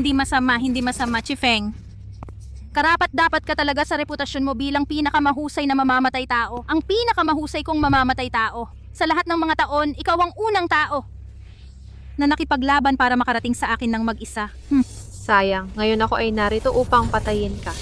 Hindi masama, hindi masama, Chifeng. Karapat-dapat ka talaga sa reputasyon mo bilang pinakamahusay na mamamatay tao. Ang pinakamahusay kong mamamatay tao. Sa lahat ng mga taon, ikaw ang unang tao na nakipaglaban para makarating sa akin ng mag-isa. Sayang, ngayon ako ay narito upang patayin ka.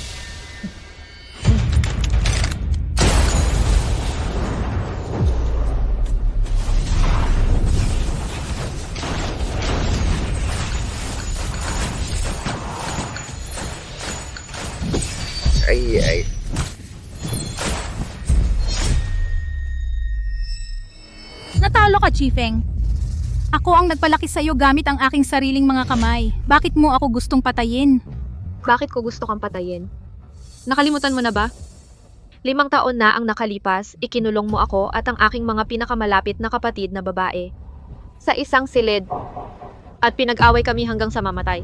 Ay. Natalo ka, Chifeng. Ako ang nagpalaki sa'yo gamit ang aking sariling mga kamay. Bakit mo ako gustong patayin? Bakit ko gusto kang patayin? Nakalimutan mo na ba? 5 taon na ang nakalipas, ikinulong mo ako at ang aking mga pinakamalapit na kapatid na babae sa isang silid at pinag-away kami hanggang sa mamatay.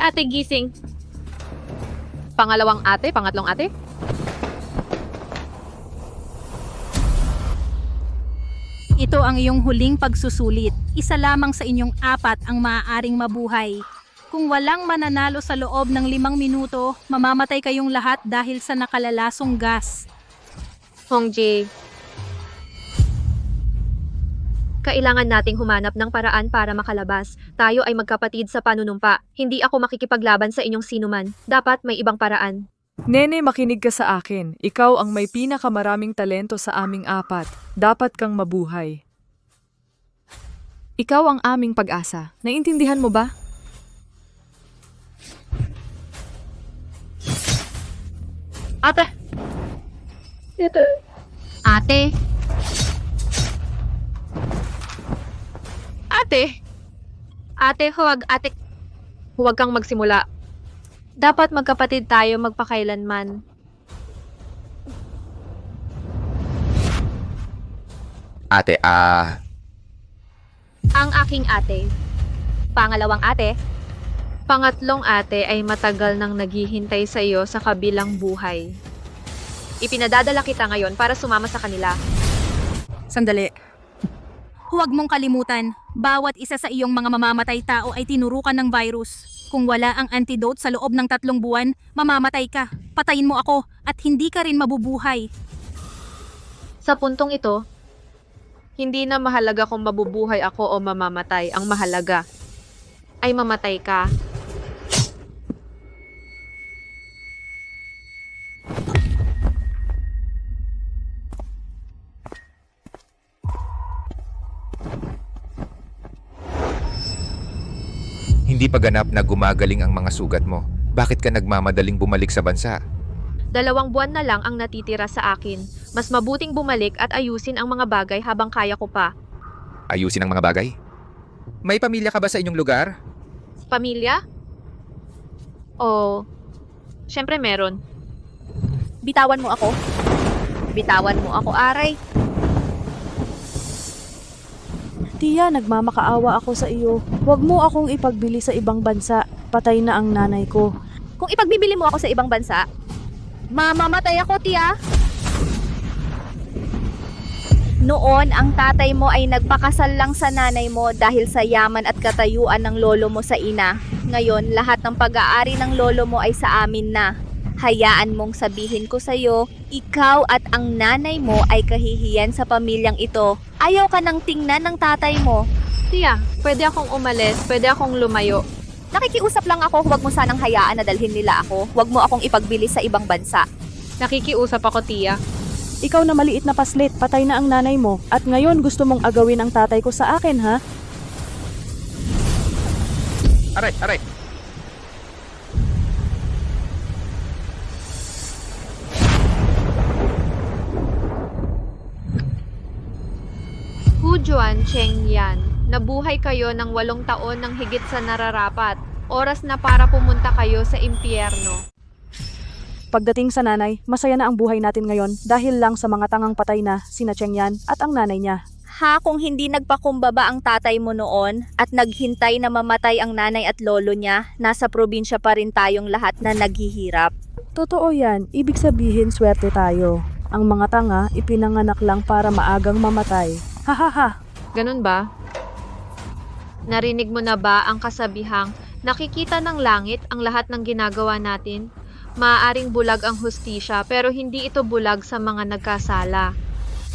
Ate, gising. Pangalawang ate, pangatlong ate. Ito ang iyong huling pagsusulit. Isa lamang sa inyong 4 ang maaaring mabuhay. Kung walang mananalo sa loob ng 5 minuto, mamamatay kayong lahat dahil sa nakalalasong gas. Hongjae. Kailangan nating humanap ng paraan para makalabas. Tayo ay magkapatid sa panunumpa. Hindi ako makikipaglaban sa inyong sinuman. Dapat may ibang paraan. Nene, makinig ka sa akin. Ikaw ang may pinakamaraming talento sa aming 4. Dapat kang mabuhay. Ikaw ang aming pag-asa. Naintindihan mo ba? Ate! Ate, Ate, huwag kang magsimula. Dapat magkapatid tayo magpakailanman. Ate, Ang aking ate. Pangalawang ate. Pangatlong ate ay matagal nang naghihintay sa iyo sa kabilang buhay. Ipinadadala kita ngayon para sumama sa kanila. sandali. Huwag mong kalimutan, bawat isa sa iyong mga mamamatay tao ay tinurukan ng virus. Kung wala ang antidote sa loob ng 3 buwan, mamamatay ka. Patayin mo ako at hindi ka rin mabubuhay. Sa puntong ito, hindi na mahalaga kung mabubuhay ako o mamamatay. Ang mahalaga ay mamatay ka. hindi pa ganap na gumagaling ang mga sugat mo. Bakit ka nagmamadaling bumalik sa bansa? 2 buwan na lang ang natitira sa akin. Mas mabuting bumalik at ayusin ang mga bagay habang kaya ko pa. Ayusin ang mga bagay? May pamilya ka ba sa inyong lugar? Pamilya? Oh, syempre meron. Bitawan mo ako. Bitawan mo ako, aray. Tiya, nagmamakaawa ako sa iyo. Huwag mo akong ipagbili sa ibang bansa. Patay na ang nanay ko. Kung ipagbibili mo ako sa ibang bansa, mamamatay ako, tiya. Noon, ang tatay mo ay nagpakasal lang sa nanay mo dahil sa yaman at katayuan ng lolo mo sa ina. Ngayon, lahat ng pag-aari ng lolo mo ay sa amin na. Hayaan mong sabihin ko sa'yo, ikaw at ang nanay mo ay kahihiyan sa pamilyang ito. Ayaw ka nang tingnan ng tatay mo. Tiya, pwede akong umalis, pwede akong lumayo. Nakikiusap lang ako, huwag mo sanang hayaan na dalhin nila ako. Huwag mo akong ipagbilin sa ibang bansa. Nakikiusap ako, Tiya. Ikaw na maliit na paslit, patay na ang nanay mo. At ngayon gusto mong agawin ang tatay ko sa akin, ha? Aray! Hu Juan Cheng Yan, nabuhay kayo ng 8 taon ng higit sa nararapat. Oras na para pumunta kayo sa impyerno. Pagdating sa nanay, masaya na ang buhay natin ngayon dahil lang sa mga tangang patay na sina Cheng Yan at ang nanay niya. Ha, kung hindi nagpakumbaba ang tatay mo noon at naghintay na mamatay ang nanay at lolo niya, nasa probinsya pa rin tayong lahat na naghihirap. Totoo yan, ibig sabihin swerte tayo. Ang mga tanga ipinanganak lang para maagang mamatay. Hahaha. Ganun ba? Narinig mo na ba ang kasabihang nakikita ng langit ang lahat ng ginagawa natin? Maaaring bulag ang hustisya pero hindi ito bulag sa mga nagkasala.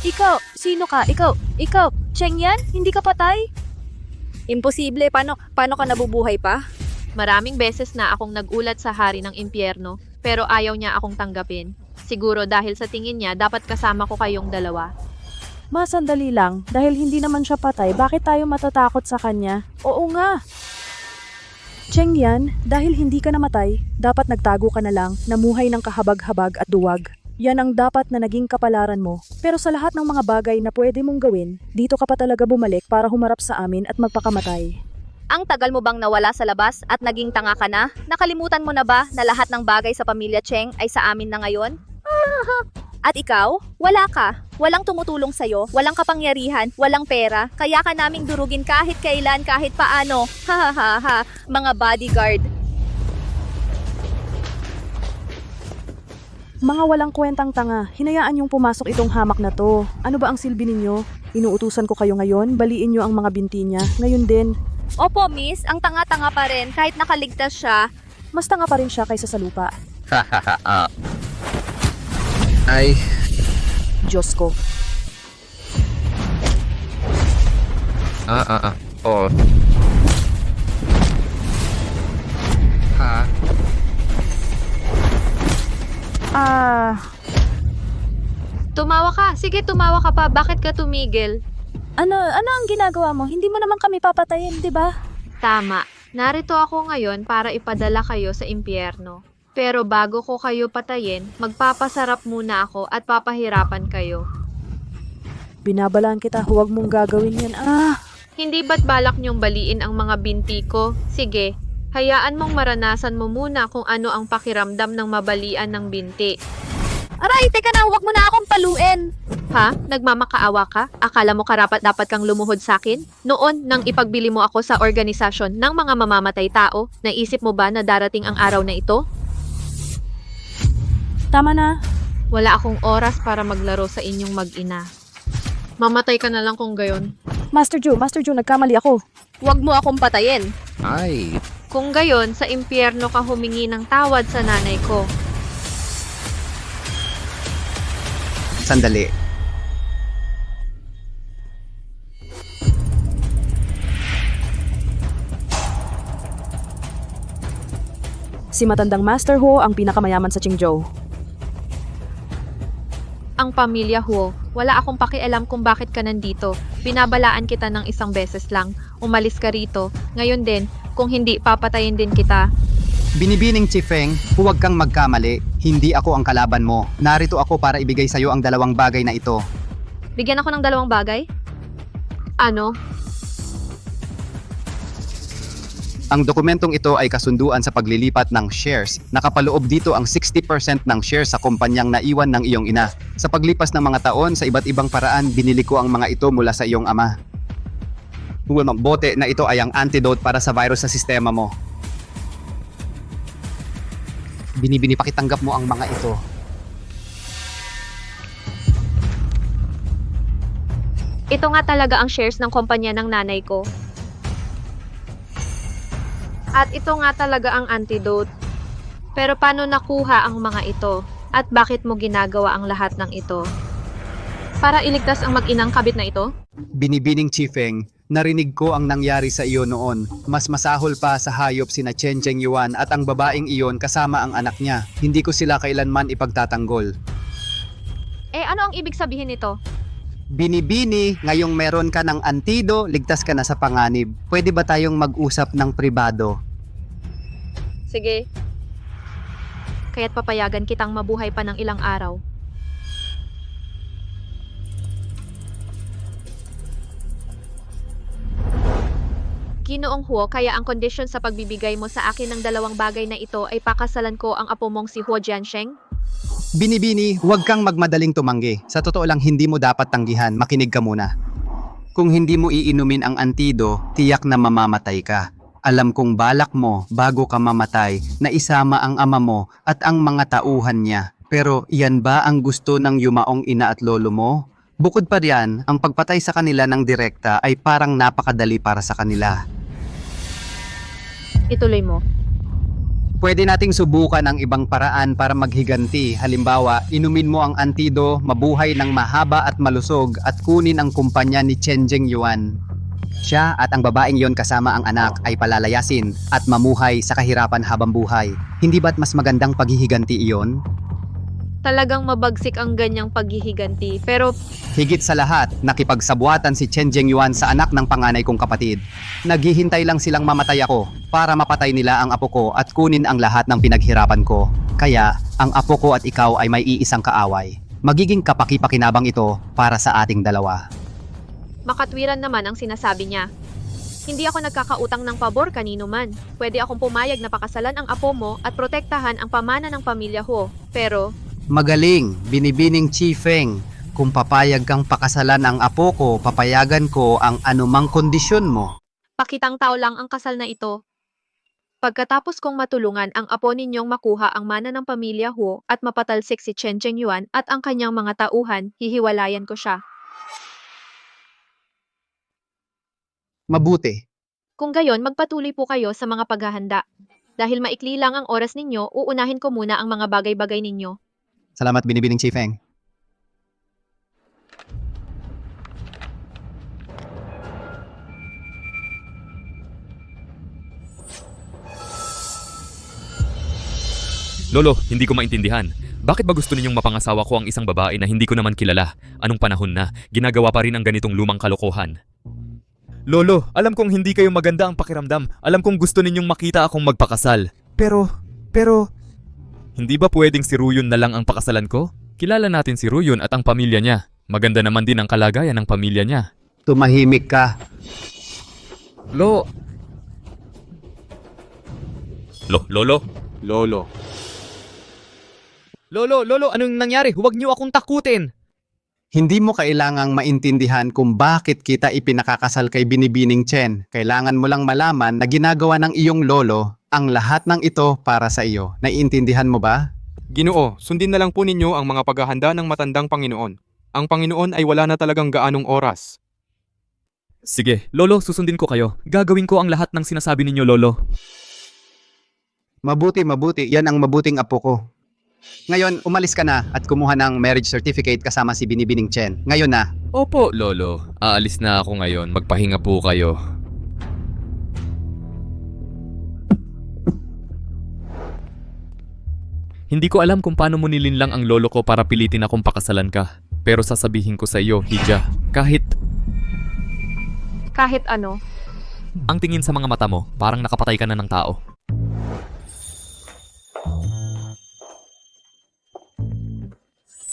Ikaw, sino ka? Ikaw, Cheng yan? Hindi ka patay? Imposible, paano ka nabubuhay pa? Maraming beses na akong nagulat sa hari ng impyerno pero ayaw niya akong tanggapin. Siguro dahil sa tingin niya dapat kasama ko kayong dalawa. Masandali lang, dahil hindi naman siya patay, bakit tayo matatakot sa kanya? Oo nga. Cheng yan, dahil hindi ka namatay, dapat nagtago ka na lang, namuhay ng kahabag-habag at duwag. Yan ang dapat na naging kapalaran mo. Pero sa lahat ng mga bagay na pwede mong gawin, dito ka pa talaga bumalik para humarap sa amin at magpakamatay. Ang tagal mo bang nawala sa labas at naging tanga ka na? Nakalimutan mo na ba na lahat ng bagay sa pamilya Cheng ay sa amin na ngayon? At ikaw? Wala ka. Walang tumutulong sa'yo, walang kapangyarihan, walang pera, kaya ka naming durugin kahit kailan, kahit paano. Ha, mga bodyguard. Mga walang kwentang tanga, hinayaan yung pumasok itong hamak na to. Ano ba ang silbi ninyo? Inuutusan ko kayo ngayon, baliin nyo ang mga binti niya. Ngayon din, Opo, miss, ang tanga-tanga pa rin kahit nakaligtas siya. mas tanga pa rin siya kaysa sa lupa. Hahaha. Ay, Diyos ko. oh. Ha? Tumawa ka! Sige, tumawa ka pa. Bakit ka tumigil? Ano ang ginagawa mo? Hindi mo naman kami papatayin, di ba? Tama. Narito ako ngayon para ipadala kayo sa impyerno. Pero bago ko kayo patayin, magpapasarap muna ako at papahirapan kayo. Binabalaan kita, huwag mong gagawin yan. Hindi ba't balak niyong baliin ang mga binti ko? Sige, hayaan mong maranasan mo muna kung ano ang pakiramdam ng mabalian ng binti. Aray, teka na, huwag mo na akong paluin. Ha? Nagmamakaawa ka? Akala mo karapat-dapat kang lumuhod sa akin? Noon, nang ipagbili mo ako sa organisasyon ng mga mamamatay tao, naisip mo ba na darating ang araw na ito? Tama na. Wala akong oras para maglaro sa inyong mag-ina. Mamatay ka na lang kung gayon. Master Joe, nagkamali ako. Huwag mo akong patayin. Ay, Kung gayon, sa impyerno ka humingi ng tawad sa nanay ko. Sandali. Si matandang Master Ho ang pinakamayaman sa Qingzhou. Ang pamilya Huo, wala akong pakialam kung bakit ka nandito. Binabalaan kita ng isang beses lang. Umalis ka rito. Ngayon din, kung hindi, papatayin din kita. Binibining Chifeng, huwag kang magkamali. Hindi ako ang kalaban mo. Narito ako para ibigay sa'yo ang dalawang bagay na ito. Bigyan ako ng dalawang bagay? Ano? Ang dokumentong ito ay kasunduan sa paglilipat ng shares. Nakapaloob dito ang 60% ng shares sa kumpanyang naiwan ng iyong ina. Sa paglipas ng mga taon, sa iba't ibang paraan, binili ko ang mga ito mula sa iyong ama. Ang bote na ito ay ang antidote para sa virus sa sistema mo. Binibini pakitanggap mo ang mga ito. Ito nga talaga ang shares ng kumpanya ng nanay ko. At ito nga talaga ang antidote. Pero paano nakuha ang mga ito? At bakit mo ginagawa ang lahat ng ito? Para iligtas ang mag-inang kabit na ito? Binibining Chifeng, narinig ko ang nangyari sa iyo noon. Mas masahol pa sa hayop sina Chen Cheng Yuan at ang babaeng iyon kasama ang anak niya. Hindi ko sila kailanman ipagtatanggol. Ano ang ibig sabihin nito? Binibini, ngayong meron ka ng antido, ligtas ka na sa panganib. Pwede ba tayong mag-usap ng pribado? Sige. Kaya't papayagan kitang mabuhay pa ng ilang araw. Ginoong Huo, kaya ang kondisyon sa pagbibigay mo sa akin ng dalawang bagay na ito ay pakasalan ko ang apo mong si Huo Jiansheng? Binibini, huwag kang magmadaling tumanggi. Sa totoo lang, hindi mo dapat tanggihan. Makinig ka muna. Kung hindi mo iinumin ang antido, tiyak na mamamatay ka. Alam kong balak mo bago ka mamatay na isama ang ama mo at ang mga tauhan niya. Pero iyan ba ang gusto ng yumaong ina at lolo mo? Bukod pa riyan, ang pagpatay sa kanila ng direkta ay parang napakadali para sa kanila. Ituloy mo. Pwede nating subukan ang ibang paraan para maghiganti. Halimbawa, inumin mo ang antido, mabuhay ng mahaba at malusog at kunin ang kumpanya ni Chen Jingyuan. Siya at ang babaeng yon kasama ang anak ay palalayasin at mamuhay sa kahirapan habang buhay. Hindi ba't mas magandang paghihiganti iyon? Talagang mabagsik ang ganyang paghihiganti. Pero Higit sa lahat, nakipagsabuatan si Chen Jingyuan sa anak ng panganay kong kapatid. Naghihintay lang silang mamatay ako para mapatay nila ang apo ko at kunin ang lahat ng pinaghirapan ko. Kaya, ang apo ko at ikaw ay may iisang kaaway. Magiging kapaki-pakinabang ito para sa ating dalawa. makatwiran naman ang sinasabi niya. Hindi ako nagkakautang ng pabor kanino man. Pwede akong pumayag na pakasalan ang apo mo at protektahan ang pamana ng pamilya ko. Pero Magaling, binibining Chi Feng. Kung papayag kang pakasalan ang apo ko, papayagan ko ang anumang kondisyon mo. pakitang tao lang ang kasal na ito. Pagkatapos kong matulungan ang apo ninyong makuha ang mana ng pamilya Huo at mapatalsik si Chen Jingyuan at ang kanyang mga tauhan, hihiwalayan ko siya. Mabuti. Kung gayon, magpatuloy po kayo sa mga paghahanda. Dahil maikli lang ang oras ninyo, uunahin ko muna ang mga bagay-bagay ninyo. Salamat, binibining Chi Feng. Lolo, hindi ko maintindihan. Bakit ba gusto ninyong mapangasawa ko ang isang babae na hindi ko naman kilala? Anong panahon na, ginagawa pa rin ang ganitong lumang kalokohan? Lolo, alam kong hindi kayo maganda ang pakiramdam. Alam kong gusto ninyong makita akong magpakasal. Pero, hindi ba pwedeng si Ruyon na lang ang pakasalan ko? Kilala natin si Ruyon at ang pamilya niya. Maganda naman din ang kalagayan ng pamilya niya. Tumahimik ka. Lolo, Lolo, anong nangyari? Huwag niyo akong takutin! Hindi mo kailangang maintindihan kung bakit kita ipinakakasal kay Binibining Chen. Kailangan mo lang malaman na ginagawa ng iyong lolo ang lahat ng ito para sa iyo. Naiintindihan mo ba? Ginoo, sundin na lang po ninyo ang mga paghahanda ng matandang Panginoon. Ang Panginoon ay wala na talagang gaanong oras. Sige, Lolo, susundin ko kayo. Gagawin ko ang lahat ng sinasabi ninyo, Lolo. Mabuti. Yan ang mabuting apo ko. Ngayon, umalis ka na at kumuha ng marriage certificate kasama si Binibining Chen. Ngayon na. Opo, Lolo. Aalis na ako ngayon. Magpahinga po kayo. Hindi ko alam kung paano mo nilinlang ang lolo ko para pilitin akong pakasalan ka. Pero sasabihin ko sa iyo, Hija, Kahit ano, ang tingin sa mga mata mo, parang nakapatay ka na ng tao.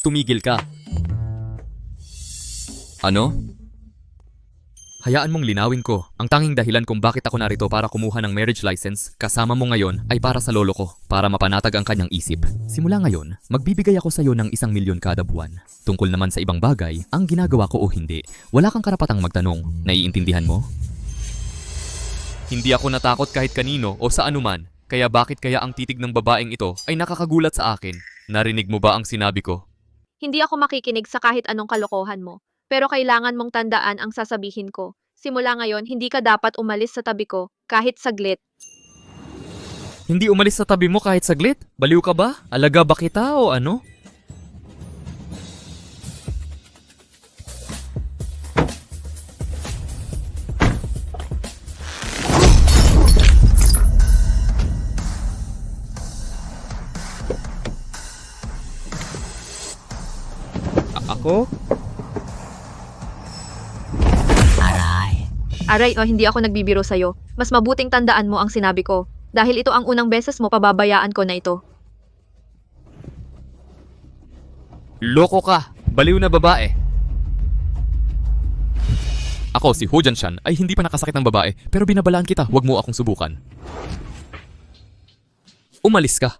Tumigil ka. Ano? Hayaan mong linawin ko. Ang tanging dahilan kung bakit ako narito para kumuha ng marriage license kasama mo ngayon ay para sa lolo ko, para mapanatag ang kanyang isip. Simula ngayon, magbibigay ako sa iyo ng 1 milyon kada buwan. Tungkol naman sa ibang bagay, ang ginagawa ko o hindi, wala kang karapatang magtanong. Naiintindihan mo? Hindi ako natakot kahit kanino o sa anuman, kaya bakit kaya ang titig ng babaeng ito ay nakakagulat sa akin? Narinig mo ba ang sinabi ko? hindi ako makikinig sa kahit anong kalokohan mo. Pero kailangan mong tandaan ang sasabihin ko. Simula ngayon, hindi ka dapat umalis sa tabi ko, kahit saglit. Hindi umalis sa tabi mo kahit saglit? Baliw ka ba? Alaga ba kita o ano? Ako? Aray, hindi ako nagbibiro sa'yo. Mas mabuting tandaan mo ang sinabi ko. Dahil ito ang unang beses mo pababayaan ko na ito. Loko ka! Baliw na babae! Ako, si Ho Jianshan, ay hindi pa nakasakit ng babae, pero binabalaan kita, huwag mo akong subukan. Umalis ka!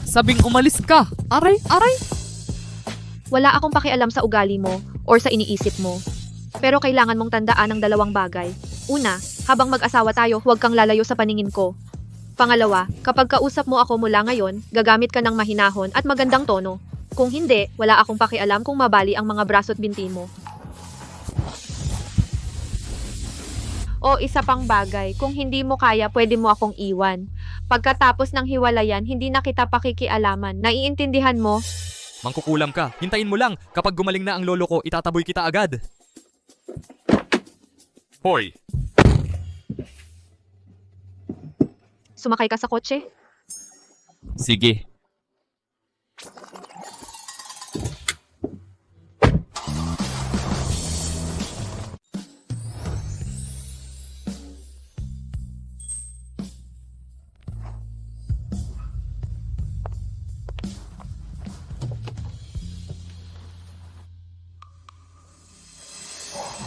Sabing umalis ka! Aray! Wala akong pakialam sa ugali mo or sa iniisip mo. Pero kailangan mong tandaan ang dalawang bagay. Una, habang mag-asawa tayo, huwag kang lalayo sa paningin ko. Pangalawa, kapag kausap mo ako mula ngayon, gagamit ka ng mahinahon at magandang tono. Kung hindi, wala akong pakialam kung mabali ang mga braso't binti mo. O isa pang bagay, kung hindi mo kaya, pwede mo akong iwan. Pagkatapos ng hiwalayan, hindi na kita pakikialaman. Naiintindihan mo? Mangkukulam ka. Hintayin mo lang. Kapag gumaling na ang lolo ko, itataboy kita agad. Hoy! Sumakay ka sa kotse? Sige.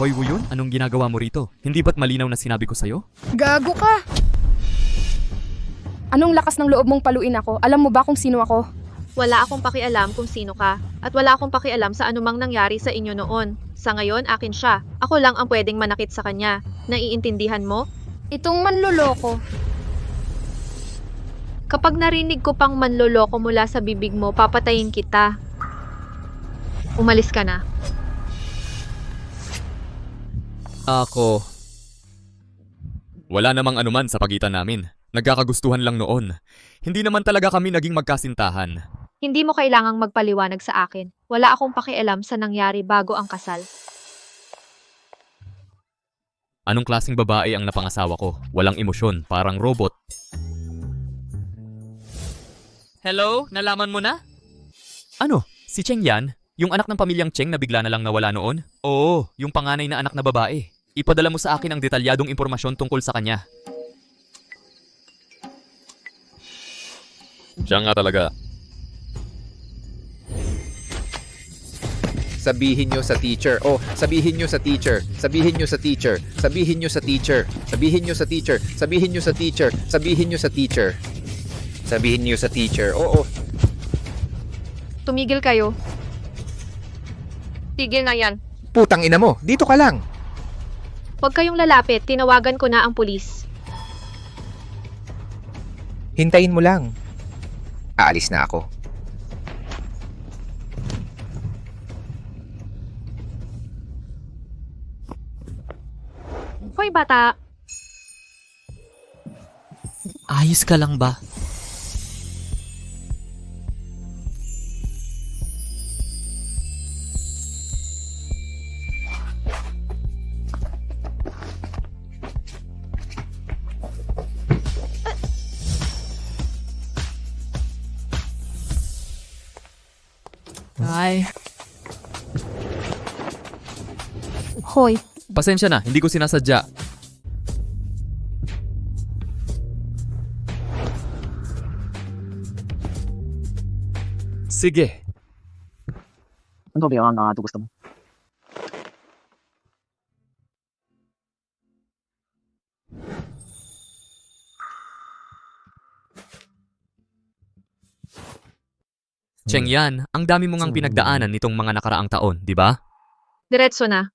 Hoy, Wuyon, anong ginagawa mo rito? Hindi ba't malinaw na sinabi ko sa'yo? Gago ka! Anong lakas ng loob mong paluin ako? Alam mo ba kung sino ako? Wala akong pakialam kung sino ka. At wala akong pakialam sa anumang nangyari sa inyo noon. Sa ngayon, akin siya. Ako lang ang pwedeng manakit sa kanya. Naiintindihan mo? Itong manloloko. Kapag narinig ko pang manloloko mula sa bibig mo, papatayin kita. Umalis ka na. Ako. Wala namang anuman sa pagitan namin. Nagkakagustuhan lang noon. Hindi naman talaga kami naging magkasintahan. Hindi mo kailangang magpaliwanag sa akin. Wala akong pakialam sa nangyari bago ang kasal. Anong klaseng babae ang napangasawa ko? Walang emosyon, parang robot. Hello? Nalaman mo na? Ano? Si Cheng yan? Yung anak ng pamilyang Cheng na bigla na lang nawala noon? Oo, yung panganay na anak na babae. Ipadala mo sa akin ang detalyadong impormasyon tungkol sa kanya. Siya nga talaga. Sabihin nyo sa teacher. Oh, sabihin nyo sa teacher. Sabihin nyo sa teacher. Sabihin nyo sa teacher. Sabihin nyo sa teacher. Sabihin nyo sa teacher. Sabihin nyo sa teacher. Sabihin nyo sa teacher. Oo. Tumigil kayo. Tigil na yan. Putang ina mo. Dito ka lang. Huwag kayong lalapit. Tinawagan ko na ang pulis. Hintayin mo lang. Aalis na ako. Hoy bata. Ayos ka lang ba? Ay. Hoy, Pasensya na, hindi ko sinasadya. Sige. Ano ba yung gusto mo? Cheng yan, ang dami mong ang pinagdaanan nitong mga nakaraang taon, di ba? Diretso na.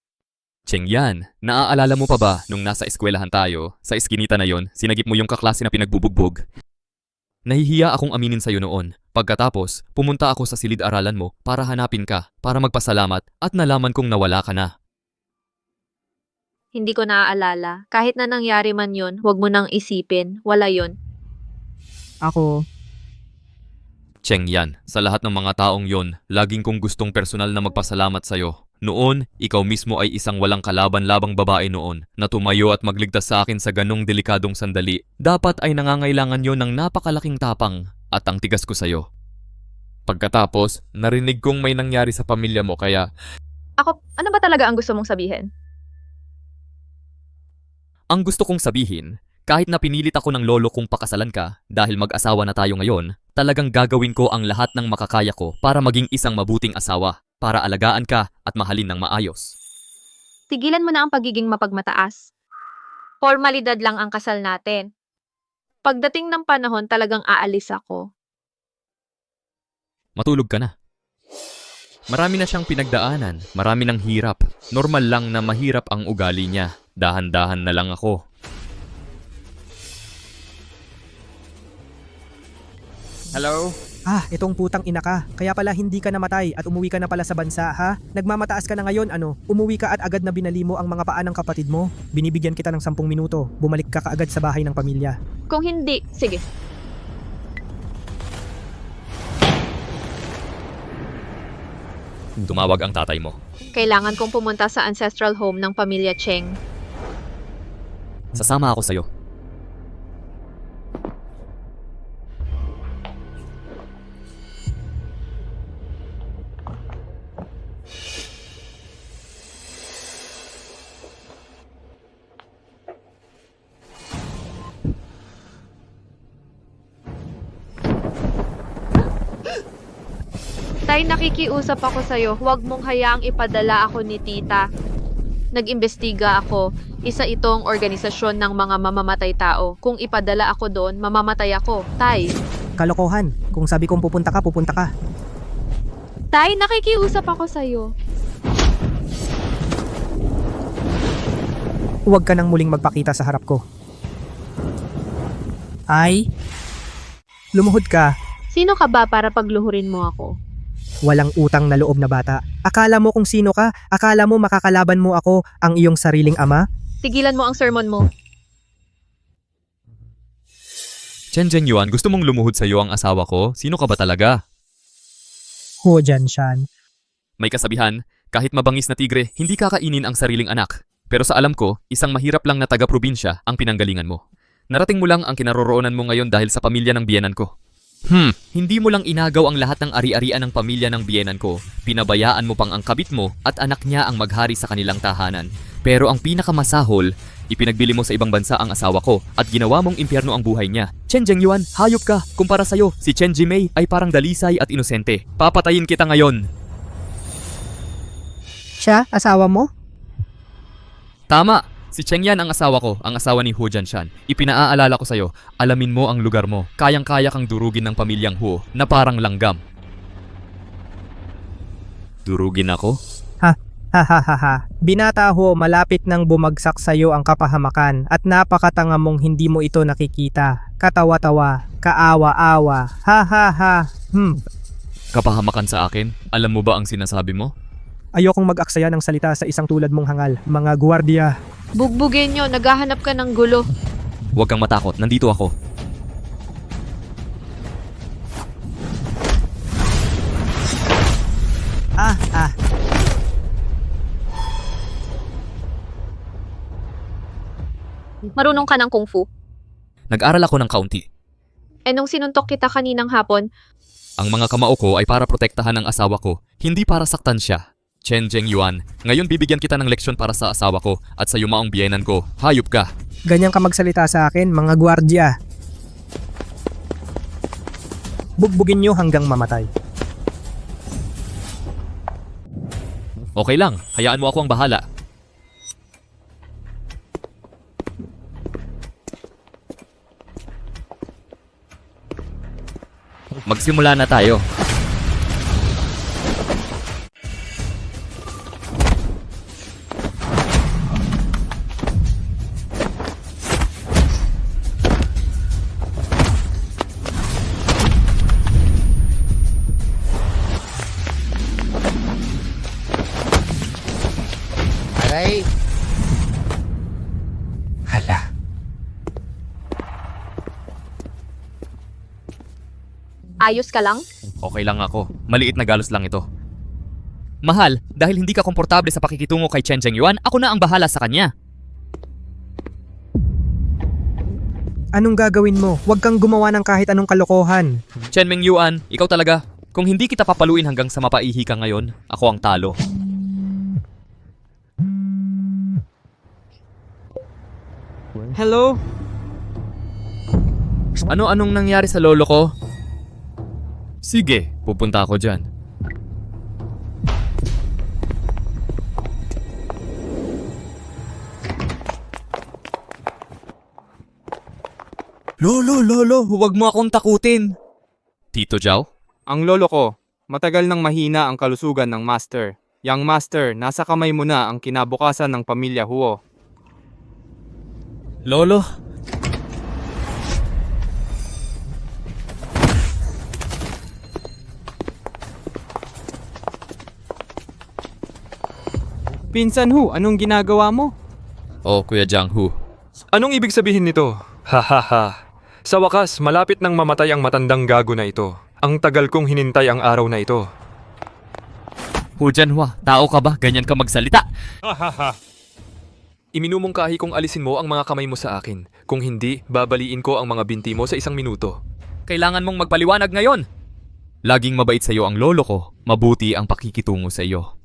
Cheng yan, naaalala mo pa ba nung nasa eskwelahan tayo, sa eskinita na yon, sinagip mo yung kaklase na pinagbubugbog? Nahihiya akong aminin sa'yo noon. Pagkatapos, pumunta ako sa silid-aralan mo para hanapin ka, para magpasalamat at nalaman kong nawala ka na. Hindi ko naaalala. Kahit na nangyari man yun, huwag mo nang isipin. Wala yun. Ako, Cheng yan, sa lahat ng mga taong yon, laging kong gustong personal na magpasalamat sa'yo. Noon, ikaw mismo ay isang walang kalaban-labang babae noon na tumayo at magligtas sa akin sa ganong delikadong sandali. Dapat ay nangangailangan yon ng napakalaking tapang at ang tigas ko sa'yo. Pagkatapos, narinig kong may nangyari sa pamilya mo kaya Ako, ano ba talaga ang gusto mong sabihin? ang gusto kong sabihin, kahit na pinilit ako ng lolo kong pakasalan ka dahil mag-asawa na tayo ngayon, talagang gagawin ko ang lahat ng makakaya ko para maging isang mabuting asawa, para alagaan ka at mahalin ng maayos. Tigilan mo na ang pagiging mapagmataas. Formalidad lang ang kasal natin. Pagdating ng panahon, talagang aalis ako. Matulog ka na. Marami na siyang pinagdaanan, marami ng hirap. Normal lang na mahirap ang ugali niya. Dahan-dahan na lang ako. Hello? Itong putang ina ka. Kaya pala hindi ka namatay at umuwi ka na pala sa bansa, ha? Nagmamataas ka na ngayon, ano? Umuwi ka at agad na binali mo ang mga paa ng kapatid mo. Binibigyan kita ng 10 minuto. Bumalik ka kaagad sa bahay ng pamilya. Kung hindi, sige. Tumawag ang tatay mo. Kailangan kong pumunta sa ancestral home ng pamilya Cheng. Sasama ako sa'yo. Tay, nakikiusap ako sa'yo. Huwag mong hayaang ipadala ako ni tita. Nag-imbestiga ako. Isa itong organisasyon ng mga mamamatay tao. Kung ipadala ako doon, mamamatay ako. Tay. Kalokohan. Kung sabi kong pupunta ka, pupunta ka. Tay, nakikiusap ako sa'yo. Huwag ka nang muling magpakita sa harap ko. Ay, lumuhod ka. Sino ka ba para pagluhurin mo ako? Walang utang na loob na bata. Akala mo kung sino ka? Akala mo makakalaban mo ako, ang iyong sariling ama? Tigilan mo ang sermon mo. Chen Zhengyuan, gusto mong lumuhod sa'yo ang asawa ko? Sino ka ba talaga? Ho dyan, Shan. May kasabihan, kahit mabangis na tigre, hindi kakainin ang sariling anak. Pero sa alam ko, isang mahirap lang na taga-probinsya ang pinanggalingan mo. Narating mo lang ang kinaroroonan mo ngayon dahil sa pamilya ng biyenan ko. Hindi mo lang inagaw ang lahat ng ari-arian ng pamilya ng biyenan ko. Pinabayaan mo pang ang kabit mo at anak niya ang maghari sa kanilang tahanan. Pero ang pinakamasahol, ipinagbili mo sa ibang bansa ang asawa ko at ginawa mong impyerno ang buhay niya. Chen Zhengyuan, hayop ka! Kumpara sa'yo, si Chen Jimei ay parang dalisay at inosente. Papatayin kita ngayon! Siya, asawa mo? Tama! Si Cheng Yan ang asawa ko, ang asawa ni Hu Jianshan. Ipinaaalala ko sa'yo, alamin mo ang lugar mo. Kayang-kaya kang durugin ng pamilyang Hu na parang langgam. Durugin ako? Ha. Binata ho, malapit nang bumagsak sa'yo ang kapahamakan at napakatanga mong hindi mo ito nakikita. Katawa-tawa, kaawa-awa, ha. Kapahamakan sa akin? Alam mo ba ang sinasabi mo? Ayokong mag-aksaya ng salita sa isang tulad mong hangal, mga gwardiya. Bugbugin nyo, naghahanap ka ng gulo. Huwag kang matakot, nandito ako. Marunong ka ng kung fu. Nag-aral ako ng kaunti. Nung sinuntok kita kaninang hapon, Ang mga kamao ko ay para protektahan ang asawa ko, hindi para saktan siya. Chen Zhengyuan, ngayon bibigyan kita ng leksyon para sa asawa ko at sa yumaong biyenan ko. Hayop ka! Ganyan ka magsalita sa akin, mga gwardiya. Bugbugin nyo hanggang mamatay. Okay lang, hayaan mo ako ang bahala. Magsimula na tayo. Aray! Hala. ayos ka lang? Okay lang ako. Maliit na galos lang ito. Mahal, dahil hindi ka komportable sa pakikitungo kay Chen Zhengyuan, ako na ang bahala sa kanya. Anong gagawin mo? Huwag kang gumawa ng kahit anong kalokohan. Chen Mengyuan, ikaw talaga. Kung hindi kita papaluin hanggang sa mapaihi ka ngayon, ako ang talo. Hello? Ano-anong nangyari sa lolo ko? Sige, pupunta ako dyan. Lolo, huwag mo akong takutin. Tito Zhao? Ang lolo ko, Matagal nang mahina ang kalusugan ng Master. Yang Master, nasa kamay mo na ang kinabukasan ng pamilya Huo. Lolo, Pinsan Hu, anong ginagawa mo? oh Kuya Jiang-hu. Anong ibig sabihin nito? Hahaha. Sa wakas, malapit nang mamatay ang matandang gago na ito. Ang tagal kong hinintay ang araw na ito. Hu Jianhua, tao ka ba? Ganyan ka magsalita. Hahaha. Iminumungkahi kong alisin mo ang mga kamay mo sa akin. Kung hindi, babaliin ko ang mga binti mo sa 1 minuto. Kailangan mong magpaliwanag ngayon. Laging mabait sa iyo ang lolo ko, mabuti ang pakikitungo sa iyo.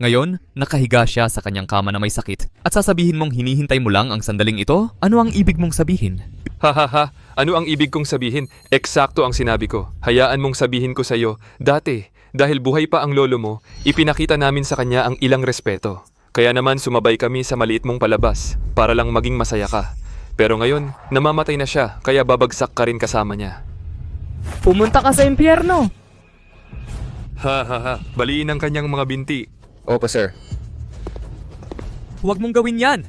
Ngayon, nakahiga siya sa kanyang kama na may sakit at sasabihin mong hinihintay mo lang ang sandaling ito? Ano ang ibig mong sabihin? Hahaha, ano ang ibig kong sabihin? Eksakto ang sinabi ko. Hayaan mong sabihin ko sa iyo, dati, dahil buhay pa ang lolo mo, ipinakita namin sa kanya ang ilang respeto. Kaya naman sumabay kami sa maliit mong palabas, para lang maging masaya ka. Pero ngayon, namamatay na siya, kaya babagsak ka rin kasama niya. Pumunta ka sa impyerno! Hahaha, baliin ang kanyang mga binti. Opo, sir. Huwag mong gawin yan!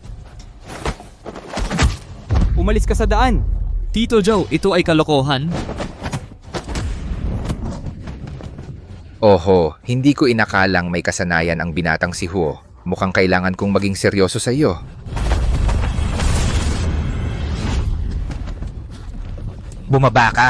Umalis ka sa daan. Tito Joe, ito ay kalokohan. Oho, hindi ko inakalang may kasanayan ang binatang si Huo. Mukhang kailangan kong maging seryoso sa iyo. Bumaba ka!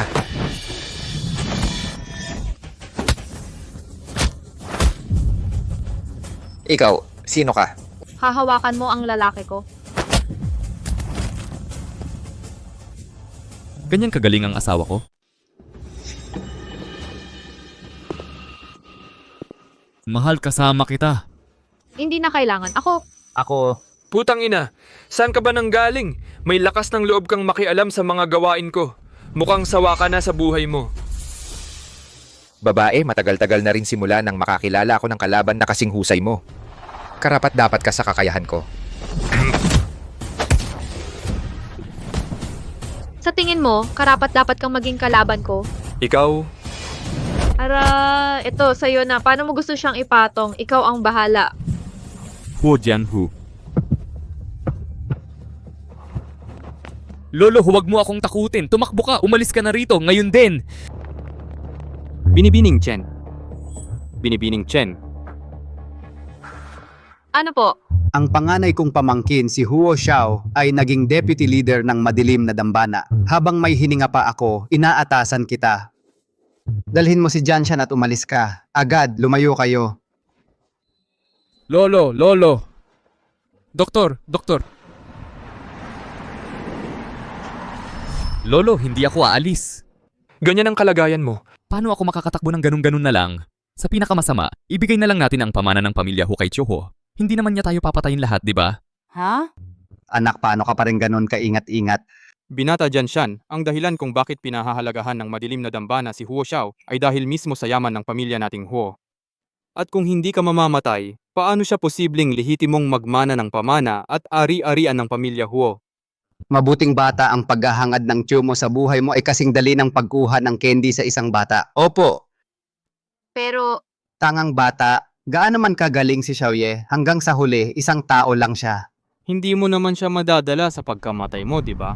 Ikaw, sino ka? Hahawakan mo ang lalaki ko. Ganyan kagaling ang asawa ko. Mahal, kasama kita. Hindi na kailangan. Ako. Putang ina, saan ka ba nang galing? May lakas ng loob kang makialam sa mga gawain ko. Mukhang sawa ka na sa buhay mo. Babae, matagal-tagal na rin simula nang makakilala ako ng kalaban na kasing husay mo. Karapat-dapat ka sa kakayahan ko. Sa tingin mo, karapat-dapat kang maging kalaban ko? Ikaw, Ito, sa'yo na. Paano mo gusto siyang ipatong? Ikaw ang bahala. Hu Jianhu. Lolo, huwag mo akong takutin. Tumakbo ka, umalis ka na rito, ngayon din. Binibining Chen. Binibining Chen. Ano po? Ang panganay kong pamangkin si Huo Xiao ay naging deputy leader ng madilim na dambana. Habang may hininga pa ako, inaatasan kita. Dalhin mo si Janshan at umalis ka. Agad, lumayo kayo. Lolo. Doktor. Lolo, hindi ako aalis. Ganyan ang kalagayan mo. Paano ako makakatakbo ng ganun-ganun na lang? Sa pinakamasama, ibigay na lang natin ang pamana ng pamilya Hu kay Chuho. Hindi naman niya tayo papatayin lahat, di ba? Ha? Anak, paano ka pa rin ganun kaingat-ingat? Binata Janshan, ang dahilan kung bakit pinahahalagahan ng madilim na dambana si Huo Xiao ay dahil mismo sa yaman ng pamilya nating Huo. At kung hindi ka mamamatay, paano siya posibleng lehitimong magmana ng pamana at ari-arian ng pamilya Huo? Mabuting bata ang paghahangad ng tiyo mo sa buhay mo ay kasing dali ng pagkuha ng candy sa isang bata. Opo, Pero, tangang bata, gaano man kagaling si Xiaoye, hanggang sa huli, isang tao lang siya. Hindi mo naman siya madadala sa pagkamatay mo, di ba?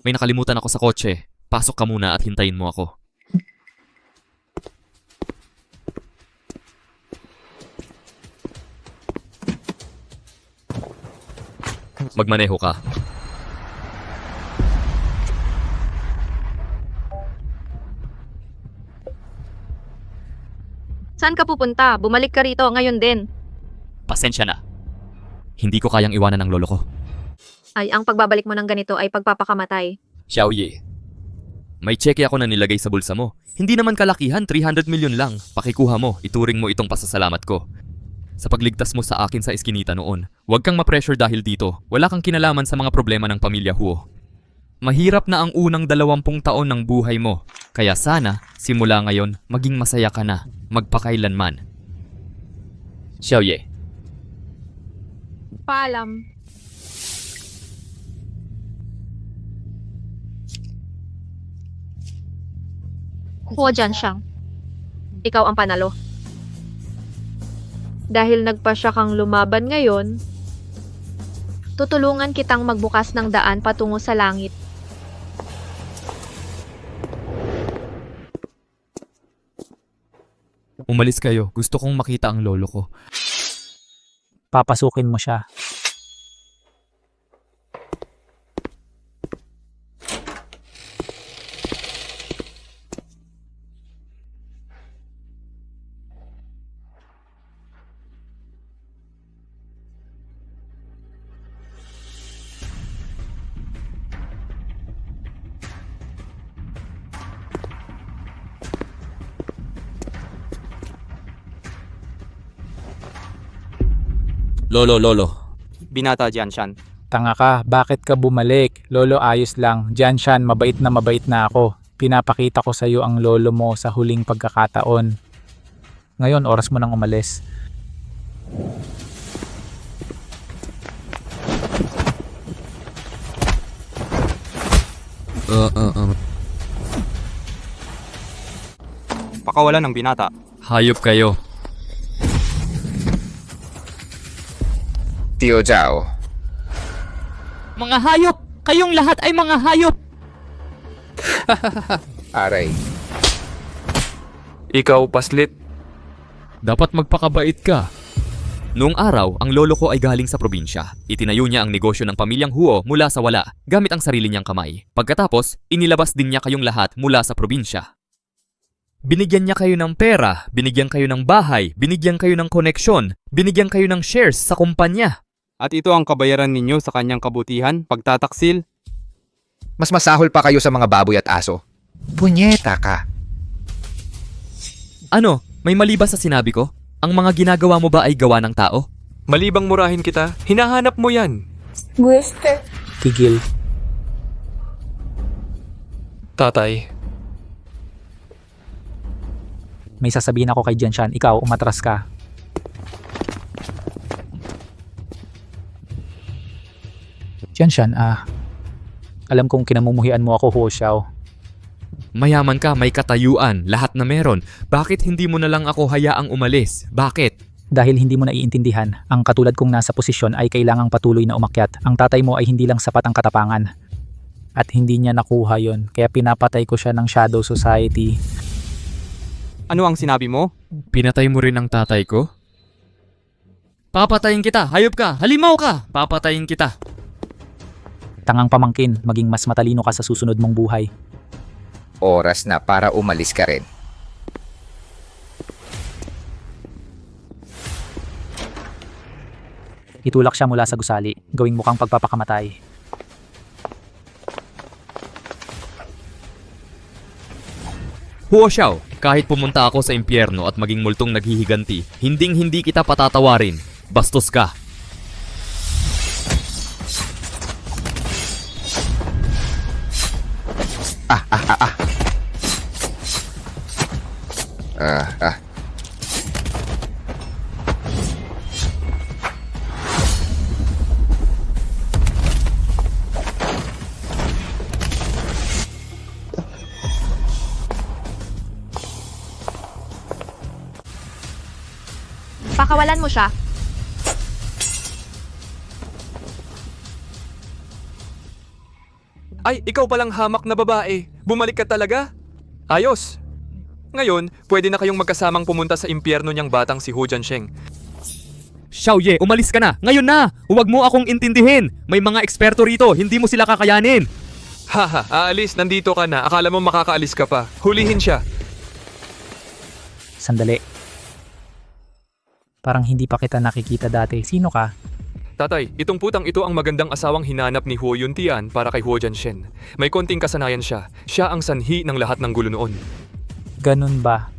May nakalimutan ako sa kotse. Pasok ka muna at hintayin mo ako. Magmaneho ka. saan ka pupunta? Bumalik ka rito ngayon din. Pasensya na. Hindi ko kayang iwanan ng lolo ko. Ay, ang pagbabalik mo ng ganito ay pagpapakamatay. Xiaoye, may cheque ako na nilagay sa bulsa mo. Hindi naman kalakihan, 300 milyon lang. Pakikuha mo, ituring mo itong pasasalamat ko. Sa pagligtas mo sa akin sa eskinita noon, huwag kang ma-pressure dahil dito. Wala kang kinalaman sa mga problema ng pamilya Huo. Mahirap na ang unang 20 taon ng buhay mo. Kaya sana, simula ngayon, maging masaya ka na, magpakailanman. Xiaoye. Paalam. Huo Jiansheng, ikaw ang panalo. Dahil nagpasya kang lumaban ngayon, tutulungan kitang magbukas ng daan patungo sa langit. Umalis kayo. Gusto kong makita ang lolo ko. Papasukin mo siya. Lolo. Binata Jianshan. Tanga ka, bakit ka bumalik? Lolo, ayos lang. Jianshan, mabait na ako. Pinapakita ko sa'yo ang lolo mo sa huling pagkakataon. Ngayon, oras mo nang umalis. Pakawalan ng binata. Hayop kayo. Tio Zhao. Mga hayop! Kayong lahat ay mga hayop! Aray. Ikaw, paslit. Dapat magpakabait ka. Noong araw, ang lolo ko ay galing sa probinsya. Itinayo niya ang negosyo ng pamilyang Huo mula sa wala, gamit ang sarili niyang kamay. Pagkatapos, inilabas din niya kayong lahat mula sa probinsya. Binigyan niya kayo ng pera, binigyan kayo ng bahay, binigyan kayo ng koneksyon, binigyan kayo ng shares sa kumpanya. At ito ang kabayaran ninyo sa kanyang kabutihan, pagtataksil. Mas masahol pa kayo sa mga baboy at aso. Punyeta ka. Ano? May mali ba sa sinabi ko? Ang mga ginagawa mo ba ay gawa ng tao? Malibang murahin kita, hinahanap mo yan. Tigil. Tatay, May sasabihin ako kay Jianshan. Ikaw, umatras ka. Jianshan, alam kong kinamumuhian mo ako, Huo Xiao. Mayaman ka, may katayuan, lahat na meron. Bakit hindi mo na lang ako hayaang umalis? Bakit? Dahil hindi mo naiintindihan, ang katulad kong nasa posisyon ay kailangang patuloy na umakyat. Ang tatay mo ay hindi lang sapat ang katapangan. At hindi niya nakuha yon, kaya pinapatay ko siya ng Shadow Society. Ano ang sinabi mo? Pinatay mo rin ang tatay ko? Papatayin kita! Hayop ka! Halimaw ka! Papatayin kita! Tangang pamangkin, maging mas matalino ka sa susunod mong buhay. Oras na para umalis ka rin. Itulak siya mula sa gusali, gawing mukhang pagpapakamatay. Huo Xiao, kahit pumunta ako sa impyerno at maging multong naghihiganti, hinding-hindi kita patatawarin. Bastos ka. Pakawalan mo siya. Ay, ikaw palang hamak na babae. Bumalik ka talaga? Ayos. Ngayon, pwede na kayong magkasamang pumunta sa impyerno niyang batang si Hu Jiansheng. Xiaoye, umalis ka na! Ngayon na! Huwag mo akong intindihin! May mga eksperto rito, hindi mo sila kakayanin! Haha, aalis, nandito ka na. Akala mo makakaalis ka pa. Hulihin siya. Sandali. Parang hindi pa kita nakikita dati. Sino ka? Tatay, itong putang ito ang magandang asawang hinanap ni Huo Yuntian para kay Huo Jianshen. May konting kasanayan siya. Siya ang sanhi ng lahat ng gulo noon. Ganun ba?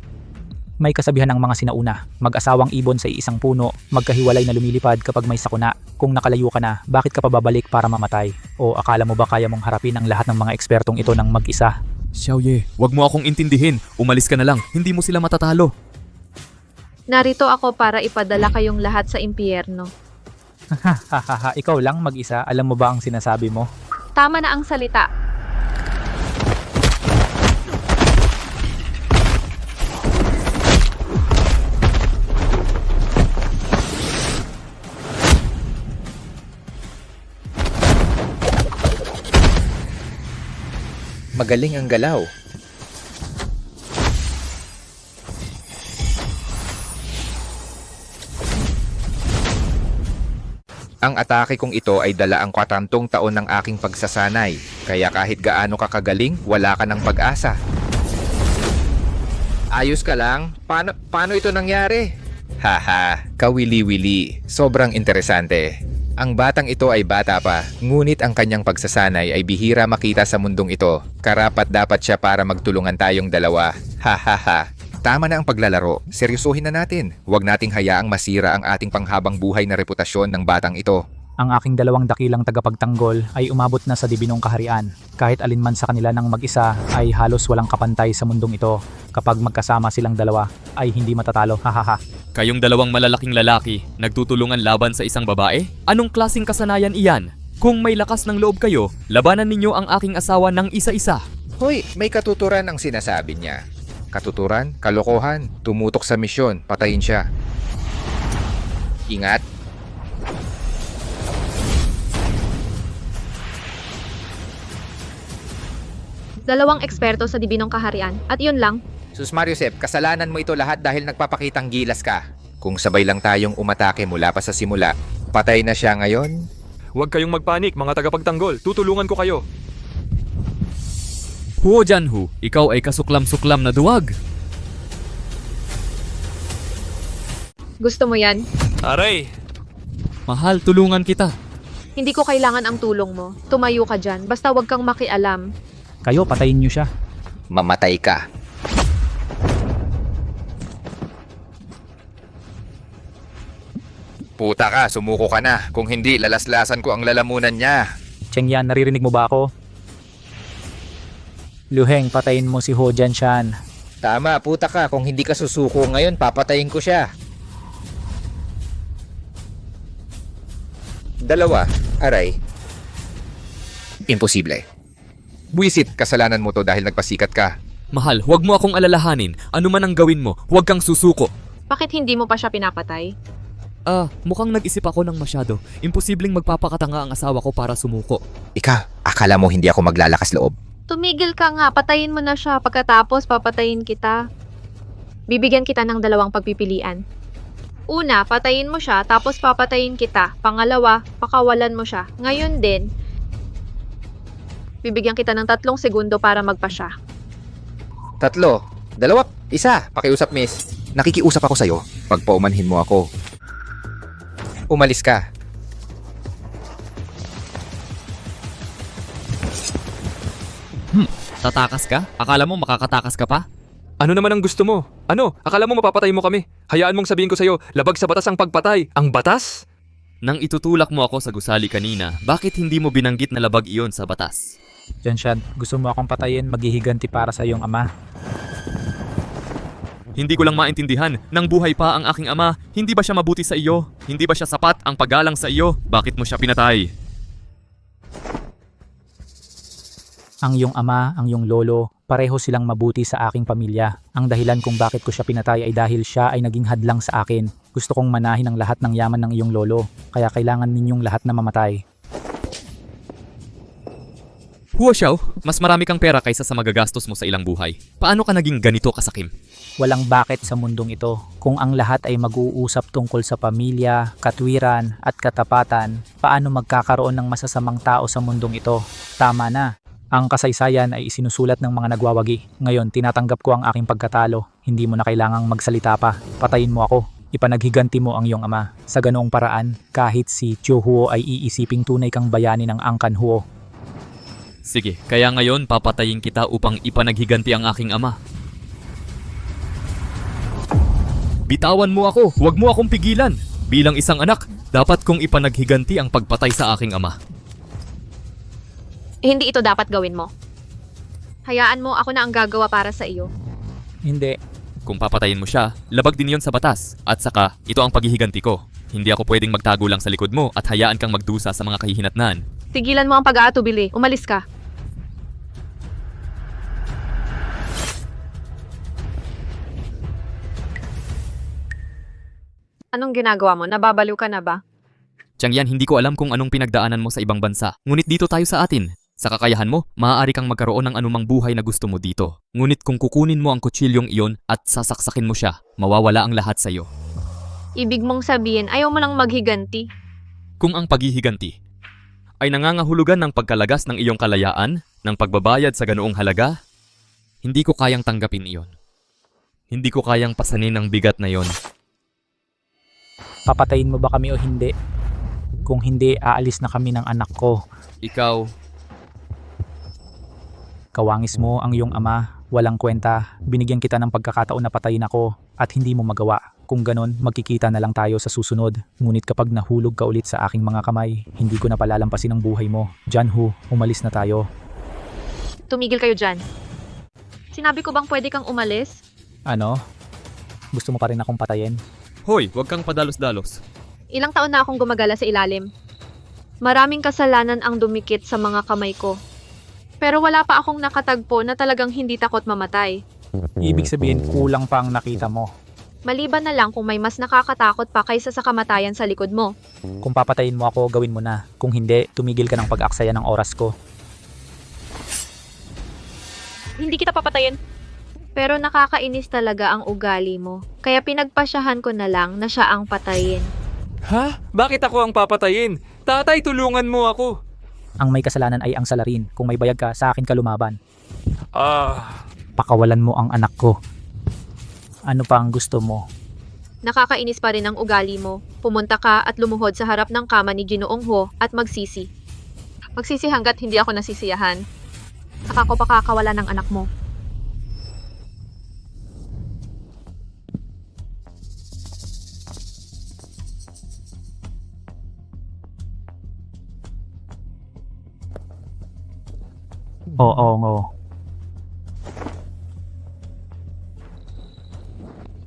May kasabihan ng mga sinauna, mag-asawang ibon sa iisang puno, magkahiwalay na lumilipad kapag may sakuna. Kung nakalayo ka na, bakit ka pa babalik para mamatay? O akala mo ba kaya mong harapin ang lahat ng mga ekspertong ito ng mag-isa? Xiaoye, wag mo akong intindihin. Umalis ka na lang, hindi mo sila matatalo. Narito ako para ipadala kayong lahat sa impyerno. Hahaha, ikaw lang mag-isa, alam mo ba ang sinasabi mo? Tama na ang salita. Magaling ang galaw. Ang atake kong ito ay dala ang 40 taon ng aking pagsasanay. Kaya kahit gaano ka kagaling, wala ka ng pag-asa. Ayos ka lang? Paano ito nangyari? Haha, kawili-wili. Sobrang interesante. Ang batang ito ay bata pa, ngunit ang kanyang pagsasanay ay bihira makita sa mundong ito. Karapat dapat siya para magtulungan tayong dalawa. Hahaha. Tama na ang paglalaro. Seryosohin na natin. Huwag nating hayaang masira ang ating panghabang buhay na reputasyon ng batang ito. Ang aking dalawang dakilang tagapagtanggol ay umabot na sa dibinong kaharian. Kahit alinman sa kanila ng mag-isa ay halos walang kapantay sa mundong ito. Kapag magkasama silang dalawa ay hindi matatalo. Hahaha. Kayong dalawang malalaking lalaki, nagtutulungan laban sa isang babae? Anong klaseng kasanayan iyan? Kung may lakas ng loob kayo, labanan ninyo ang aking asawa ng isa-isa. Hoy, may katuturan ang sinasabi niya. Katuturan, kalokohan, tumutok sa misyon, patayin siya. Ingat. Dalawang eksperto sa dibinong kaharian. At yun lang. Sus Mariusep, kasalanan mo ito lahat dahil nagpapakitang gilas ka. Kung sabay lang tayong umatake mula pa sa simula, patay na siya ngayon. Huwag kayong magpanik, mga tagapagtanggol. Tutulungan ko kayo. Huo Janhu, ikaw ay kasuklam-suklam na duwag. Gusto mo yan? Aray! Mahal, tulungan kita. Hindi ko kailangan ang tulong mo. Tumayo ka dyan. Basta wag kang makialam. Kayo, patayin niyo siya. Mamatay ka. Puta ka, sumuko ka na. Kung hindi, lalaslasan ko ang lalamunan niya. Chengyan, naririnig mo ba ako? Luheng, patayin mo si Ho Jianshan. Tama, puta ka. Kung hindi ka susuko ngayon, papatayin ko siya. Dalawa, aray. Imposible. Buisit, kasalanan mo to dahil nagpasikat ka. Mahal, huwag mo akong alalahanin. Ano man ang gawin mo, huwag kang susuko. Bakit hindi mo pa siya pinapatay? Mukhang nag-isip ako ng masyado. Imposibleng magpapakatanga ang asawa ko para sumuko. Ika, akala mo hindi ako maglalakas loob? Tumigil ka nga. Patayin mo na siya. Pagkatapos, papatayin kita. Bibigyan kita ng dalawang pagpipilian. Una, patayin mo siya, tapos papatayin kita. Pangalawa, pakawalan mo siya. Ngayon din, bibigyan kita ng 3 segundo para magpasya. 3, 2, 1. Pakiusap, miss. Nakikiusap ako sa'yo. Pagpaumanhin mo ako. Umalis ka. Tatakas ka? Akala mo makakatakas ka pa? Ano naman ang gusto mo? Ano? Akala mo mapapatay mo kami? Hayaan mong sabihin ko sa'yo, labag sa batas ang pagpatay. Ang batas? Nang itutulak mo ako sa gusali kanina, bakit hindi mo binanggit na labag iyon sa batas? Jianshan, gusto mo akong patayin, maghihiganti para sa iyong ama. Hindi ko lang maintindihan, nang buhay pa ang aking ama, hindi ba siya mabuti sa iyo? Hindi ba siya sapat ang paggalang sa iyo? Bakit mo siya pinatay? Ang iyong ama, ang iyong lolo, pareho silang mabuti sa aking pamilya. Ang dahilan kung bakit ko siya pinatay ay dahil siya ay naging hadlang sa akin. Gusto kong manahin ang lahat ng yaman ng iyong lolo, kaya kailangan ninyong lahat na mamatay. Huo Xiao, mas marami kang pera kaysa sa magagastos mo sa ilang buhay. Paano ka naging ganito kasakim? Walang bakit sa mundong ito. Kung ang lahat ay mag-uusap tungkol sa pamilya, katwiran, at katapatan, paano magkakaroon ng masasamang tao sa mundong ito? Tama na. Ang kasaysayan ay isinusulat ng mga nagwawagi. Ngayon, tinatanggap ko ang aking pagkatalo. Hindi mo na kailangang magsalita pa. Patayin mo ako. Ipanaghiganti mo ang iyong ama. Sa ganoong paraan, kahit si Chiu Huo ay iisiping tunay kang bayani ng Angkan Huo. Sige, kaya ngayon papatayin kita upang ipanaghiganti ang aking ama. Bitawan mo ako, huwag mo akong pigilan. Bilang isang anak, dapat kong ipanaghiganti ang pagpatay sa aking ama. Hindi ito dapat gawin mo. Hayaan mo, ako na ang gagawa para sa iyo. Hindi. Kung papatayin mo siya, labag din yon sa batas. At saka, ito ang paghihiganti ko. Hindi ako pwedeng magtago lang sa likod mo at hayaan kang magdusa sa mga kahihinatnan. Tigilan mo ang pag-aatubili. Umalis ka. Anong ginagawa mo? Nababaliw ka na ba? Changyan, hindi ko alam kung anong pinagdaanan mo sa ibang bansa. Ngunit dito tayo sa atin. Sa kakayahan mo, maaari kang magkaroon ng anumang buhay na gusto mo dito. Ngunit kung kukunin mo ang kutsilyong iyon at sasaksakin mo siya, mawawala ang lahat sa iyo. Ibig mong sabihin, ayaw mo nang maghiganti. Kung ang paghihiganti ay nangangahulugan ng pagkalagas ng iyong kalayaan, ng pagbabayad sa ganoong halaga, hindi ko kayang tanggapin iyon. Hindi ko kayang pasanin ang bigat na iyon. Papatayin mo ba kami o hindi? Kung hindi, aalis na kami ng anak ko. Ikaw, Kawangis mo ang iyong ama, walang kwenta. Binigyan kita ng pagkakataon na patayin ako at hindi mo magawa. Kung ganon, magkikita na lang tayo sa susunod. Ngunit kapag nahulog ka ulit sa aking mga kamay, hindi ko na palalampasin ang buhay mo. Janhu, umalis na tayo. Tumigil kayo dyan. Sinabi ko bang pwede kang umalis? Ano? Gusto mo pa rin akong patayin? hoy, huwag kang padalos-dalos. Ilang taon na akong gumagala sa ilalim. Maraming kasalanan ang dumikit sa mga kamay ko. Pero wala pa akong nakatagpo na talagang hindi takot mamatay. Ibig sabihin, kulang pa ang nakita mo. Maliban na lang kung may mas nakakatakot pa kaysa sa kamatayan sa likod mo. Kung papatayin mo ako, gawin mo na. Kung hindi, tumigil ka ng pag-aksaya ng oras ko. Hindi kita papatayin. Pero nakakainis talaga ang ugali mo. Kaya pinagpasyahan ko na lang na siya ang patayin. Ha? Bakit ako ang papatayin? Tatay, tulungan mo ako. Ang may kasalanan ay ang salarin. Kung may bayag ka, sa akin ka lumaban. Pakawalan mo ang anak ko. Ano pa ang gusto mo? Nakakainis pa rin ang ugali mo. Pumunta ka at lumuhod sa harap ng kama ni Ginoong Ho at magsisi. Magsisi hanggat hindi ako nasisiyahan. Saka ko pakakawala ng anak mo. Oo.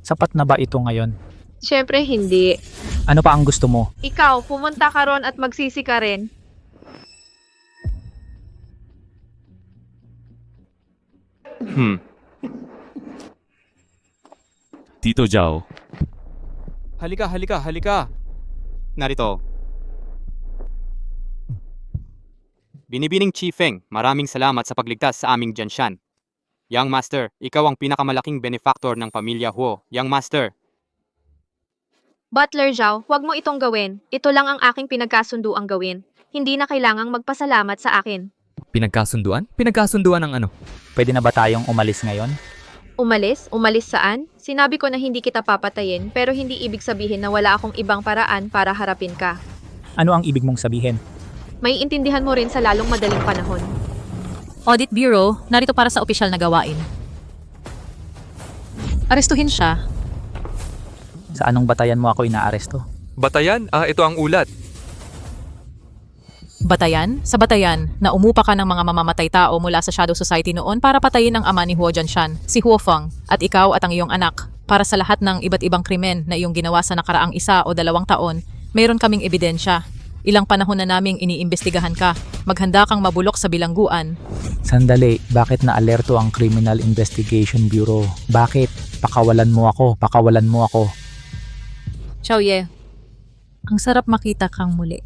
Sapat na ba ito ngayon? Siyempre hindi. Ano pa ang gusto mo? Ikaw, pumunta ka ron at magsisi ka rin. Tito Zhao. Halika. Narito. Binibining Chi Feng, maraming salamat sa pagligtas sa aming Jianshan. Young Master, ikaw ang pinakamalaking benefactor ng pamilya Huo. Young Master, Butler Zhao, huwag mo itong gawin. Ito lang ang aking pinagkasunduang gawin. Hindi na kailangang magpasalamat sa akin. Pinagkasunduan? Pinagkasunduan ng ano? Pwede na ba tayong umalis ngayon? Umalis? Umalis saan? Sinabi ko na hindi kita papatayin, pero hindi ibig sabihin na wala akong ibang paraan para harapin ka. Ano ang ibig mong sabihin? May intindihan mo rin sa lalong madaling panahon. Audit Bureau, narito para sa opisyal na gawain. Arestuhin siya. Sa anong batayan mo ako inaaresto? Batayan? Ito ang ulat. Batayan? Sa batayan, na umupa ka ng mga mamamatay tao mula sa Shadow Society noon para patayin ang ama ni Huo Jianshan, si Huo Feng, at ikaw at ang iyong anak. Para sa lahat ng iba't ibang krimen na iyong ginawa sa nakaraang 1 o 2 taon, mayroon kaming ebidensya. Ilang panahon na naming iniimbestigahan ka. Maghanda kang mabulok sa bilangguan. Sandali, bakit na-alerto ang Criminal Investigation Bureau? Bakit? Pakawalan mo ako. Xiaoye, ang sarap makita kang muli.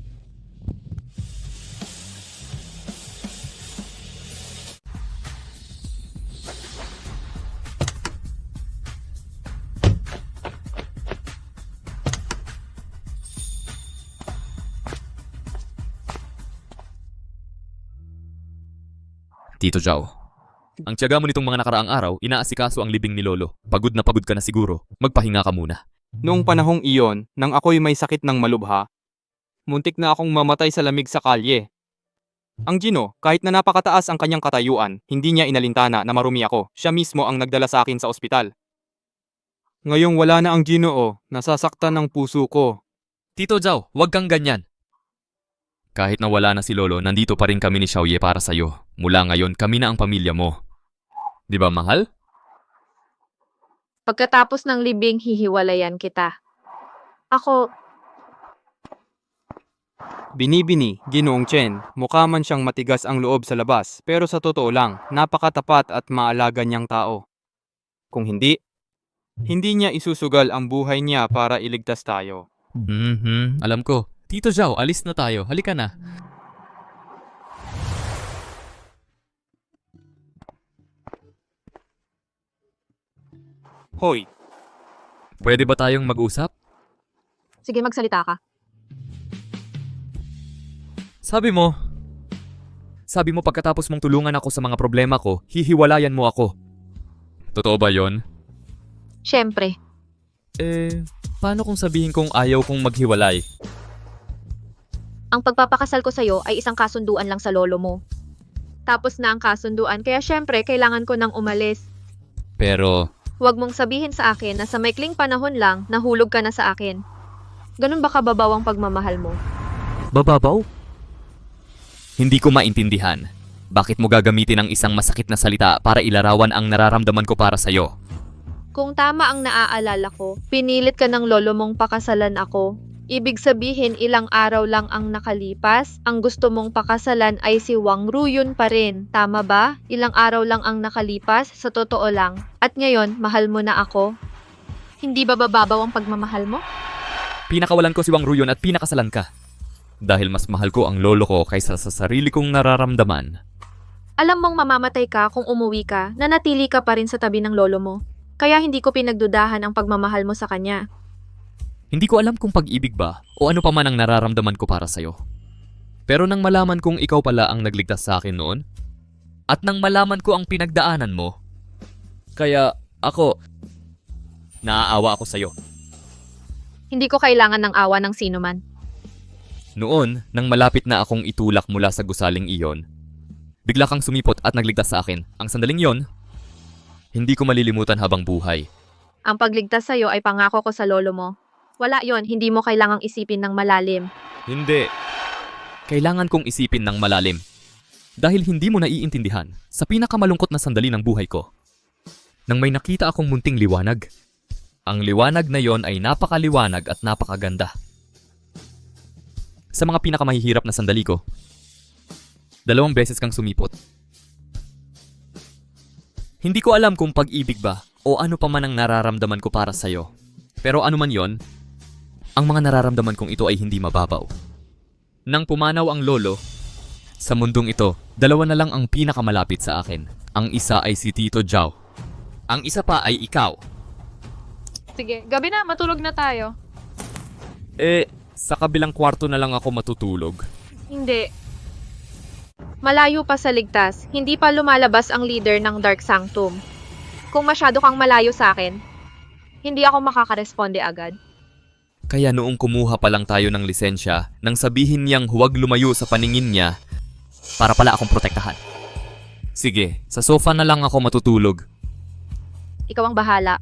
Tito Zhao. Ang tiyaga mo nitong mga nakaraang araw, inaasikaso ang libing ni Lolo. Pagod na pagod ka na siguro. Magpahinga ka muna. noong panahong iyon, nang ako'y may sakit ng malubha, muntik na akong mamatay sa lamig sa kalye. Ang Gino, kahit na napakataas ang kanyang katayuan, hindi niya inalintana na marumi ako. Siya mismo ang nagdala sa akin sa ospital. Ngayong wala na ang Gino, nasasaktan ang puso ko. Tito Zhao, huwag kang ganyan. Kahit na wala na si Lolo, nandito pa rin kami ni Xiaoye para sa'yo. Mula ngayon, kami na ang pamilya mo. Di ba, mahal? Pagkatapos ng libing, hihiwalayan kita. Ako, Binibini, Ginoong Chen, mukha man siyang matigas ang loob sa labas, pero sa totoo lang, napakatapat at maalaga niyang tao. Kung hindi niya isusugal ang buhay niya para iligtas tayo. Alam ko. Tito Zhao, alis na tayo. Halika na. Hoy, Pwede ba tayong mag-usap? Sige, magsalita ka. Sabi mo pagkatapos mong tulungan ako sa mga problema ko, hihiwalayan mo ako. Totoo ba yon? Siyempre. Paano kung sabihin kong ayaw kong maghiwalay? Ang pagpapakasal ko sa'yo ay isang kasunduan lang sa lolo mo. Tapos na ang kasunduan, kaya syempre kailangan ko nang umalis. Pero, Huwag mong sabihin sa akin na sa maikling panahon lang, nahulog ka na sa akin. Ganun ba kababaw ang pagmamahal mo? bababaw? Hindi ko maintindihan. Bakit mo gagamitin ang isang masakit na salita para ilarawan ang nararamdaman ko para sa'yo? Kung tama ang naaalala ko, pinilit ka ng lolo mong pakasalan ako. Ibig sabihin ilang araw lang ang nakalipas, ang gusto mong pakasalan ay si Wang Ruyun pa rin. Tama ba? Ilang araw lang ang nakalipas, sa totoo lang. At ngayon, mahal mo na ako. Hindi ba bababaw ang pagmamahal mo? Pinakawalan ko si Wang Ruyon at pinakasalan ka. Dahil mas mahal ko ang lolo ko kaysa sa sarili kong nararamdaman. Alam mong mamamatay ka kung umuwi ka, nanatili ka pa rin sa tabi ng lolo mo. Kaya hindi ko pinagdudahan ang pagmamahal mo sa kanya. Hindi ko alam kung pag-ibig ba o ano pa man ang nararamdaman ko para sa'yo. Pero nang malaman kong ikaw pala ang nagligtas sa akin noon, at nang malaman ko ang pinagdaanan mo, kaya naaawa ako sa'yo. Hindi ko kailangan ng awa ng sino man. Noon, nang malapit na akong itulak mula sa gusaling iyon, bigla kang sumipot at nagligtas sa akin. Ang sandaling yon, hindi ko malilimutan habang buhay. Ang pagligtas sa'yo ay pangako ko sa lolo mo. Wala yon, hindi mo kailangang isipin ng malalim. Hindi. Kailangan kong isipin ng malalim. Dahil hindi mo naiintindihan sa pinakamalungkot na sandali ng buhay ko. Nang may nakita akong munting liwanag. Ang liwanag na yon ay napakaliwanag at napakaganda. Sa mga pinakamahihirap na sandali ko, 2 beses kang sumipot. Hindi ko alam kung pag-ibig ba o ano pa man ang nararamdaman ko para sa'yo. Pero ano man yon, ang mga nararamdaman kong ito ay hindi mababaw. Nang pumanaw ang lolo, sa mundong ito, 2 na lang ang pinakamalapit sa akin. Ang isa ay si Tito Jao. Ang isa pa ay ikaw. Sige, gabi na, matulog na tayo. Sa kabilang kwarto na lang ako matutulog. Hindi. Malayo pa sa ligtas, hindi pa lumalabas ang leader ng Dark Sanctum. Kung masyado kang malayo sa akin, hindi ako makakaresponde agad. Kaya noong kumuha pa lang tayo ng lisensya, nang sabihin niyang huwag lumayo sa paningin niya, para pala akong protektahan. Sige, sa sofa na lang ako matutulog. Ikaw ang bahala.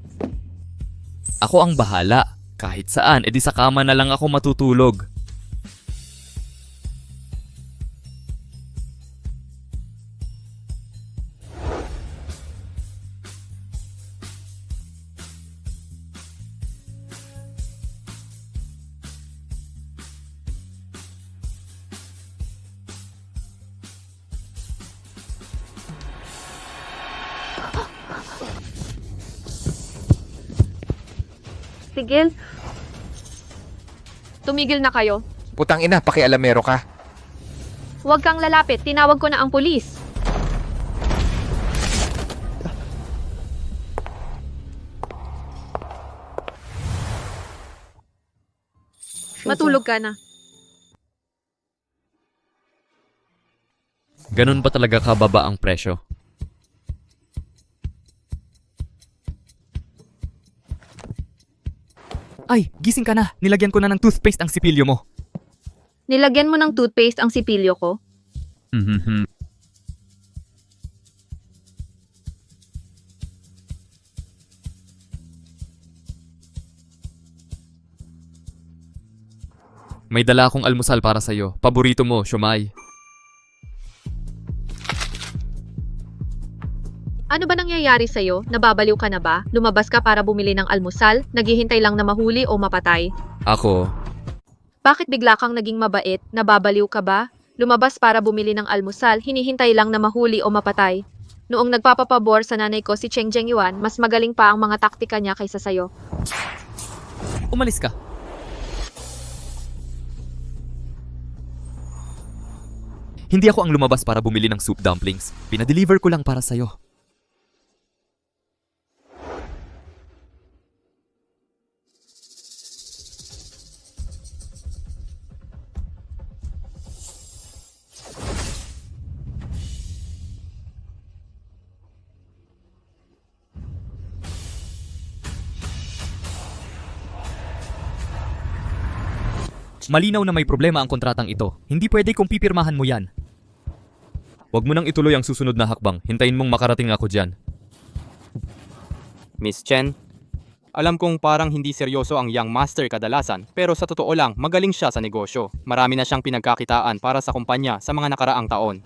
Ako ang bahala. Kahit saan, edi sa kama na lang ako matutulog. Tigil. Tumigil na kayo. Putang ina, pakialamero ka. Huwag kang lalapit, tinawag ko na ang pulis. Matulog ka na. Ganun ba talaga kababa ang presyo? Ay, gising ka na. Nilagyan ko na ng toothpaste ang sipilyo mo. Nilagyan mo ng toothpaste ang sipilyo ko? May dala akong almusal para sa'yo. Paborito mo, siomai. Ano ba nangyayari sa'yo? Nababaliw ka na ba? Lumabas ka para bumili ng almusal? Naghihintay lang na mahuli o mapatay? Ako, Bakit bigla kang naging mabait? Nababaliw ka ba? Lumabas para bumili ng almusal, hinihintay lang na mahuli o mapatay. Noong nagpapapabor sa nanay ko si Cheng Jengyuan, mas magaling pa ang mga taktika niya kaysa sa'yo. umalis ka. Hindi ako ang lumabas para bumili ng soup dumplings. Pinadeliver ko lang para sa'yo. Malinaw na may problema ang kontratang ito. Hindi pwede kung pipirmahan mo yan. Huwag mo nang ituloy ang susunod na hakbang. Hintayin mong makarating ako dyan. Miss Chen, alam kong parang hindi seryoso ang young master kadalasan, pero sa totoo lang, magaling siya sa negosyo. Marami na siyang pinagkakitaan para sa kumpanya sa mga nakaraang taon.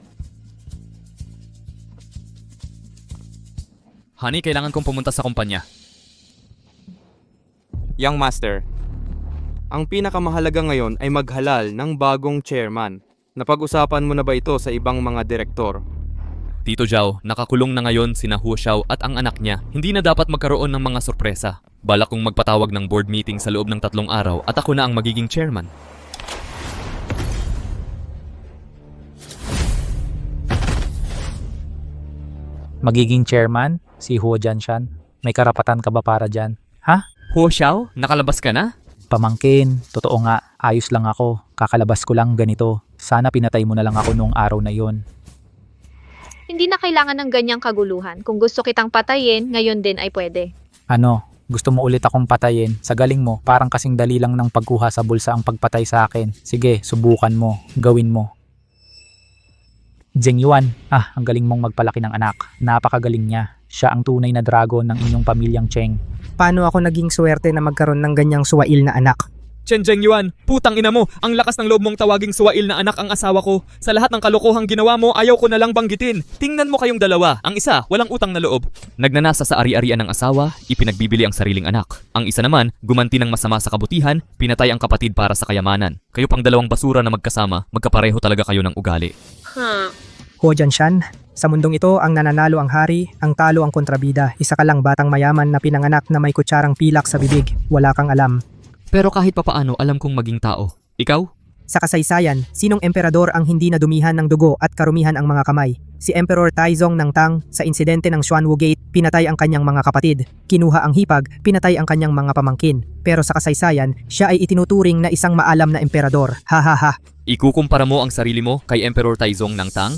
Honey, kailangan kong pumunta sa kumpanya. Young master, ang pinakamahalaga ngayon ay maghalal ng bagong chairman. Napag-usapan mo na ba ito sa ibang mga direktor? Tito Zhao, nakakulong na ngayon sina Huo Xiao at ang anak niya. Hindi na dapat magkaroon ng mga sorpresa. Balak kong magpatawag ng board meeting sa loob ng 3 araw at ako na ang magiging chairman. Magiging chairman? Si Huo Jianshan? May karapatan ka ba para dyan? Ha? Huo Xiao, nakalabas ka na? Pamangkin, totoo nga, ayos lang ako. Kakalabas ko lang ganito. Sana pinatay mo na lang ako noong araw na yon. Hindi na kailangan ng ganyang kaguluhan. Kung gusto kitang patayin, ngayon din ay pwede. Ano? Gusto mo ulit akong patayin? Sa galing mo, parang kasing dali lang ng pagkuha sa bulsa ang pagpatay sa akin. Sige, subukan mo. Gawin mo. Zheng Yuan, ang galing mong magpalaki ng anak. Napakagaling niya. Siya ang tunay na dragon ng inyong pamilyang Cheng. Paano ako naging swerte na magkaroon ng ganyang suwail na anak? Chen Zhengyuan, putang ina mo! Ang lakas ng loob mong tawaging suwail na anak ang asawa ko. Sa lahat ng kalokohang ginawa mo, ayaw ko na lang banggitin. Tingnan mo kayong dalawa. Ang isa, walang utang na loob. Nagnanasa sa ari-arian ng asawa, ipinagbibili ang sariling anak. Ang isa naman, gumanti ng masama sa kabutihan, pinatay ang kapatid para sa kayamanan. Kayo pang dalawang basura na magkasama, magkapareho talaga kayo ng ugali. Huo Jianshan, sa mundong ito, ang nananalo ang hari, ang talo ang kontrabida. Isa ka lang batang mayaman na pinanganak na may kutsarang pilak sa bibig. Wala kang alam. Pero kahit papaano, alam kong maging tao. Ikaw? Sa kasaysayan, sinong emperador ang hindi nadumihan ng dugo at karumihan ang mga kamay? Si Emperor Taizong ng Tang, sa insidente ng Xuanwu Gate, pinatay ang kanyang mga kapatid. Kinuha ang hipag, pinatay ang kanyang mga pamangkin. Pero sa kasaysayan, siya ay itinuturing na isang maalam na emperador. Ha ha ha. Ikukumpara mo ang sarili mo kay Emperor Taizong ng Tang?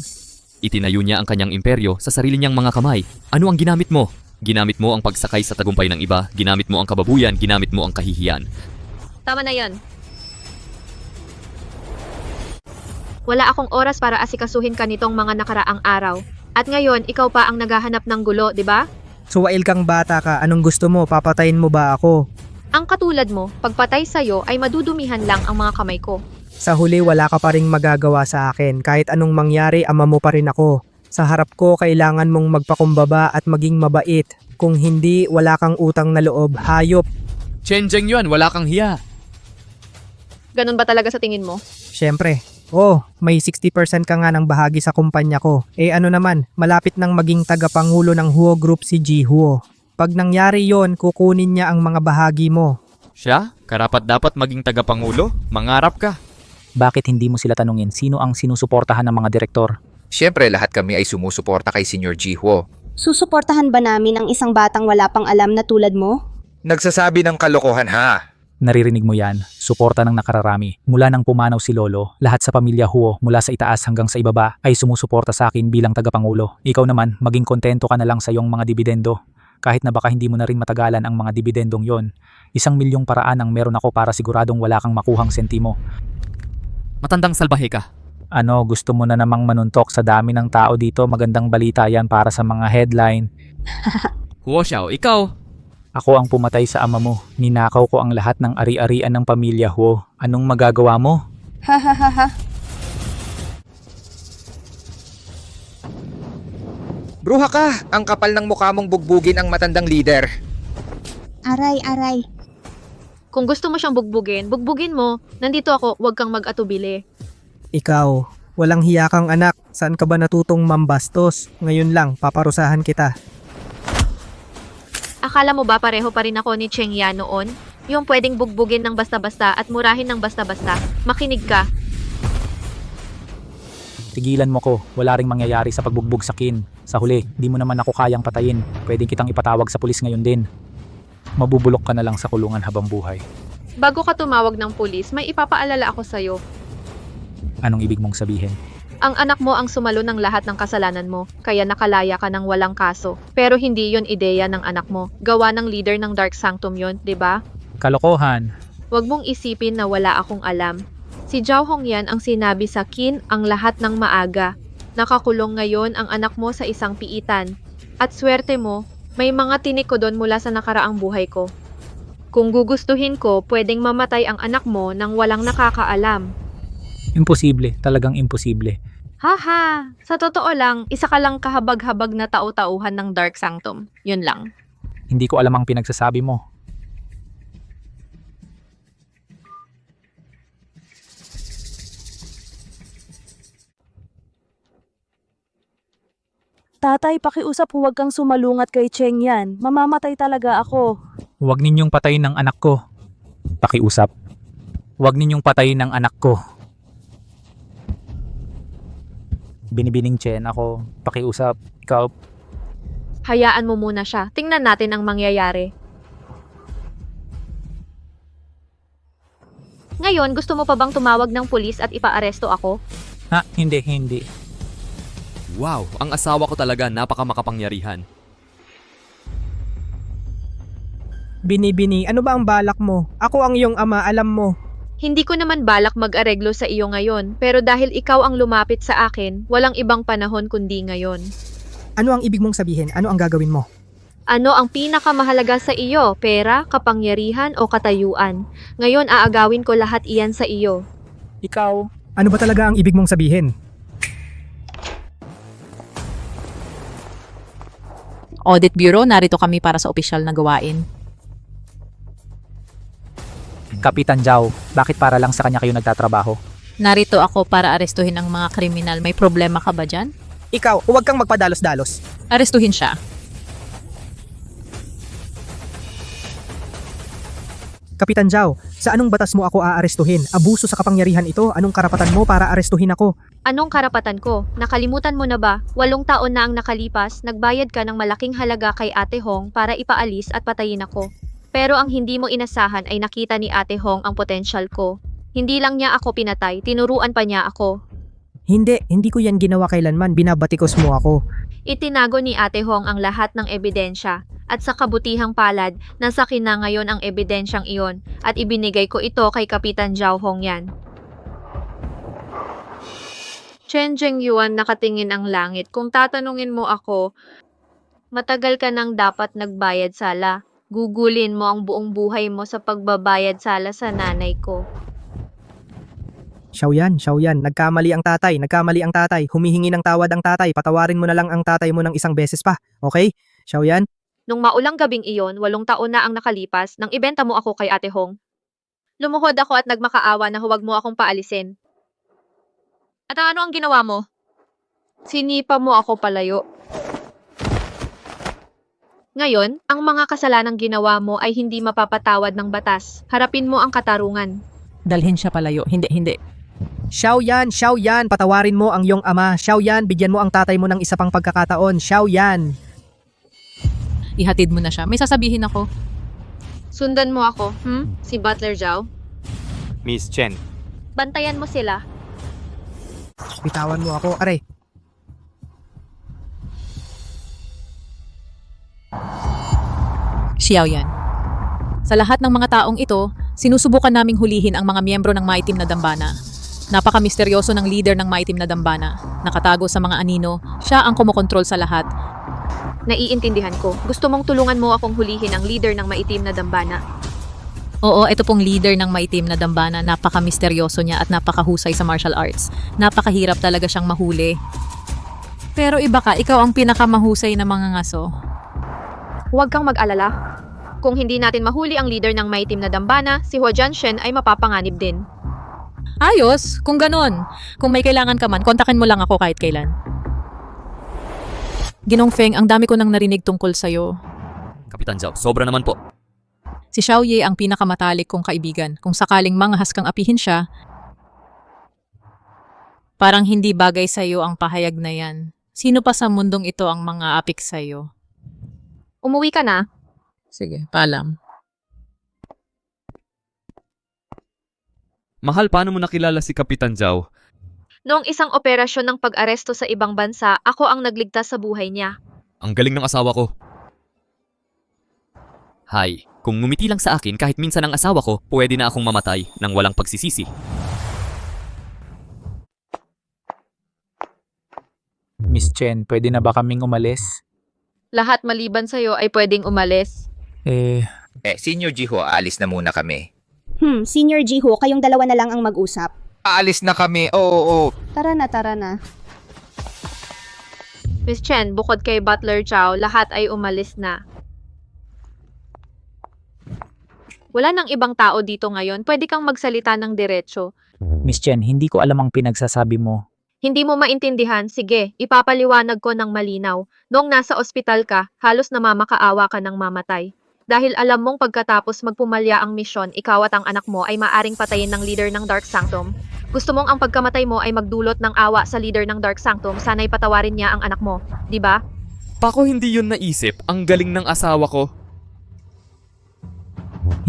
Itinayo niya ang kanyang imperyo sa sarili niyang mga kamay. Ano ang ginamit mo? Ginamit mo ang pagsakay sa tagumpay ng iba, ginamit mo ang kababuyan, ginamit mo ang kahihiyan. Tama na yon. Wala akong oras para asikasuhin ka nitong mga nakaraang araw. At ngayon, ikaw pa ang naghahanap ng gulo, di ba? Suwail kang bata ka, anong gusto mo? Papatayin mo ba ako? Ang katulad mo, pagpatay sa'yo ay madudumihan lang ang mga kamay ko. Sa huli wala ka pa ring magagawa sa akin. Kahit anong mangyari, ama mo pa rin ako. Sa harap ko, kailangan mong magpakumbaba at maging mabait. Kung hindi, wala kang utang na loob. Hayop. Chen Zhengyuan, wala kang hiya. Ganun ba talaga sa tingin mo? Siyempre. May 60% ka nga ng bahagi sa kumpanya ko. Ano naman, malapit nang maging tagapangulo ng Huo Group si Ji Huo. Pag nangyari yon, kukunin niya ang mga bahagi mo. Siya? Karapat dapat maging tagapangulo? Mangarap ka. Bakit hindi mo sila tanungin sino ang sinusuportahan ng mga direktor? Siyempre, lahat kami ay sumusuporta kay Senior Ji Huo. Susuportahan ba namin ang isang batang wala pang alam na tulad mo? Nagsasabi ng kalokohan ha. Naririnig mo yan, suporta ng nakararami. Mula nang pumanaw si Lolo, lahat sa pamilya Huo mula sa itaas hanggang sa ibaba ay sumusuporta sa akin bilang tagapangulo. Ikaw naman, maging kontento ka na lang sa iyong mga dibidendo. Kahit na baka hindi mo na rin matagalan ang mga dibidendong yon. 1,000,000 paraan ang meron ako para siguradong wala kang makuhang sentimo. Matandang salbahe ka. Ano, gusto mo na namang manuntok sa dami ng tao dito? Magandang balita yan para sa mga headline. Huo Xiao, ikaw? Ako ang pumatay sa ama mo. Ninakaw ko ang lahat ng ari-arian ng pamilya Huo. Anong magagawa mo? Ha ha ha ha. Bruha ka! Ang kapal ng mukha mong bugbugin ang matandang leader. Aray, aray. Kung gusto mo siyang bugbugin, bugbugin mo. Nandito ako, huwag kang mag-atubili. Ikaw, walang hiya kang anak. Saan ka ba natutong mambastos? Ngayon lang, paparusahan kita. Akala mo ba pareho pa rin ako ni Cheng Yan noon? Yung pwedeng bugbugin ng basta-basta at murahin ng basta-basta. Makinig ka. Tigilan mo ko. Wala ring mangyayari sa pagbugbog sa kin. Sa huli, di mo naman ako kayang patayin. Pwedeng kitang ipatawag sa pulis ngayon din. Mabubulok ka na lang sa kulungan habang buhay. Bago ka tumawag ng pulis, may ipapaalala ako sa'yo. Anong ibig mong sabihin? Ang anak mo ang sumalo ng lahat ng kasalanan mo, kaya nakalaya ka ng walang kaso. Pero hindi yon ideya ng anak mo. Gawa ng leader ng Dark Sanctum yon, di ba? Kalokohan. Huwag mong isipin na wala akong alam. Si Zhao Hongyan ang sinabi sa Qin ang lahat ng maaga. Nakakulong ngayon ang anak mo sa isang piitan. At swerte mo, may mga tinik ko doon mula sa nakaraang buhay ko. Kung gugustuhin ko, pwedeng mamatay ang anak mo nang walang nakakaalam. Imposible, talagang imposible. Haha! Sa totoo lang, isa ka lang kahabag-habag na tau-tauhan ng Dark Sanctum. Yun lang. Hindi ko alam ang pinagsasabi mo. Tatay, pakiusap, huwag kang sumalungat kay Cheng Yan. Mamamatay talaga ako. Huwag ninyong patayin ng anak ko. Pakiusap. Huwag ninyong patayin ng anak ko. Binibining Chen ako. Pakiusap. Ikaw. Hayaan mo muna siya. Tingnan natin ang mangyayari. Ngayon, gusto mo pa bang tumawag ng pulis at ipaaresto ako? Ha? Hindi. Wow, ang asawa ko talaga napakamakapangyarihan. Bini, ano ba ang balak mo? Ako ang iyong ama, alam mo. Hindi ko naman balak mag-areglo sa iyo ngayon, pero dahil ikaw ang lumapit sa akin, walang ibang panahon kundi ngayon. Ano ang ibig mong sabihin? Ano ang gagawin mo? Ano ang pinakamahalaga sa iyo? Pera, kapangyarihan o katayuan? Ngayon aagawin ko lahat iyan sa iyo. Ikaw. Ano ba talaga ang ibig mong sabihin? Audit Bureau, narito kami para sa opisyal na gawain. Kapitan Zhao, bakit para lang sa kanya kayo nagtatrabaho? Narito ako para arestuhin ang mga kriminal. May problema ka ba dyan? Ikaw, huwag kang magpadalos-dalos. Arestuhin siya. Kapitan Zhao, sa anong batas mo ako aarestuhin? Abuso sa kapangyarihan ito? Anong karapatan mo para arestuhin ako? Anong karapatan ko? Nakalimutan mo na ba? 8 taon na ang nakalipas, nagbayad ka ng malaking halaga kay Ate Hong para ipaalis at patayin ako. Pero ang hindi mo inasahan ay nakita ni Ate Hong ang potensyal ko. Hindi lang niya ako pinatay, tinuruan pa niya ako. Hindi ko yan ginawa kailanman, binabatikos mo ako. Itinago ni Ate Hong ang lahat ng ebidensya. At sa kabutihang palad, nasa akin na ngayon ang ebidensyang iyon at ibinigay ko ito kay Kapitan Zhao Hongyan. Chen Zhengyuan nakatingin ang langit. Kung tatanungin mo ako, matagal ka nang dapat nagbayad sala. Gugulin mo ang buong buhay mo sa pagbabayad sala sa nanay ko. Xiaoyan, nagkamali ang tatay, humihingi ng tawad ang tatay, patawarin mo na lang ang tatay mo ng isang beses pa, okay? Xiaoyan? Nung maulang gabing iyon, 8 taon na ang nakalipas, nang ibenta mo ako kay Ate Hong. Lumuhod ako at nagmakaawa na huwag mo akong paalisin. At ano ang ginawa mo? Sinipa mo ako palayo. Ngayon, ang mga kasalanang ginawa mo ay hindi mapapatawad ng batas. Harapin mo ang katarungan. Dalhin siya palayo. Hindi. Xiaoyan, patawarin mo ang iyong ama. Xiaoyan, bigyan mo ang tatay mo ng isa pang pagkakataon. Xiaoyan. Ihatid mo na siya. May sasabihin ako. Sundan mo ako, Si Butler Zhao. Miss Chen, Bantayan mo sila. Bitawan mo ako, aray. Xiaoyan. Sa lahat ng mga taong ito, sinusubukan naming hulihin ang mga miyembro ng Maitim na Dambana. Napaka-misteryoso ng leader ng Maitim na Dambana. Nakatago sa mga anino, siya ang kumokontrol sa lahat. Naiintindihan ko. Gusto mong tulungan mo akong hulihin ang leader ng Maitim na Dambana. Oo, ito pong leader ng Maitim na Dambana. Napaka-misteryoso niya at napakahusay sa martial arts. Napakahirap talaga siyang mahuli. Pero iba ka, ikaw ang pinakamahusay na mga ngaso. Huwag kang mag-alala. Kung hindi natin mahuli ang leader ng Maitim na Dambana, si Hua Jianshen ay mapapanganib din. Ayos, kung ganon. Kung may kailangan ka man, kontakin mo lang ako kahit kailan. Ginong Feng, ang dami ko nang narinig tungkol sa'yo. Kapitan Zhao, sobra naman po. Si Xiao Ye ang pinakamatalik kong kaibigan. Kung sakaling manghas kang apihin siya, parang hindi bagay sa'yo ang pahayag na yan. Sino pa sa mundong ito ang mga apik sa'yo? Umuwi ka na. Sige, paalam. Mahal, paano mo nakilala si Kapitan Zhao? Noong isang operasyon ng pag-aresto sa ibang bansa, ako ang nagligtas sa buhay niya. Ang galing ng asawa ko. Hay, kung ngumiti lang sa akin kahit minsan ang asawa ko, pwede na akong mamatay nang walang pagsisisi. Miss Chen, pwede na ba kaming umalis? Lahat maliban sa'yo ay pwedeng umalis. Senior Jiho, aalis na muna kami. Senior Jiho, kayong dalawa na lang ang mag-usap. Aalis na kami, oo. Tara na. Miss Chen, bukod kay Butler Chow, lahat ay umalis na. Wala nang ibang tao dito ngayon. Pwede kang magsalita ng diretso. Miss Chen, hindi ko alam ang pinagsasabi mo. Hindi mo maintindihan? Sige, ipapaliwanag ko ng malinaw. Noong nasa ospital ka, halos namamakaawa ka ng mamatay. Dahil alam mong pagkatapos magpumalya ang misyon, ikaw at ang anak mo ay maaring patayin ng leader ng Dark Sanctum. Gusto mong ang pagkamatay mo ay magdulot ng awa sa leader ng Dark Sanctum, sana'y patawarin niya ang anak mo, di ba? Bako hindi yun naisip. Ang galing ng asawa ko.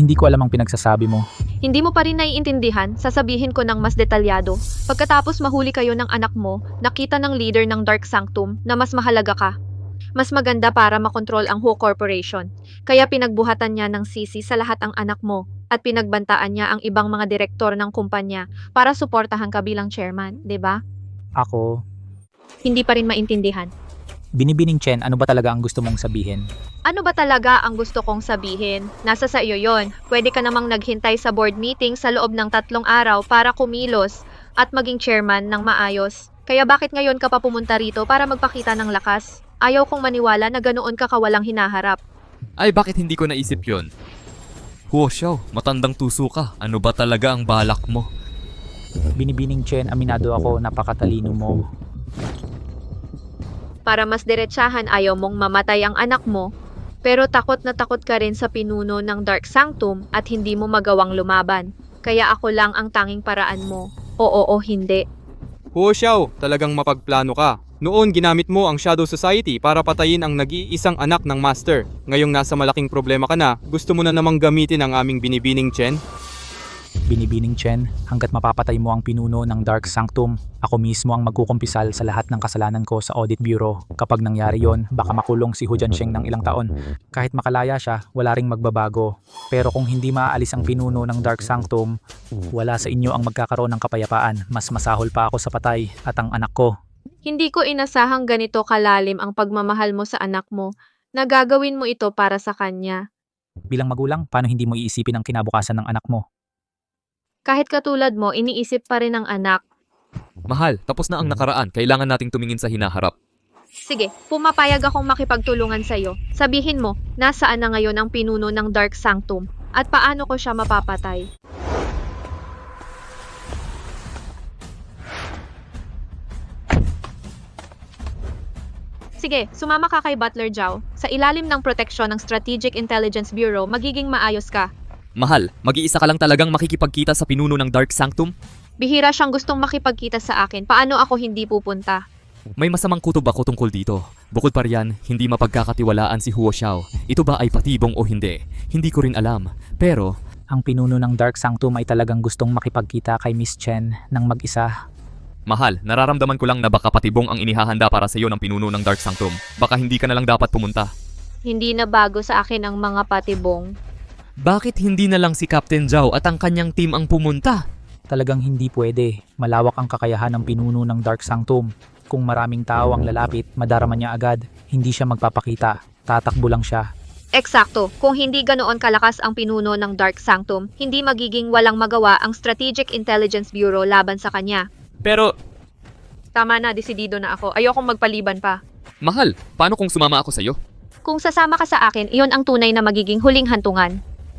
Hindi ko alam ang pinagsasabi mo. Hindi mo pa rin naiintindihan, sasabihin ko ng mas detalyado. Pagkatapos mahuli kayo ng anak mo, nakita ng leader ng Dark Sanctum na mas mahalaga ka. Mas maganda para makontrol ang Hu Corporation. Kaya pinagbuhatan niya ng sisi sa lahat ang anak mo at pinagbantaan niya ang ibang mga direktor ng kumpanya para suportahan ka bilang chairman, di ba? Ako, Hindi pa rin maintindihan. Binibining Chen, ano ba talaga ang gusto mong sabihin? Ano ba talaga ang gusto kong sabihin? Nasa sa iyo yon. Pwede ka namang naghintay sa board meeting sa loob ng 3 araw para kumilos at maging chairman ng maayos. Kaya bakit ngayon ka pa pumunta rito para magpakita ng lakas? Ayaw kong maniwala na ganoon ka kawalang hinaharap. Ay, bakit hindi ko naisip yun? Huo Xiao, matandang tuso ka. Ano ba talaga ang balak mo? Binibining Chen, aminado ako, napakatalino mo. Para mas diretsahan, ayaw mong mamatay ang anak mo, pero takot na takot ka rin sa pinuno ng Dark Sanctum at hindi mo magawang lumaban. Kaya ako lang ang tanging paraan mo. Oo o hindi. Huo Xiao, talagang mapagplano ka. Noon ginamit mo ang Shadow Society para patayin ang nag-iisang anak ng Master. Ngayong nasa malaking problema ka na, gusto mo na namang gamitin ang aming binibining Chen? Binibining Chen, hanggat mapapatay mo ang pinuno ng Dark Sanctum, ako mismo ang magkukumpisal sa lahat ng kasalanan ko sa Audit Bureau. Kapag nangyari yon, baka makulong si Hu Jiansheng ng ilang taon. Kahit makalaya siya, wala ring magbabago. Pero kung hindi maaalis ang pinuno ng Dark Sanctum, wala sa inyo ang magkakaroon ng kapayapaan. Mas masahol pa ako sa patay at ang anak ko. Hindi ko inasahang ganito kalalim ang pagmamahal mo sa anak mo na gagawin mo ito para sa kanya. Bilang magulang, paano hindi mo iisipin ang kinabukasan ng anak mo? Kahit katulad mo, iniisip pa rin ang anak. Mahal, tapos na ang nakaraan. Kailangan nating tumingin sa hinaharap. Sige, pumapayag akong makipagtulungan sa'yo. Sabihin mo, nasaan na ngayon ang pinuno ng Dark Sanctum at paano ko siya mapapatay. Sige, sumama ka kay Butler Zhao. Sa ilalim ng proteksyon ng Strategic Intelligence Bureau, magiging maayos ka. Mahal, mag-iisa ka lang talagang makikipagkita sa pinuno ng Dark Sanctum? Bihira siyang gustong makipagkita sa akin. Paano ako hindi pupunta? May masamang kutob ako tungkol dito. Bukod pa riyan, hindi mapagkakatiwalaan si Huo Xiao. Ito ba ay patibong o hindi? Hindi ko rin alam. Pero, Ang pinuno ng Dark Sanctum ay talagang gustong makipagkita kay Miss Chen ng mag-isa. mahal, nararamdaman ko lang na baka patibong ang inihahanda para sa iyo ng pinuno ng Dark Sanctum. Baka hindi ka na lang dapat pumunta. Hindi na bago sa akin ang mga patibong. Bakit hindi na lang si Captain Zhao at ang kanyang team ang pumunta? Talagang hindi pwede. Malawak ang kakayahan ng pinuno ng Dark Sanctum. Kung maraming tao ang lalapit, madarama niya agad. Hindi siya magpapakita. Tatakbo lang siya. Eksakto, kung hindi ganoon kalakas ang pinuno ng Dark Sanctum, hindi magiging walang magawa ang Strategic Intelligence Bureau laban sa kanya. Pero, Tama na, desidido na ako. Ayokong magpaliban pa. mahal, paano kung sumama ako sa iyo? Kung sasama ka sa akin, iyon ang tunay na magiging huling hantungan.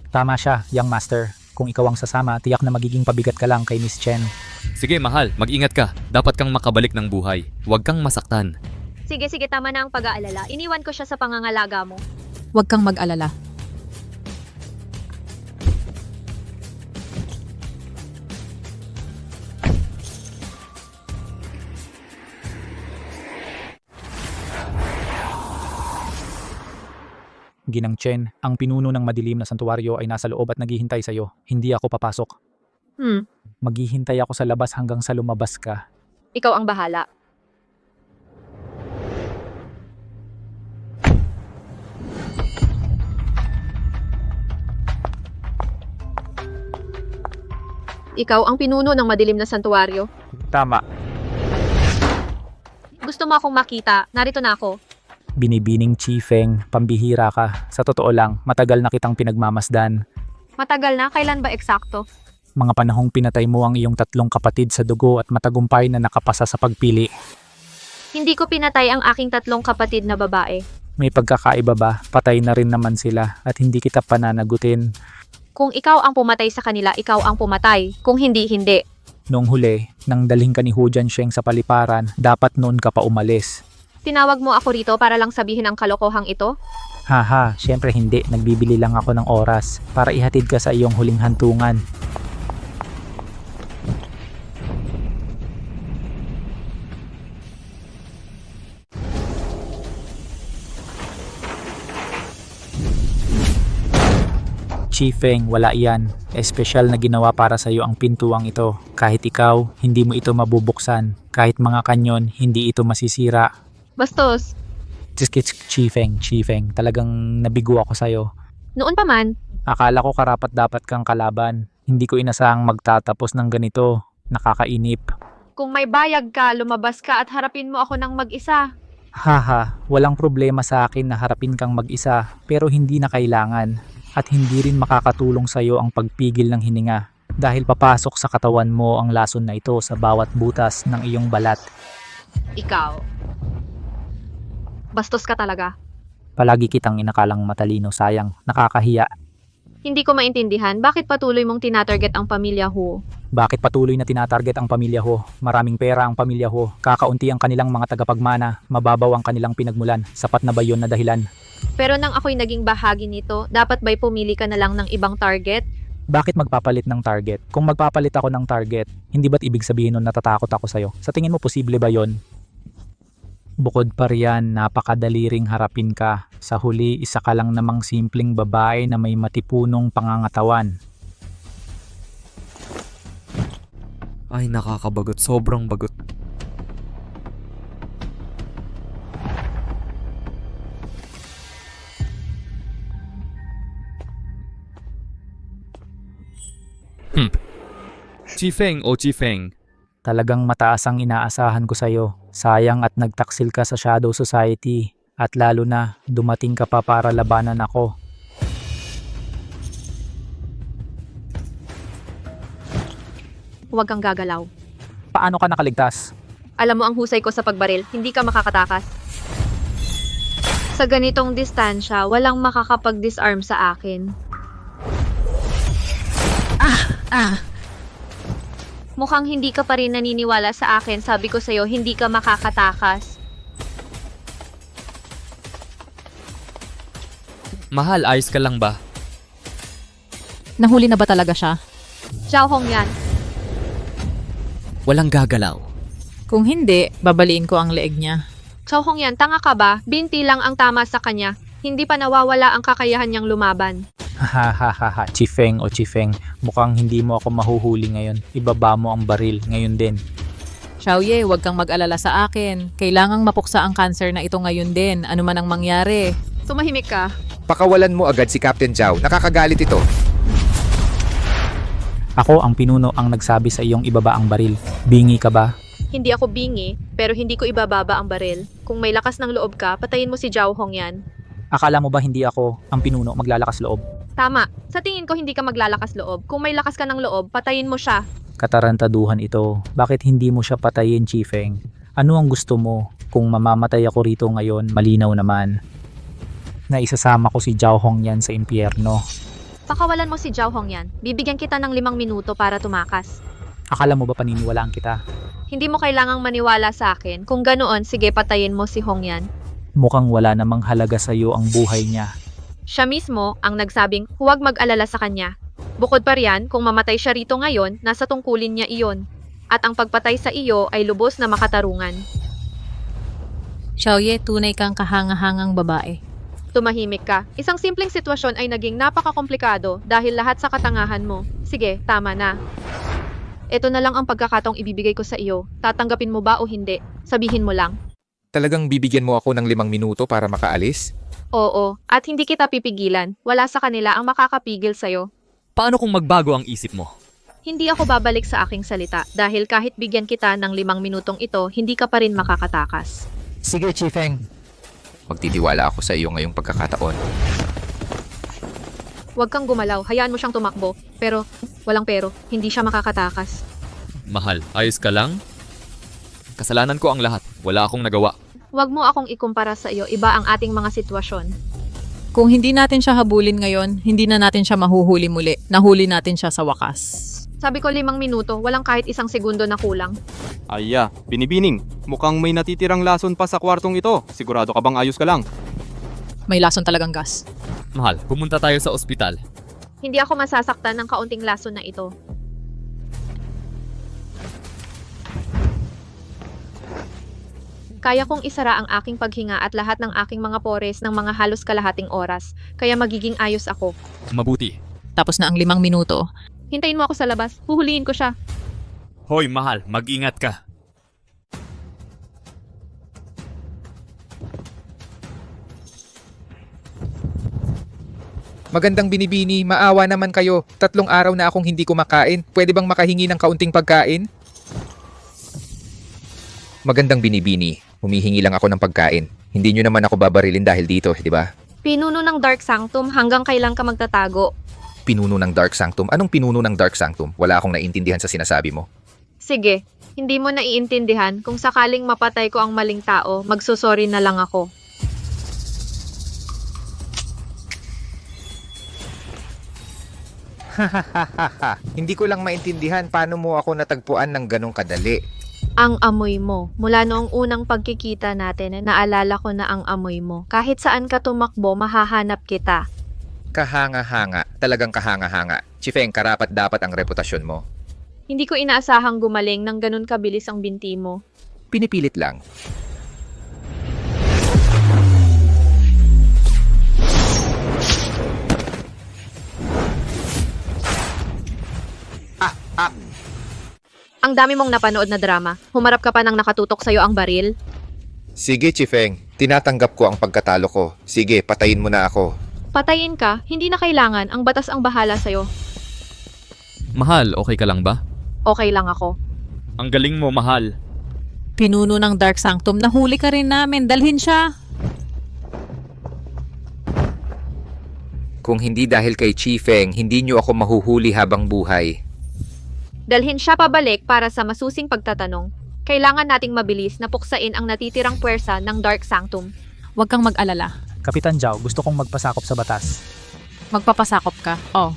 Tama siya, young master. Kung ikaw ang sasama, tiyak na magiging pabigat ka lang kay Miss Chen. Sige mahal, mag-ingat ka. Dapat kang makabalik ng buhay. Huwag kang masaktan. Sige, tama na ang pag-aalala. Iniwan ko siya sa pangangalaga mo. Huwag kang mag-alala. Ginang Chen, ang pinuno ng madilim na santuwaryo ay nasa loob at naghihintay sa'yo. Hindi ako papasok. Maghihintay ako sa labas hanggang sa lumabas ka. Ikaw ang bahala. Ikaw ang pinuno ng madilim na santuwaryo. Tama. gusto mo akong makita, narito na ako. Binibining Chifeng, pambihira ka. Sa totoo lang, matagal na kitang pinagmamasdan. Matagal na, kailan ba eksakto? Mga panahong pinatay mo ang iyong 3 kapatid sa dugo at matagumpay na nakapasa sa pagpili. Hindi ko pinatay ang aking 3 kapatid na babae. May pagkakaiba ba? Patay na rin naman sila at hindi kita pananagutin. Kung ikaw ang pumatay sa kanila, ikaw ang pumatay. Kung hindi, hindi. Noong huli, nang dalhin ka ni Hu Jiansheng sa paliparan, dapat noon ka pa umalis. Tinawag mo ako rito para lang sabihin ang kalokohang ito? Haha, syempre hindi. Nagbibili lang ako ng oras para ihatid ka sa iyong huling hantungan. Chifeng, wala yan. Espesyal na ginawa para sa iyo ang pintuang ito. Kahit ikaw, hindi mo ito mabubuksan. Kahit mga kanyon, hindi ito masisira. Bastos, Chifeng, talagang nabigo ako sa'yo. noon pa man, Akala ko karapat dapat kang kalaban. Hindi ko inasahang magtatapos ng ganito. Nakakainip. kung may bayag ka, lumabas ka at harapin mo ako ng mag-isa. Haha, walang problema sa akin na harapin kang mag-isa, pero hindi na kailangan. At hindi rin makakatulong sa iyo ang pagpigil ng hininga dahil papasok sa katawan mo ang lason na ito sa bawat butas ng iyong balat. Ikaw. Bastos ka talaga. Palagi kitang inakalang matalino, sayang, nakakahiya. Hindi ko maintindihan bakit patuloy mong tinatarget ang pamilya Hu. Bakit patuloy na tinatarget ang pamilya Ho? Maraming pera ang pamilya Ho, kakaunti ang kanilang mga tagapagmana, mababaw ang kanilang pinagmulan, sapat na ba yun na dahilan? Pero nang ako'y naging bahagi nito, dapat ba'y pumili ka na lang ng ibang target? Bakit magpapalit ng target? Kung magpapalit ako ng target, hindi ba't ibig sabihin nun natatakot ako sa'yo? Sa tingin mo posible ba yon? Bukod pa riyan, napakadali ring harapin ka. Sa huli, isa ka lang namang simpleng babae na may matipunong pangangatawan. Ay, nakakabagot. Sobrang bagot. Chifeng o Chifeng. Talagang mataas ang inaasahan ko sa'yo. Sayang at nagtaksil ka sa Shadow Society. At lalo na, dumating ka pa para labanan ako. Huwag kang gagalaw. Paano ka nakaligtas? Alam mo ang husay ko sa pagbaril, hindi ka makakatakas. Sa ganitong distansya, walang makakapag-disarm sa akin. Mukhang hindi ka pa rin naniniwala sa akin. Sabi ko sa'yo, hindi ka makakatakas. Mahal, ayos ka lang ba? Nahuli na ba talaga siya? Xiao Hong yan. Walang gagalaw. Kung hindi, babaliin ko ang leeg niya. Xiao Hong yan, tanga ka ba? Binti lang ang tama sa kanya. Hindi pa nawawala ang kakayahan niyang lumaban. Hahaha, Chifeng o Chifeng, mukhang hindi mo ako mahuhuli ngayon. Ibaba mo ang baril ngayon din. Xiaoye, huwag kang mag-alala sa akin. Kailangang mapuksa ang cancer na ito ngayon din, ano man ang mangyari. Tumahimik ka. Pakawalan mo agad si Captain Zhao. Nakakagalit ito. Ako ang pinuno ang nagsabi sa iyong ibaba ang baril. Bingi ka ba? Hindi ako bingi, pero hindi ko ibababa ang baril. Kung may lakas ng loob ka, patayin mo si Xiao Hong yan. Akala mo ba hindi ako ang pinuno maglalakas loob? Tama. Sa tingin ko hindi ka maglalakas loob. Kung may lakas ka ng loob, patayin mo siya. Katarantaduhan ito. Bakit hindi mo siya patayin, Chifeng? Ano ang gusto mo? Kung mamamatay ako rito ngayon, malinaw naman. Na isasama ko si Xiao Hong yan sa impyerno. Pakawalan mo si Xiao Hong yan. Bibigyan kita ng 5 minuto para tumakas. Akala mo ba paniniwalaan kita? Hindi mo kailangang maniwala sa akin. Kung ganoon, sige patayin mo si Hong yan. Mukhang wala namang halaga sa iyo ang buhay niya. Siya mismo ang nagsabing huwag mag-alala sa kanya. Bukod pa riyan, kung mamatay siya rito ngayon, nasa tungkulin niya iyon. At ang pagpatay sa iyo ay lubos na makatarungan. Xiaoye, tunay kang kahangahangang babae. Tumahimik ka. Isang simpleng sitwasyon ay naging napakakomplikado dahil lahat sa katangahan mo. Sige, tama na. Ito na lang ang pagkakataong ibibigay ko sa iyo. Tatanggapin mo ba o hindi? Sabihin mo lang. Talagang bibigyan mo ako ng 5 minuto para makaalis? Oo, at hindi kita pipigilan. Wala sa kanila ang makakapigil sa'yo. Paano kung magbago ang isip mo? Hindi ako babalik sa aking salita dahil kahit bigyan kita ng 5 minutong ito, hindi ka pa rin makakatakas. Sige, Chifeng. Magtitiwala ako sa iyo ngayong pagkakataon. Huwag kang gumalaw, hayaan mo siyang tumakbo. Pero, walang pero, hindi siya makakatakas. Mahal, ayos ka lang? Kasalanan ko ang lahat. Wala akong nagawa. Huwag mo akong ikumpara sa iyo, iba ang ating mga sitwasyon. Kung hindi natin siya habulin ngayon, hindi na natin siya mahuhuli muli. Nahuli natin siya sa wakas. Sabi ko 5 minuto, walang kahit 1 segundo na kulang. Aya, Binibining, mukhang may natitirang lason pa sa kwartong ito. Sigurado ka bang ayos ka lang? May lason talagang gas. Mahal, pumunta tayo sa ospital. Hindi ako masasaktan ng kaunting lason na ito. Kaya kong isara ang aking paghinga at lahat ng aking mga pores ng mga halos kalahating oras. Kaya magiging ayos ako. Mabuti. Tapos na ang 5 minuto. Hintayin mo ako sa labas. Huhulihin ko siya. Hoy, mahal, mag-ingat ka. Magandang Binibini, maawa naman kayo. 3 araw na akong hindi kumakain. Pwede bang makahingi ng kaunting pagkain? Magandang Binibini, humihingi lang ako ng pagkain. Hindi nyo naman ako babarilin dahil dito, di ba? Pinuno ng Dark Sanctum, hanggang kailan ka magtatago? Pinuno ng Dark Sanctum? Anong pinuno ng Dark Sanctum? Wala akong naiintindihan sa sinasabi mo. Sige, hindi mo naiintindihan. Kung sakaling mapatay ko ang maling tao, magsusorry na lang ako. Hindi ko lang maintindihan paano mo ako natagpuan ng ganong kadali. Ang amoy mo. Mula noong unang pagkikita natin, naalala ko na ang amoy mo. Kahit saan ka tumakbo, mahahanap kita. Kahanga-hanga. Talagang kahanga-hanga. Chifeng, karapat dapat ang reputasyon mo. Hindi ko inaasahang gumaling ng ganun kabilis ang binti mo. Pinipilit lang. Ang dami mong napanood na drama. Humarap ka pa nang nakatutok sa'yo ang baril. Sige, Chifeng. Tinatanggap ko ang pagkatalo ko. Sige, patayin mo na ako. Patayin ka, hindi na kailangan. Ang batas ang bahala sa'yo. Mahal, okay ka lang ba? Okay lang ako. Ang galing mo, mahal. Pinuno ng Dark Sanctum, nahuli ka rin namin. Dalhin siya. Kung hindi dahil kay Chifeng, hindi nyo ako mahuhuli habang buhay. Dalhin siya pabalik para sa masusing pagtatanong. Kailangan nating mabilis na puksain ang natitirang puwersa ng Dark Sanctum. Huwag kang mag-alala. Kapitan Zhao, gusto kong magpasakop sa batas. Magpapasakop ka. Oh.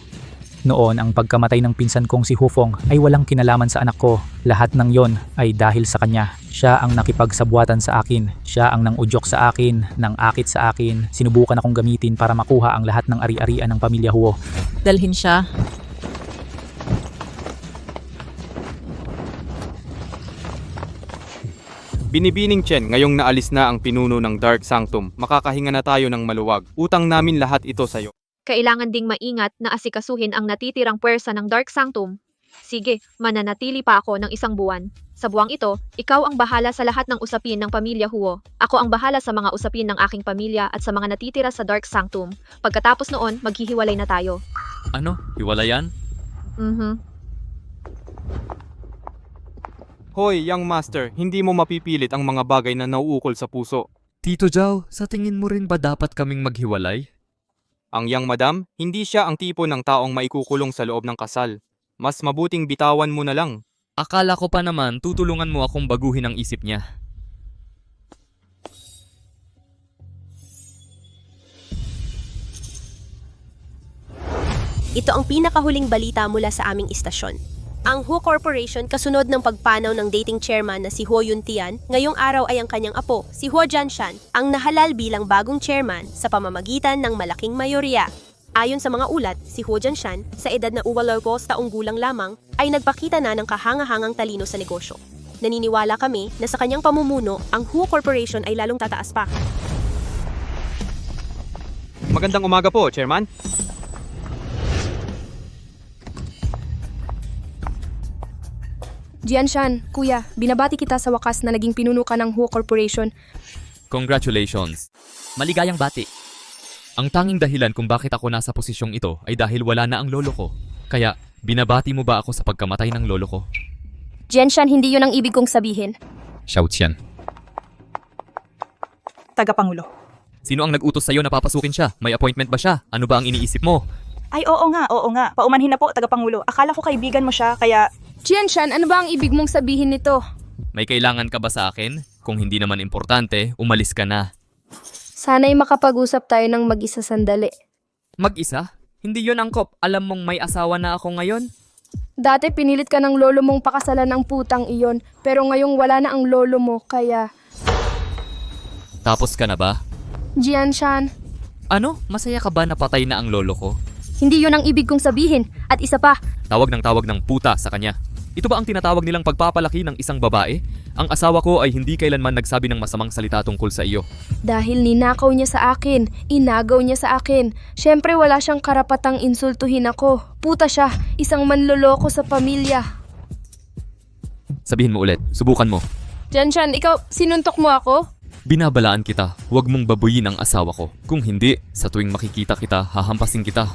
Noon, ang pagkamatay ng pinsan kong si Hufong ay walang kinalaman sa anak ko. Lahat ng yon ay dahil sa kanya. Siya ang nakipagsabuatan sa akin. Siya ang nangudyok sa akin, nang akit sa akin. Sinubukan akong gamitin para makuha ang lahat ng ari-arian ng pamilya Huo. Dalhin siya. Binibining Chen, ngayong naalis na ang pinuno ng Dark Sanctum, makakahinga na tayo ng maluwag. Utang namin lahat ito sa'yo. Kailangan ding maingat na asikasuhin ang natitirang puwersa ng Dark Sanctum. Sige, mananatili pa ako ng 1 buwan. Sa buwang ito, ikaw ang bahala sa lahat ng usapin ng pamilya Huo. Ako ang bahala sa mga usapin ng aking pamilya at sa mga natitira sa Dark Sanctum. Pagkatapos noon, maghihiwalay na tayo. Ano? Hiwalayan? Hoy, young master, hindi mo mapipilit ang mga bagay na nauukol sa puso. Tito Zhao, sa tingin mo rin ba dapat kaming maghiwalay? Ang young madam, hindi siya ang tipo ng taong maikukulong sa loob ng kasal. Mas mabuting bitawan mo na lang. Akala ko pa naman tutulungan mo akong baguhin ang isip niya. Ito ang pinakahuling balita mula sa aming istasyon. Ang Huo Corporation kasunod ng pagpanaw ng dating chairman na si Huo Yuntian, ngayong araw ay ang kanyang apo, si Huo Jianshan, ang nahalal bilang bagong chairman sa pamamagitan ng malaking mayorya. Ayon sa mga ulat, si Huo Jianshan, sa edad na 82 taong gulang lamang, ay nagpakita na ng kahangahangang talino sa negosyo. Naniniwala kami na sa kanyang pamumuno, ang Huo Corporation ay lalong tataas pa. Magandang umaga po, Chairman. Jianshan, kuya, binabati kita sa wakas na naging pinuno ka ng Huo Corporation. Congratulations. Maligayang bati. Ang tanging dahilan kung bakit ako nasa posisyong ito ay dahil wala na ang lolo ko. Kaya, Binabati mo ba ako sa pagkamatay ng lolo ko? Jianshan, hindi yun ang ibig kong sabihin. Xiaotian. Tagapangulo. Sino ang nag-utos sa'yo na papasukin siya? May appointment ba siya? Ano ba ang iniisip mo? Ay, oo nga. Paumanhin na po, Tagapangulo. Akala ko kaibigan mo siya, kaya... Jianshan, ano ba ang ibig mong sabihin nito? May kailangan ka ba sa akin? Kung hindi naman importante, umalis ka na. Sana'y makapag-usap tayo ng mag-isa sandali. Mag-isa? Hindi yon angkop. Alam mong may asawa na ako ngayon? Dati pinilit ka ng lolo mong pakasalan ng putang iyon, pero ngayong wala na ang lolo mo, kaya... Tapos ka na ba? Jianshan, Ano? Masaya ka ba na patay na ang lolo ko? hindi yun ang ibig kong sabihin. At isa pa, Tawag ng puta sa kanya. Ito ba ang tinatawag nilang pagpapalaki ng isang babae? Ang asawa ko ay hindi kailanman nagsabi ng masamang salita tungkol sa iyo. dahil ninakaw niya sa akin, inagaw niya sa akin, syempre wala siyang karapatang insultuhin ako. Puta siya, isang manloloko sa pamilya. Sabihin mo ulit, subukan mo. Jianshan, ikaw, sinuntok mo ako? Binabalaan kita, huwag mong babuyin ang asawa ko. Kung hindi, sa tuwing makikita kita, hahampasin kita.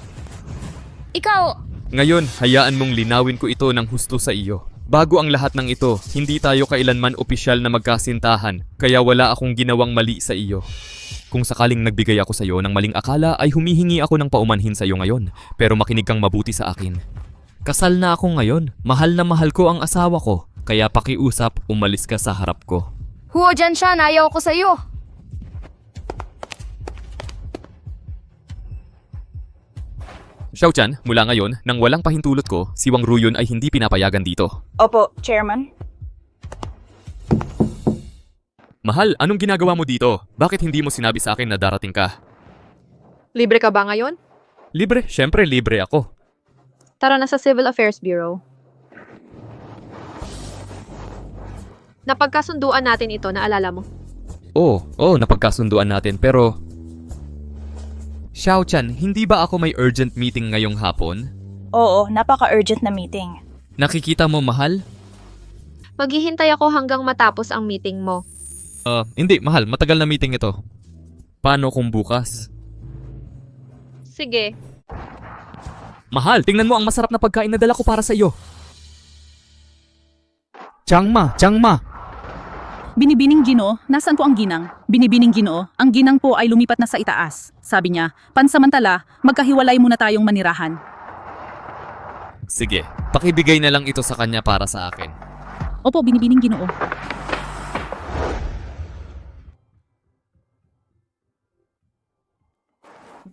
Ikaw, Ngayon, hayaan mong linawin ko ito ng husto sa iyo. Bago ang lahat ng ito, hindi tayo kailanman opisyal na magkasintahan, kaya wala akong ginawang mali sa iyo. Kung sakaling nagbigay ako sa iyo ng maling akala, ay humihingi ako ng paumanhin sa iyo ngayon, pero makinig kang mabuti sa akin. Kasal na ako ngayon, mahal na mahal ko ang asawa ko, kaya pakiusap, umalis ka sa harap ko. Huo Jianshan, ayaw ko sa'yo. Xiaochan, mula ngayon, nang walang pahintulot ko, si Wang Ruyon ay hindi pinapayagan dito. Opo, Chairman. Mahal, anong ginagawa mo dito? Bakit hindi mo sinabi sa akin na darating ka? Libre ka ba ngayon? Libre? Syempre libre ako. Tara na sa Civil Affairs Bureau. Napagkasunduan natin ito, naalala mo? Oo, napagkasunduan natin, pero... Xiaochan, hindi ba ako may urgent meeting ngayong hapon? Oo, napaka-urgent na meeting. Nakikita mo, mahal? Maghihintay ako hanggang matapos ang meeting mo. Hindi, mahal. Matagal na meeting ito. Paano kung bukas? Sige. Mahal, tingnan mo ang masarap na pagkain na dala ko para sa iyo. Changma! Binibining Ginoo, nasaan po ang ginang? Binibining Ginoo, ang ginang po ay lumipat na sa itaas. Sabi niya, pansamantala, magkahiwalay muna tayong manirahan. Sige, pakibigay na lang ito sa kanya para sa akin. Opo, binibining Ginoo.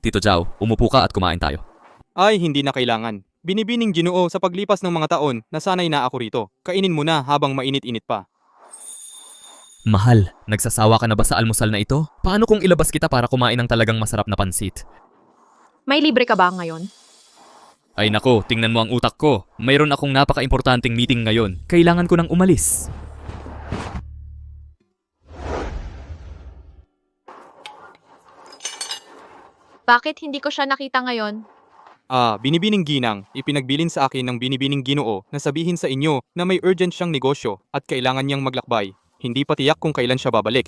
Tito Zhao, umupo ka at kumain tayo. Ay, hindi na kailangan. Binibining Ginoo sa paglipas ng mga taon, nasanay na ako rito. Kainin mo na habang mainit-init pa. Mahal, nagsasawa ka na ba sa almusal na ito? Paano kung ilabas kita para kumain ng talagang masarap na pansit? May libre ka ba ngayon? Ay nako, tingnan mo ang utak ko. Mayroon akong napaka-importanting meeting ngayon. Kailangan ko nang umalis. Bakit hindi ko siya nakita ngayon? Binibining Ginang, ipinagbilin sa akin ng Binibining Ginoo na sabihin sa inyo na may urgent siyang negosyo at kailangan niyang maglakbay. Hindi pa tiyak kung kailan siya babalik.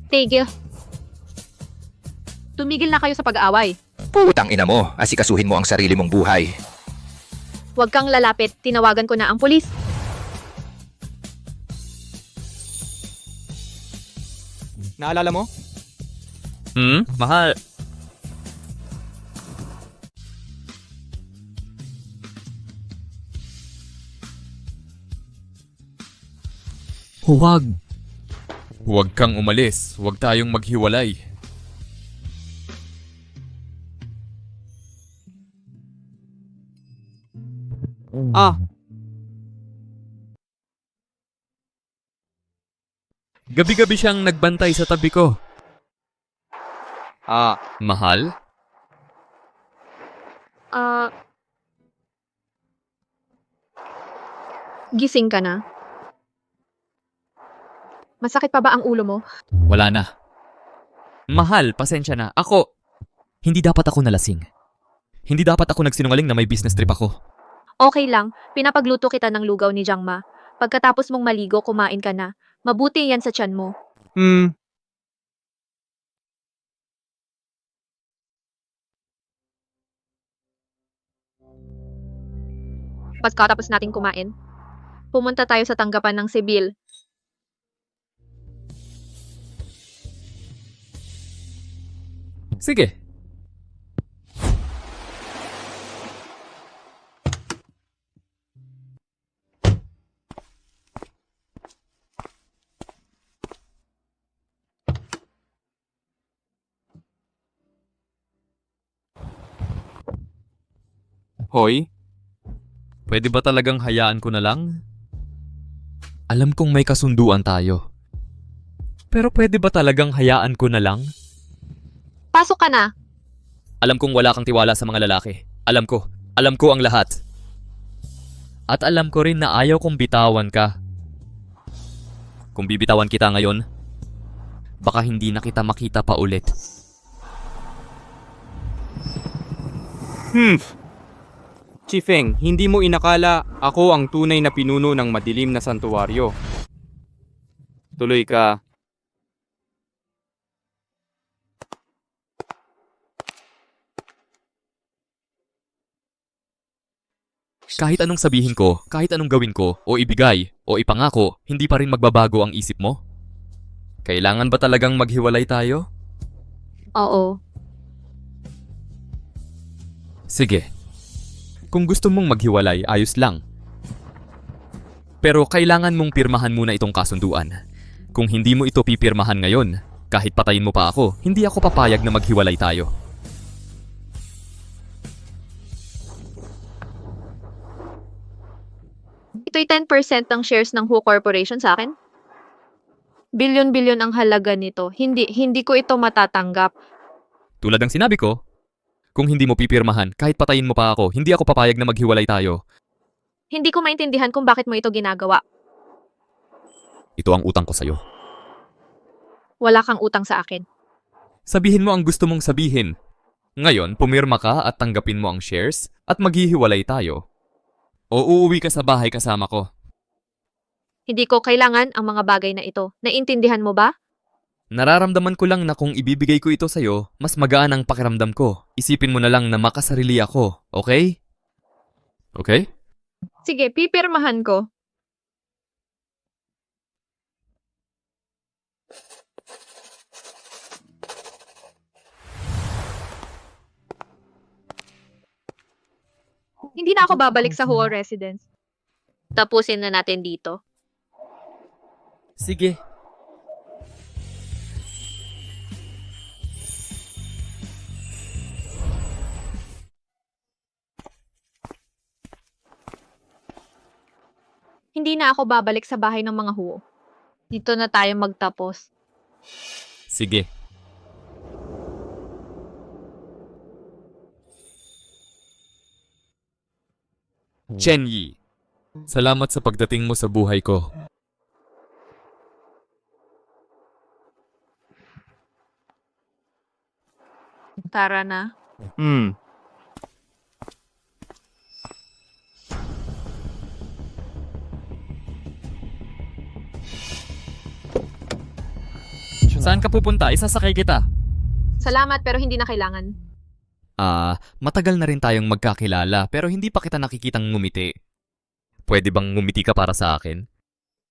Tigil. Tumigil na kayo sa pag-aaway. Putang ina mo, asikasuhin mo ang sarili mong buhay. Huwag kang lalapit, tinawagan ko na ang pulis. Naalala mo? Mahal. Huwag. Huwag kang umalis. Huwag tayong maghiwalay. Gabi-gabi siyang nagbantay sa tabi ko. Mahal? Gising ka na? Masakit pa ba ang ulo mo? Wala na. Mahal, pasensya na. Ako. Hindi dapat ako nalasing. Hindi dapat ako nagsinungaling na may business trip ako. Okay lang, pinapagluto kita ng lugaw ni Jangma. Pagkatapos mong maligo, kumain ka na. Mabuti yan sa tiyan mo. Pagkatapos nating kumain, pumunta tayo sa tanggapan ng sibil. Sige. Hoy, Pwede ba talagang hayaan ko na lang? Alam kong may kasunduan tayo. Pero pwede ba talagang hayaan ko na lang? Pasok ka na. Alam kong wala kang tiwala sa mga lalaki. Alam ko ang lahat. At alam ko rin na ayaw kong bitawan ka. Kung bibitawan kita ngayon, baka hindi na kita makita pa ulit. Chifeng, hindi mo inakala ako ang tunay na pinuno ng madilim na santuwaryo. Tuloy ka. Kahit anong sabihin ko, kahit anong gawin ko, o ibigay, o ipangako, hindi pa rin magbabago ang isip mo? Kailangan ba talagang maghiwalay tayo? Oo. Sige. Kung gusto mong maghiwalay, ayos lang. Pero kailangan mong pirmahan muna itong kasunduan. Kung hindi mo ito pipirmahan ngayon, kahit patayin mo pa ako, hindi ako papayag na maghiwalay tayo. Ito'y 10% ng shares ng Who Corporation sa akin. Bilyon-bilyon ang halaga nito. Hindi ko ito matatanggap. Tulad ng sinabi ko, kung hindi mo pipirmahan, kahit patayin mo pa ako, hindi ako papayag na maghiwalay tayo. Hindi ko maintindihan kung bakit mo ito ginagawa. Ito ang utang ko sa'yo. Wala kang utang sa akin. Sabihin mo ang gusto mong sabihin. Ngayon, pumirma ka at tanggapin mo ang shares at maghihiwalay tayo. O uuwi ka sa bahay kasama ko. Hindi ko kailangan ang mga bagay na ito. Naintindihan mo ba? Nararamdaman ko lang na kung ibibigay ko ito sa'yo, mas magaan ang pakiramdam ko. Isipin mo na lang na makasarili ako, okay? Okay? Sige, pipirmahan ko. Hindi na ako babalik sa Huo Residence. Tapusin na natin dito. Sige. Hindi na ako babalik sa bahay ng mga Huo. Dito na tayo magtapos. Sige. Chen Yi, salamat sa pagdating mo sa buhay ko. Tara na. Saan ka pupunta? Isasakay kita. Salamat pero hindi na kailangan. Matagal na rin tayong magkakilala pero hindi pa kita nakikitang ngumiti. Pwede bang ngumiti ka para sa akin?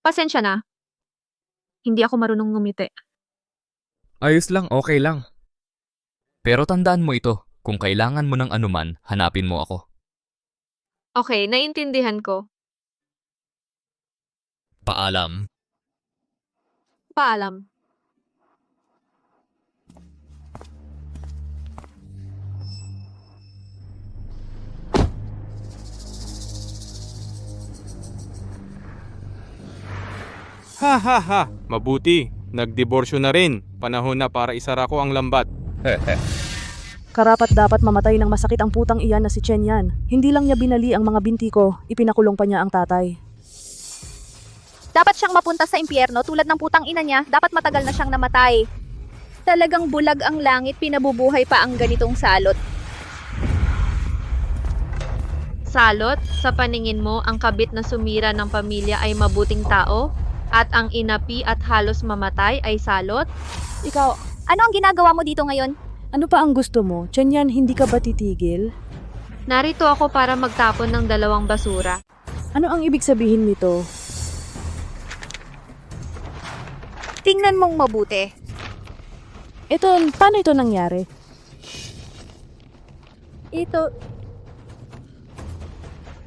Pasensya na. Hindi ako marunong ngumiti. Ayos lang, okay lang. Pero tandaan mo ito, kung kailangan mo ng anuman, hanapin mo ako. Okay, naintindihan ko. Paalam. Paalam. Ha ha ha, mabuti. Nagdiborsyo na rin. Panahon na para isara ko ang lambat. Karapat dapat mamatay ng masakit ang putang iyan na si Chen Yan. Hindi lang niya binali ang mga binti ko, ipinakulong pa niya ang tatay. Dapat siyang mapunta sa impyerno tulad ng putang ina niya, dapat matagal na siyang namatay. Talagang bulag ang langit, pinabubuhay pa ang ganitong salot. Salot, sa paningin mo, ang kabit na sumira ng pamilya ay mabuting tao? At ang inapi at halos mamatay ay salot? Ikaw, Ano ang ginagawa mo dito ngayon? ano pa ang gusto mo? Tiyan, hindi ka ba titigil? Narito ako para magtapon ng 2 basura. Ano ang ibig sabihin nito? Tingnan mong mabuti. Paano ito nangyari?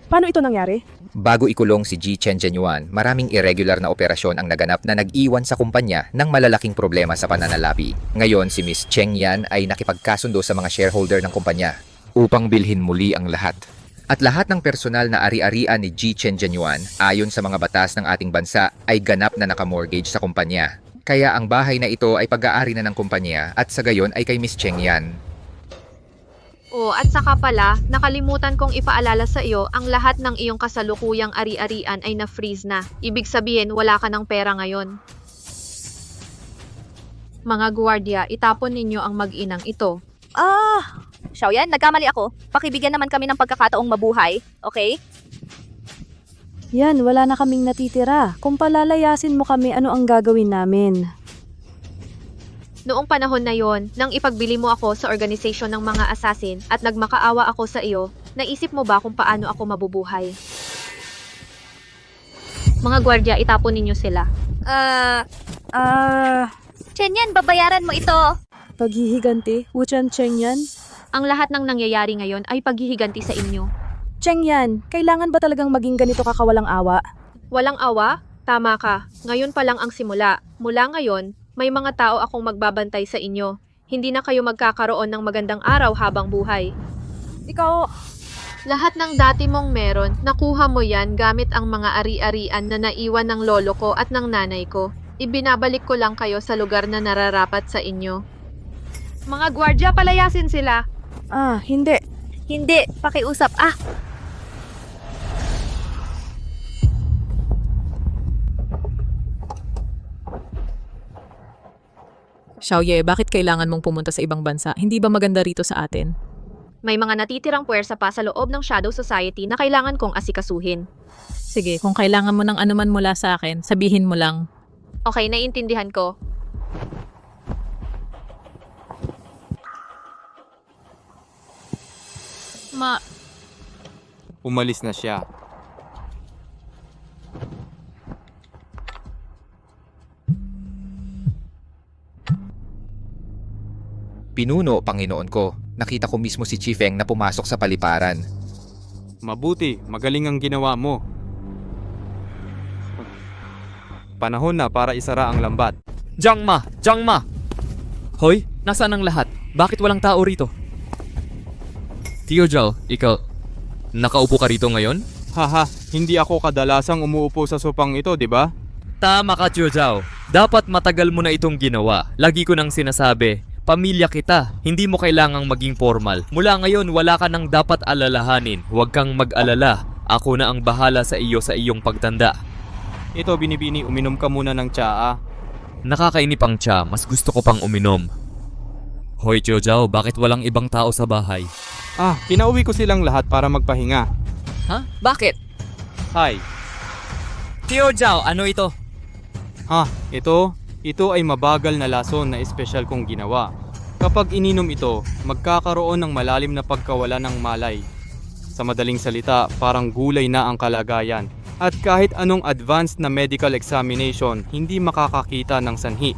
Paano ito nangyari? Bago ikulong si Ji Chen Genuan, maraming irregular na operasyon ang naganap na nag-iwan sa kumpanya ng malalaking problema sa pananalapi. Ngayon, si Miss Cheng Yan ay nakipagkasundo sa mga shareholder ng kumpanya upang bilhin muli ang lahat. At lahat ng personal na ari-arian ni Ji Chen Genuan, ayon sa mga batas ng ating bansa, ay ganap na nakamortgage sa kumpanya. Kaya ang bahay na ito ay pag-aari na ng kumpanya at sa gayon ay kay Miss Cheng Yan. Oh, at saka pala, nakalimutan kong ipaalala sa iyo, ang lahat ng iyong kasalukuyang ari-arian ay na-freeze na. Ibig sabihin, wala ka ng pera ngayon. Mga gwardiya, itapon ninyo ang mag-inang ito. Xiaoyan, nagkamali ako. Pakibigyan naman kami ng pagkakataong mabuhay, okay? Yan, wala na kaming natitira. Kung palalayasin mo kami, ano ang gagawin namin? Noong panahon na yon, nang ipagbili mo ako sa organisasyon ng mga assassin at nagmakaawa ako sa iyo, naisip mo ba kung paano ako mabubuhay? Mga gwardiya, itapon ninyo sila. Chenyan, babayaran mo ito. Paghihiganti? Wuchan Cheng Yan? Ang lahat ng nangyayari ngayon ay paghihiganti sa inyo. Cheng Yan, kailangan ba talagang maging ganito kakawalang awa? Walang awa? Tama ka. Ngayon pa lang ang simula. Mula ngayon, may mga tao akong magbabantay sa inyo. Hindi na kayo magkakaroon ng magandang araw habang buhay. Ikaw, Lahat ng dati mong meron, nakuha mo yan gamit ang mga ari-arian na naiwan ng lolo ko at ng nanay ko. Ibinabalik ko lang kayo sa lugar na nararapat sa inyo. Mga gwardya, palayasin sila. hindi. Hindi, pakiusap. Xiaoye, bakit kailangan mong pumunta sa ibang bansa? Hindi ba maganda rito sa atin? May mga natitirang puwersa pa sa loob ng Shadow Society na kailangan kong asikasuhin. Sige, kung kailangan mo ng anuman mula sa akin, sabihin mo lang. Okay, naiintindihan ko. Umalis na siya. Pinuno, Panginoon ko. Nakita ko mismo si Chi Feng na pumasok sa paliparan. Mabuti, magaling ang ginawa mo. Panahon na para isara ang lambat. Jiang Ma! Jiang Ma! Hoy, nasaan ang lahat? Bakit walang tao rito? Tio Zhao, ikaw, nakaupo ka rito ngayon? Haha, hindi ako kadalasang umuupo sa sopang ito, di ba? Tama ka, Tio Zhao. Dapat matagal mo na itong ginawa. Lagi ko nang sinasabi, pamilya kita, hindi mo kailangang maging formal. Mula ngayon, wala ka nang dapat alalahanin. Huwag kang mag-alala. Ako na ang bahala sa iyo sa iyong pagtanda. Ito, Binibini, uminom ka muna ng tsaa. Nakakainip ang tsa, mas gusto ko pang uminom. Hoy, Tio Zhao, bakit walang ibang tao sa bahay? Pinauwi ko silang lahat para magpahinga. Ha? Bakit? Hi. Tio Zhao, ano ito? Ito ay mabagal na lason na espesyal kong ginawa. Kapag ininom ito, magkakaroon ng malalim na pagkawala ng malay. Sa madaling salita, parang gulay na ang kalagayan. At kahit anong advanced na medical examination, hindi makakakita ng sanhi.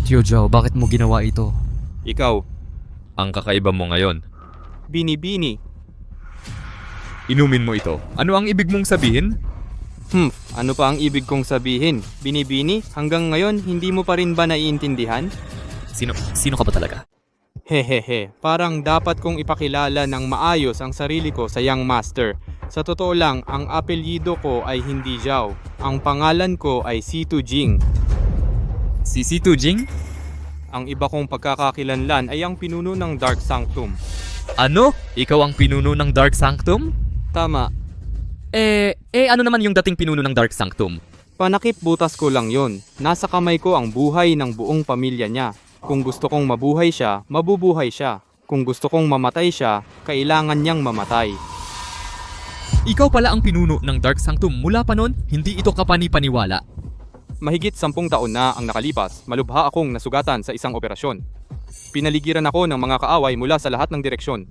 Tio Zhao, bakit mo ginawa ito? Ikaw, Ang kakaiba mo ngayon. Binibini. Inumin mo ito. Ano ang ibig mong sabihin? Ano pa ang ibig kong sabihin? Binibini, hanggang ngayon hindi mo pa rin ba naiintindihan? Sino ka ba talaga? Hehehe, parang dapat kong ipakilala ng maayos ang sarili ko sa Young Master. Sa totoo lang, ang apelyido ko ay hindi Zhao. Ang pangalan ko ay Situ Jing. Si Situ Jing? Ang iba kong pagkakakilanlan ay ang pinuno ng Dark Sanctum. Ano? Ikaw ang pinuno ng Dark Sanctum? Tama, Ano naman yung dating pinuno ng Dark Sanctum? panakip butas ko lang yon. Nasa kamay ko ang buhay ng buong pamilya niya. Kung gusto kong mabuhay siya, mabubuhay siya. Kung gusto kong mamatay siya, kailangan niyang mamatay. Ikaw pala ang pinuno ng Dark Sanctum mula pa noon, hindi ito kapani-paniwala. Mahigit 10 taon na ang nakalipas, malubha akong nasugatan sa isang operasyon. Pinaligiran ako ng mga kaaway mula sa lahat ng direksyon.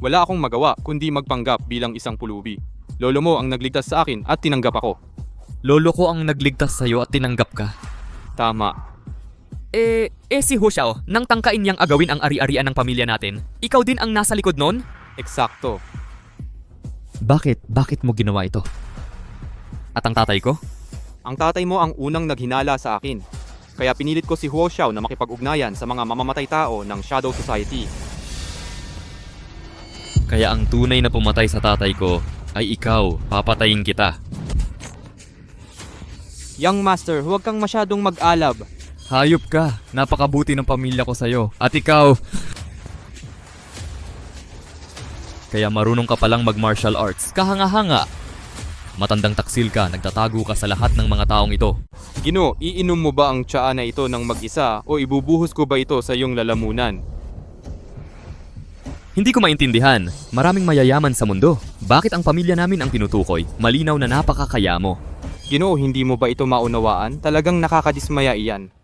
Wala akong magawa kundi magpanggap bilang isang pulubi. Lolo mo ang nagligtas sa akin at tinanggap ako. Lolo ko ang nagligtas sa'yo at tinanggap ka. Tama. Si Hu Xiao, nang tangkain niyang agawin ang ari-arian ng pamilya natin, ikaw din ang nasa likod noon? Eksakto. Bakit? Bakit mo ginawa ito? At ang tatay ko? Ang tatay mo ang unang naghinala sa akin. Kaya pinilit ko si Huo Xiao na makipag-ugnayan sa mga mamamatay tao ng Shadow Society. Kaya ang tunay na pumatay sa tatay ko ay ikaw, papatayin kita. Young Master, huwag kang masyadong mag-alab. Hayop ka, napakabuti ng pamilya ko sa'yo. At ikaw... Kaya marunong ka palang mag-martial arts, kahanga-hanga. Matandang taksil ka, nagtatago ka sa lahat ng mga taong ito. Gino, iinom mo ba ang tsaa na ito ng mag-isa o ibubuhos ko ba ito sa iyong lalamunan? Hindi ko maintindihan, maraming mayayaman sa mundo. Bakit ang pamilya namin ang tinutukoy? Malinaw na napakakaya mo. Gino, hindi mo ba ito maunawaan? Talagang nakakadismaya iyan.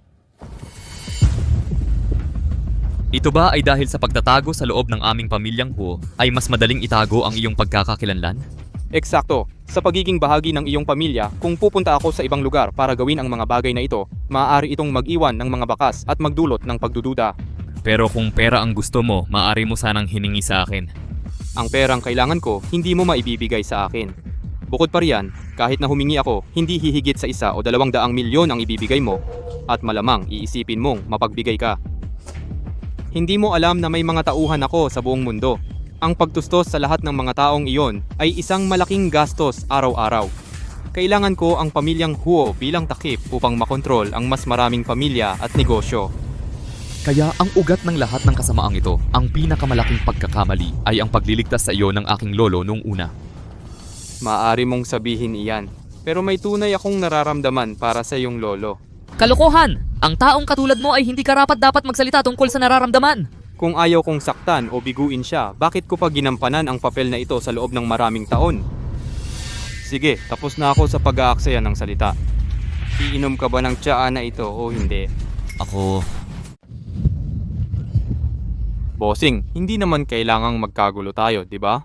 Ito ba ay dahil sa pagtatago sa loob ng aming pamilyang Hu ay mas madaling itago ang iyong pagkakakilanlan? Eksakto. Sa pagiging bahagi ng iyong pamilya, kung pupunta ako sa ibang lugar para gawin ang mga bagay na ito, maaari itong mag-iwan ng mga bakas at magdulot ng pagdududa. Pero kung pera ang gusto mo, maaari mo sanang hiningi sa akin. Ang perang kailangan ko, hindi mo maibibigay sa akin. Bukod pa riyan, kahit na humingi ako, hindi hihigit sa 1 o 200 milyon ang ibibigay mo at malamang iisipin mong mapagbigay ka. Hindi mo alam na may mga tauhan ako sa buong mundo. Ang pagtustos sa lahat ng mga taong iyon ay isang malaking gastos araw-araw. Kailangan ko ang pamilyang Huo bilang takip upang makontrol ang mas maraming pamilya at negosyo. Kaya ang ugat ng lahat ng kasamaang ito, ang pinakamalaking pagkakamali ay ang pagliligtas sa iyo ng aking lolo nung una. Maaari mong sabihin iyan, pero may tunay akong nararamdaman para sa iyong lolo. Kalokohan! Ang taong katulad mo ay hindi karapat-dapat magsalita tungkol sa nararamdaman. Kung ayaw kong saktan o biguin siya, bakit ko pa ginampanan ang papel na ito sa loob ng maraming taon? Sige, tapos na ako sa pag-aaksaya ng salita. Iinom ka ba ng tsaa na ito o hindi? Ako... Bossing, hindi naman kailangang magkagulo tayo, di ba?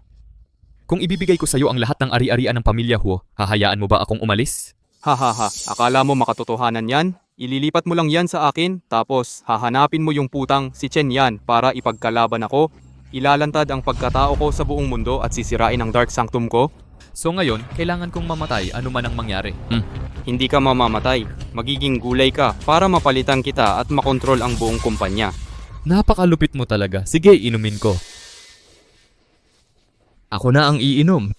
Kung ibibigay ko sa iyo ang lahat ng ari-arian ng pamilya Hu, hahayaan mo ba akong umalis? Hahaha, akala mo makatotohanan yan? Ililipat mo lang yan sa akin, tapos hahanapin mo yung putang si Chen Yan para ipagkalaban ako. Ilalantad ang pagkatao ko sa buong mundo at sisirain ang Dark Sanctum ko. So ngayon, kailangan kong mamatay ano man ang mangyari. Hindi ka mamamatay. Magiging gulay ka para mapalitan kita at makontrol ang buong kumpanya. Napakalupit mo talaga. Sige, inumin ko. Ako na ang iinom.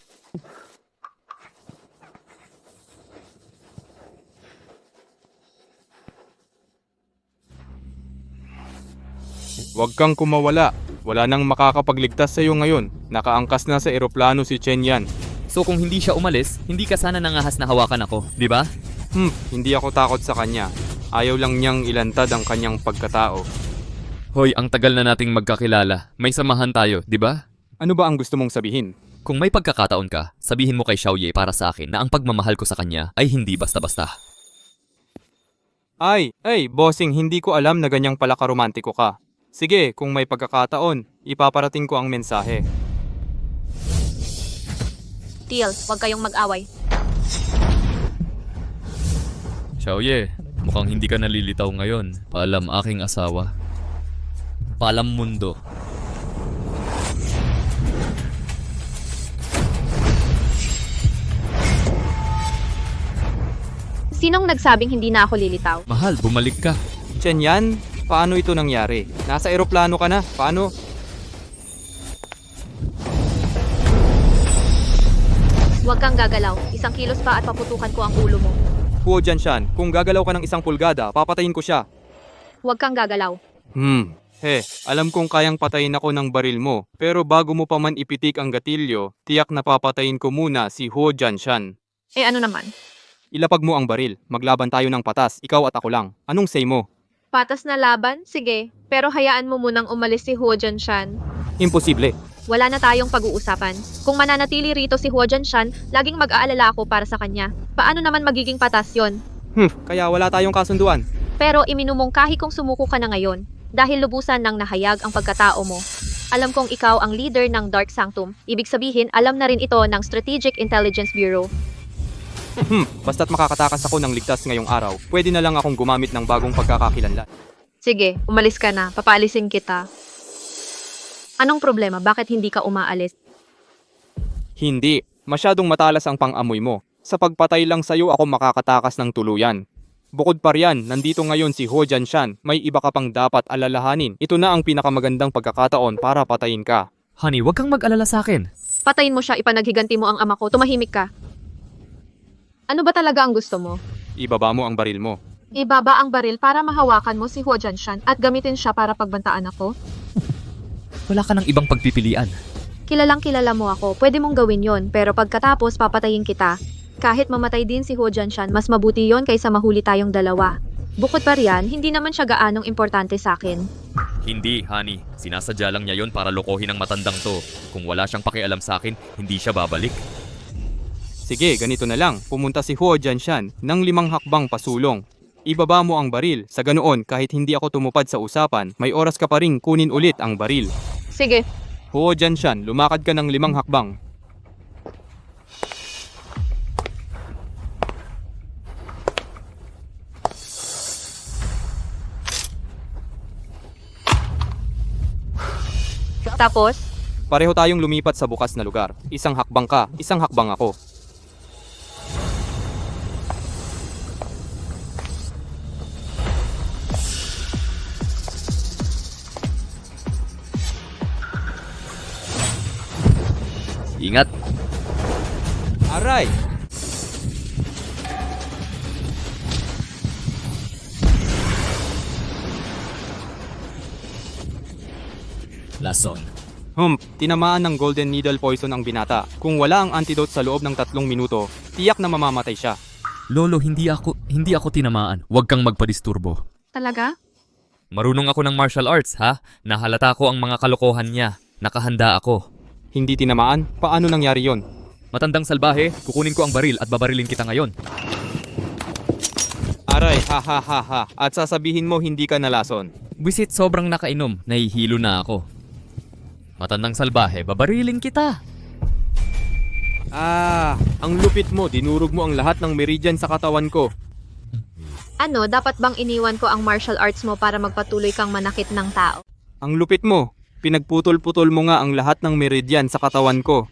Huwag kang kumawala. Wala nang makakapagligtas sa iyo ngayon. Nakaangkas na sa eroplano si Chen Yan. So kung hindi siya umalis, hindi ka sana nangahas na hawakan ako, di ba? Hindi ako takot sa kanya. Ayaw lang niyang ilantad ang kanyang pagkatao. Hoy, ang tagal na nating magkakilala. May samahan tayo, di ba? Ano ba ang gusto mong sabihin? Kung may pagkakataon ka, sabihin mo kay Xiaoye para sa akin na ang pagmamahal ko sa kanya ay hindi basta-basta. Ay, bossing, hindi ko alam na ganyang pala karomantiko ka. Sige, kung may pagkakataon, ipaparating ko ang mensahe. Deal, huwag kayong mag-away. Xiaoye, mukhang hindi ka nalilitaw ngayon. Paalam aking asawa. Paalam mundo. Sinong nagsabing hindi na ako lilitaw? Mahal, bumalik ka. Chen Yan, paano ito nangyari? Nasa eroplano ka na, paano? Huwag kang gagalaw. 1 kilos pa at paputukan ko ang ulo mo. Huo Jianshan, kung gagalaw ka ng 1 pulgada, papatayin ko siya. Huwag kang gagalaw. Alam kong kayang patayin ako ng baril mo, pero bago mo pa man ipitik ang gatilyo, tiyak na papatayin ko muna si Huo Jianshan. Ano naman? Ilapag mo ang baril, maglaban tayo ng patas, ikaw at ako lang. Anong say mo? Patas na laban? Sige. Pero hayaan mo munang umalis si Huo Jianshan. Imposible. Wala na tayong pag-uusapan. Kung mananatili rito si Huo Jianshan, laging mag-aalala ako para sa kanya. Paano naman magiging patas yon? Kaya wala tayong kasunduan. Pero iminumungkahi kong sumuko ka na ngayon dahil lubusan ng nahayag ang pagkatao mo. Alam kong ikaw ang leader ng Dark Sanctum. Ibig sabihin, alam na rin ito ng Strategic Intelligence Bureau. Basta't makakatakas ako ng ligtas ngayong araw, pwede na lang akong gumamit ng bagong pagkakakilanlan. Sige, umalis ka na. Papaalisin kita. Anong problema? Bakit hindi ka umaalis? Hindi. Masyadong matalas ang pang-amoy mo. Sa pagpatay lang sa'yo ako makakatakas ng tuluyan. Bukod pa riyan, nandito ngayon si Huo Jianshan. May iba ka pang dapat alalahanin. Ito na ang pinakamagandang pagkakataon para patayin ka. Honey, wag kang mag-alala sa akin. Patayin mo siya, ipanaghiganti mo ang ama ko. Tumahimik ka. Ano ba talaga ang gusto mo? Ibaba mo ang baril mo. Ibaba ang baril para mahawakan mo si Huo Jianshan at gamitin siya para pagbantaan ako? Wala ka ng ibang pagpipilian. Kilalang kilala mo ako. Pwede mong gawin yon, pero pagkatapos papatayin kita. Kahit mamatay din si Huo Jianshan, mas mabuti yon kaysa mahuli tayong dalawa. Bukod pa riyan, hindi naman siya gaanong importante sa akin. Hindi, honey. Sinasadya lang niya yon para lokohin ang matandang to. Kung wala siyang pakialam sa akin, hindi siya babalik. Sige, ganito na lang. Pumunta si Huo Jianshan ng 5 hakbang pasulong. Ibaba mo ang baril. Sa ganoon, kahit hindi ako tumupad sa usapan, may oras ka pa ring kunin ulit ang baril. Sige. Huo Jianshan, lumakad ka ng 5 hakbang. Tapos? Pareho tayong lumipat sa bukas na lugar. 1 hakbang ka, 1 hakbang ako. Ingat! Aray! Lason. Tinamaan ng Golden Needle Poison ang binata. Kung wala ang antidote sa loob ng 3 minuto, tiyak na mamamatay siya. Lolo, hindi ako tinamaan. Huwag kang magpadisturbo. Talaga? Marunong ako ng martial arts, ha? Nahalata ko ang mga kalokohan niya. Nakahanda ako. Hindi tinamaan? Paano nangyari yon? Matandang salbahe, kukunin ko ang baril at babarilin kita ngayon. Aray, ha ha ha ha. At sasabihin mo hindi ka nalason. Bisit sobrang nakainom, nahihilo na ako. Matandang salbahe, babarilin kita. Ang lupit mo. Dinurog mo ang lahat ng meridian sa katawan ko. Ano, dapat bang iniwan ko ang martial arts mo para magpatuloy kang manakit ng tao? Ang lupit mo. Pinagputol-putol mo nga ang lahat ng meridian sa katawan ko.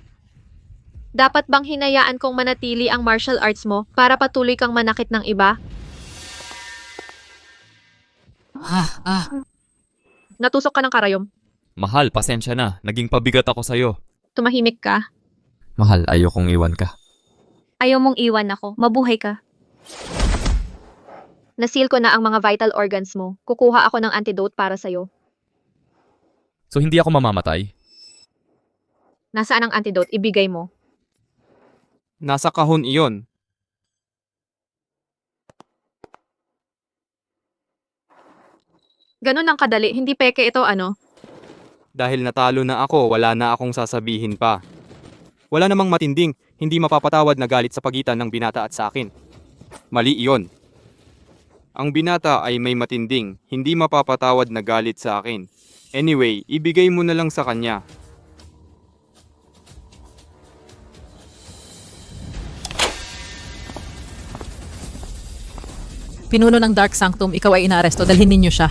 Dapat bang hinayaan kong manatili ang martial arts mo para patuloy kang manakit ng iba? Natusok ka ng karayom. Mahal, pasensya na. Naging pabigat ako sa'yo. Tumahimik ka. Mahal, ayokong iwan ka. Ayaw mong iwan ako. Mabuhay ka. Nasil ko na ang mga vital organs mo. Kukuha ako ng antidote para sa'yo. So hindi ako mamamatay? Nasaan ang antidote? Ibigay mo. Nasa kahon iyon. Ganun ang kadali. Hindi peke ito, ano? Dahil natalo na ako, wala na akong sasabihin pa. Wala namang matinding, hindi mapapatawad na galit sa pagitan ng binata at sa akin. Mali iyon. Ang binata ay may matinding, hindi mapapatawad na galit sa akin. Anyway, ibigay mo na lang sa kanya. Pinuno ng Dark Sanctum, ikaw ay inaaresto. Dalhin ninyo siya.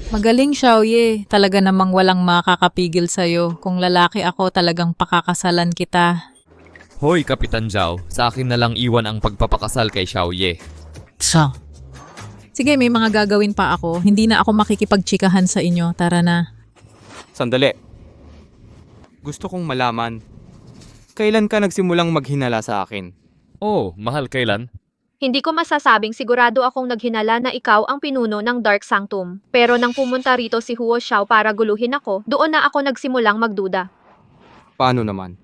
Magaling, Xiaoye. Talaga namang walang makakapigil sa'yo. Kung lalaki ako, talagang pakakasalan kita. Hoy, Kapitan Zhao. Sa akin na lang iwan ang pagpapakasal kay Xiaoye. Sige, may mga gagawin pa ako. Hindi na ako makikipagtsikahan sa inyo. Tara na. Sandali. Gusto kong malaman, kailan ka nagsimulang maghinala sa akin? Oh, mahal, kailan? Hindi ko masasabing sigurado akong naghinala na ikaw ang pinuno ng Dark Sanctum. Pero nang pumunta rito si Huo Xiao para guluhin ako, doon na ako nagsimulang magduda. Paano naman?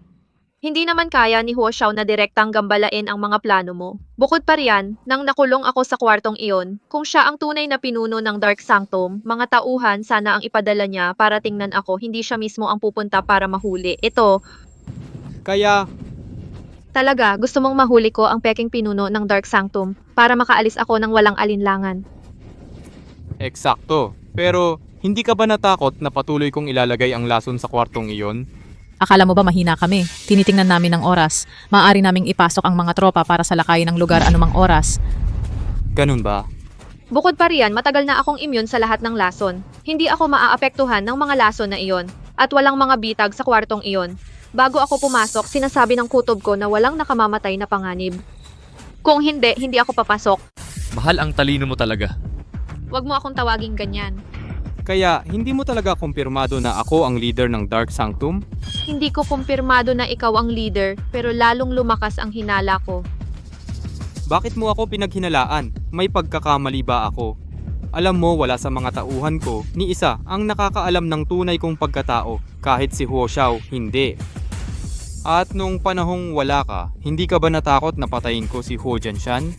Hindi naman kaya ni Huo Xiao na direktang gambalain ang mga plano mo. Bukod pa riyan, nang nakulong ako sa kwartong iyon, kung siya ang tunay na pinuno ng Dark Sanctum, mga tauhan sana ang ipadala niya para tingnan ako, hindi siya mismo ang pupunta para mahuli. Ito, Kaya, talaga, gusto mong mahuli ko ang peking pinuno ng Dark Sanctum para makaalis ako ng walang alinlangan. eksakto. Pero, hindi ka ba natakot na patuloy kong ilalagay ang lason sa kwartong iyon? Akala mo ba mahina kami? Tinitingnan namin ang oras. Maaari naming ipasok ang mga tropa para salakayin ang lugar anumang oras. Ganun ba? Bukod pa riyan, matagal na akong immune sa lahat ng lason. Hindi ako maaapektuhan ng mga lason na iyon. At walang mga bitag sa kwartong iyon. Bago ako pumasok, sinasabi ng kutob ko na walang nakamamatay na panganib. Kung hindi, hindi ako papasok. Mahal, ang talino mo talaga. Huwag mo akong tawaging ganyan. Kaya, hindi mo talaga kumpirmado na ako ang leader ng Dark Sanctum? Hindi ko kumpirmado na ikaw ang leader, pero lalong lumakas ang hinala ko. Bakit mo ako pinaghinalaan? May pagkakamali ba ako? Alam mo, wala sa mga tauhan ko, ni isa ang nakakaalam ng tunay kong pagkatao, kahit si Huo Xiao, hindi. At nung panahong wala ka, hindi ka ba natakot na patayin ko si Huo Jianshan?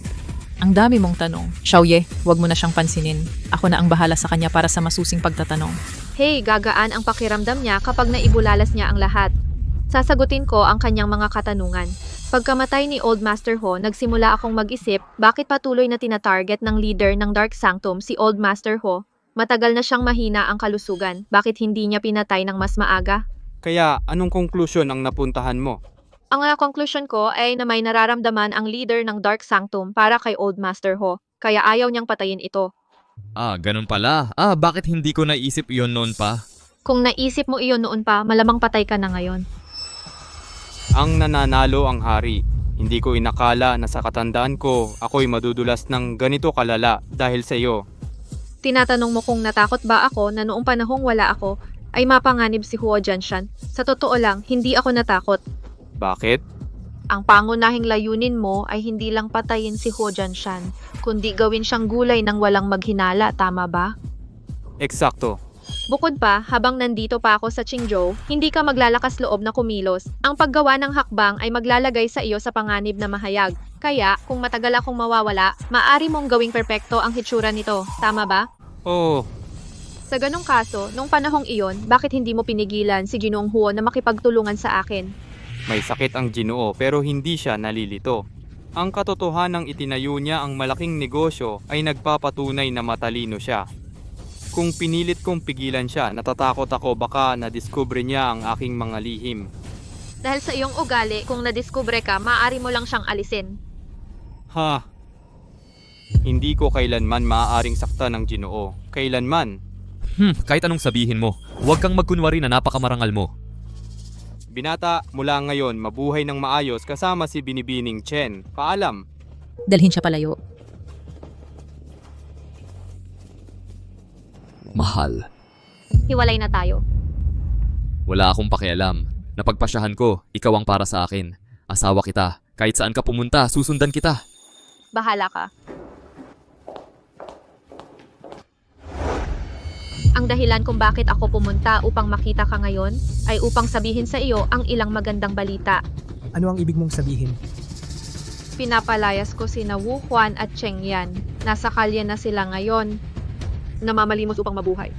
Ang dami mong tanong. Xiaoye, huwag mo na siyang pansinin. Ako na ang bahala sa kanya para sa masusing pagtatanong. Hey, gagaan ang pakiramdam niya kapag naibulalas niya ang lahat. Sasagutin ko ang kanyang mga katanungan. Pagkamatay ni Old Master Ho, nagsimula akong mag-isip bakit patuloy na tina-target ng leader ng Dark Sanctum si Old Master Ho. Matagal na siyang mahina ang kalusugan. Bakit hindi niya pinatay ng mas maaga? Kaya, anong konklusyon ang napuntahan mo? Ang conclusion ko ay na may nararamdaman ang leader ng Dark Sanctum para kay Old Master Ho. Kaya ayaw niyang patayin ito. Ganun pala. Bakit hindi ko naisip iyon noon pa? Kung naisip mo iyon noon pa, malamang patay ka na ngayon. Ang nananalo ang hari. Hindi ko inakala na sa katandaan ko, ako'y madudulas ng ganito kalala dahil sa iyo. Tinatanong mo kung natakot ba ako na noong panahong wala ako, ay mapanganib si Huo Jianshan. Sa totoo lang, hindi ako natakot. Bakit? Ang pangunahing layunin mo ay hindi lang patayin si Huo Jianshan, kundi gawin siyang gulay ng walang maghinala, tama ba? Eksakto. Bukod pa, habang nandito pa ako sa Qingzhou, hindi ka maglalakas loob na kumilos. Ang paggawa ng hakbang ay maglalagay sa iyo sa panganib na mahayag. Kaya, kung matagal akong mawawala, maaari mong gawing perpekto ang hitsura nito, tama ba? Oo. Sa ganong kaso, nung panahong iyon, bakit hindi mo pinigilan si Ginoong Huo na makipagtulungan sa akin? May sakit ang Ginoo pero hindi siya nalilito. Ang katotohanang itinayo niya ang malaking negosyo ay nagpapatunay na matalino siya. Kung pinilit kong pigilan siya, natatakot ako baka nadiskubre niya ang aking mga lihim. Dahil sa iyong ugali, kung nadiskubre ka, maaari mo lang siyang alisin. Ha? Hindi ko kailanman maaaring sakta ng Ginoo. Kailanman. Kahit anong sabihin mo, huwag kang magkunwari na napakamarangal mo. Binata, mula ngayon, mabuhay ng maayos kasama si Binibining Chen. Paalam. Dalhin siya palayo. Mahal. Hiwalay na tayo. Wala akong pakialam. Napagpasyahan ko, ikaw ang para sa akin. Asawa kita. Kahit saan ka pumunta, susundan kita. Bahala ka. Ang dahilan kung bakit ako pumunta upang makita ka ngayon ay upang sabihin sa iyo ang ilang magandang balita. Ano ang ibig mong sabihin? Pinapalayas ko sina Wu Huan at Cheng Yan. Nasa kalye na sila ngayon. Namamalimos upang mabuhay.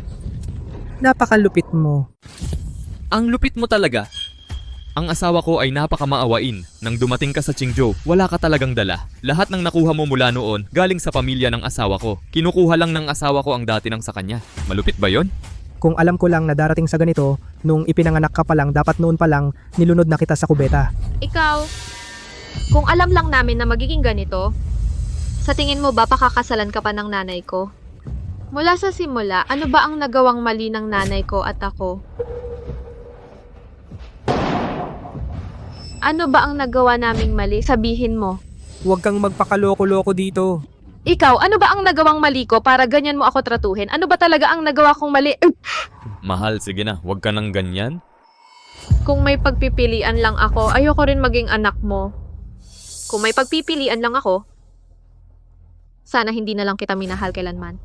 Napakalupit mo. Ang lupit mo talaga. Ang asawa ko ay napakamaawain. Nang dumating ka sa Qingzhou, wala ka talagang dala. Lahat ng nakuha mo mula noon, galing sa pamilya ng asawa ko. Kinukuha lang ng asawa ko ang dati ng sa kanya. Malupit ba yon? Kung alam ko lang na darating sa ganito, nung ipinanganak ka pa lang, dapat noon pa lang, nilunod na kita sa kubeta. Ikaw, kung alam lang namin na magiging ganito, sa tingin mo ba pakakasalan ka pa ng nanay ko? Mula sa simula, ano ba ang nagawang mali ng nanay ko at ako? Ano ba ang nagawa naming mali? Sabihin mo. Huwag kang magpakaloko-loko dito. Ikaw, ano ba ang nagawang mali ko para ganyan mo ako tratuhin? Ano ba talaga ang nagawa kong mali? Mahal, sige na, huwag ka nang ganyan. Kung may pagpipilian lang ako, ayoko rin maging anak mo. Kung may pagpipilian lang ako, sana hindi na lang kita minahal kailanman.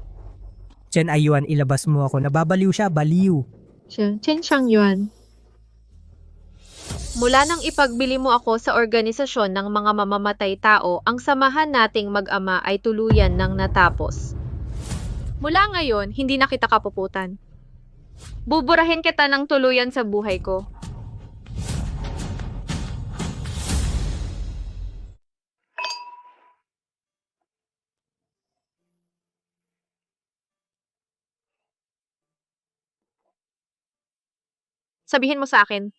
Chen Ayuan, ilabas mo ako. Nababaliw siya, baliw. Chen Changyuan. Mula nang ipagbili mo ako sa organisasyon ng mga mamamatay tao, ang samahan nating mag-ama ay tuluyan nang natapos. Mula ngayon, hindi na kita kapuputan. Buburahin kita ng tuluyan sa buhay ko. Sabihin mo sa akin,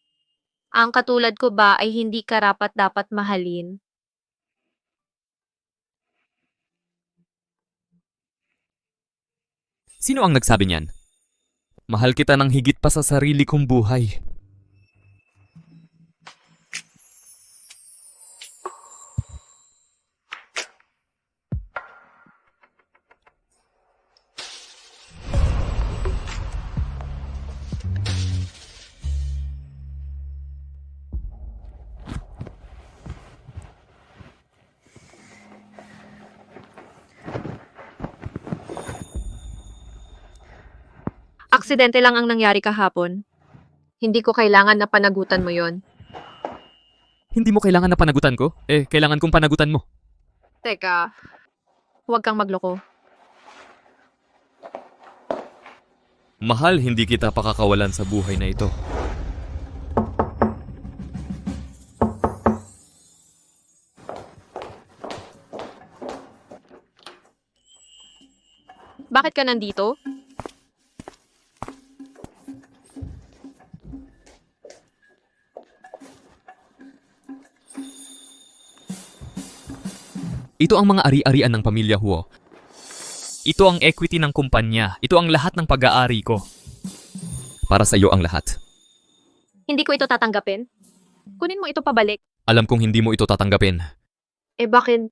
ang katulad ko ba ay hindi karapat-dapat mahalin? Sino ang nagsabi niyan? Mahal kita ng higit pa sa sarili kong buhay. Aksidente lang ang nangyari kahapon. Hindi ko kailangan na panagutan mo yon. Hindi mo kailangan na panagutan ko? Kailangan kong panagutan mo. Teka, huwag kang magloko. Mahal, hindi kita pakakawalan sa buhay na ito. Bakit ka nandito? Ito ang mga ari-arian ng pamilya Huo. Ito ang equity ng kumpanya. Ito ang lahat ng pag-aari ko. Para sa iyo ang lahat. Hindi ko ito tatanggapin. Kunin mo ito pabalik. Alam kong hindi mo ito tatanggapin. Bakit?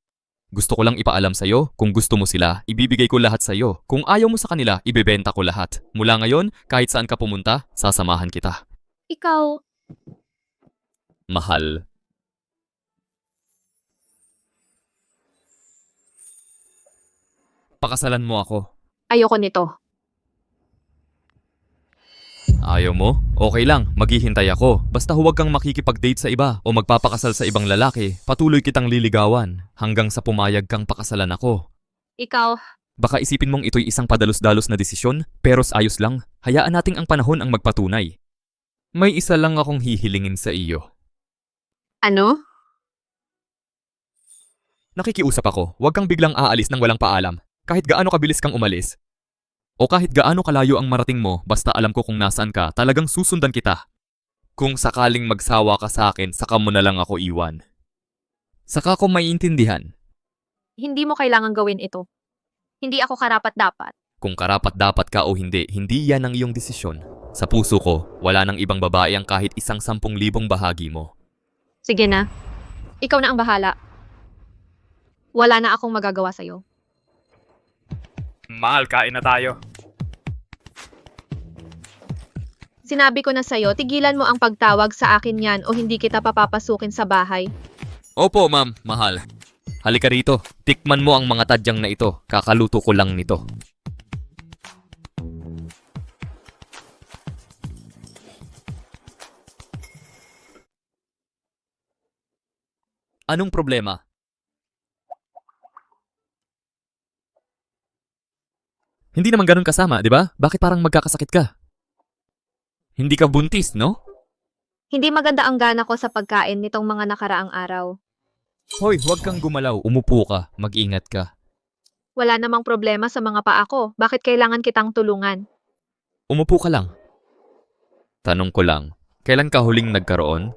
Gusto ko lang ipaalam sa iyo, kung gusto mo sila, ibibigay ko lahat sa iyo. Kung ayaw mo sa kanila, ibebenta ko lahat. Mula ngayon, kahit saan ka pumunta, sasamahan kita. Ikaw, Mahal. Pakasalan mo ako. ayoko nito. Ayaw mo? Okay lang, maghihintay ako. Basta huwag kang makikipag-date sa iba o magpapakasal sa ibang lalaki. Patuloy kitang liligawan hanggang sa pumayag kang pakasalan ako. Ikaw, Baka isipin mong ito'y isang padalos-dalos na desisyon, pero ayos lang. Hayaan nating ang panahon ang magpatunay. May isa lang akong hihilingin sa iyo. ano? Nakikiusap ako, huwag kang biglang aalis nang walang paalam. Kahit gaano kabilis kang umalis. O kahit gaano kalayo ang marating mo, basta alam ko kung nasaan ka, talagang susundan kita. Kung sakaling magsawa ka sa akin, saka mo na lang ako iwan. Saka ko maiintindihan. Hindi mo kailangang gawin ito. Hindi ako karapat-dapat. Kung karapat-dapat ka o hindi, hindi yan ang iyong desisyon. Sa puso ko, wala nang ibang babae ang kahit 10,000 bahagi mo. Sige na. Ikaw na ang bahala. Wala na akong magagawa sa'yo. Mahal, kain na tayo. Sinabi ko na sa'yo, tigilan mo ang pagtawag sa akin yan o hindi kita papapasukin sa bahay. Opo, ma'am. Mahal. Halika rito. Tikman mo ang mga tadyang na ito. Kakaluto ko lang nito. Anong problema? Hindi naman ganun kasama, di ba? Bakit parang magkakasakit ka? Hindi ka buntis, no? Hindi maganda ang gana ko sa pagkain nitong mga nakaraang araw. Hoy, huwag kang gumalaw. Umupo ka. Mag-ingat ka. Wala namang problema sa mga paa ko. Bakit kailangan kitang tulungan? Umupo ka lang. Tanong ko lang, kailan ka huling nagkaroon?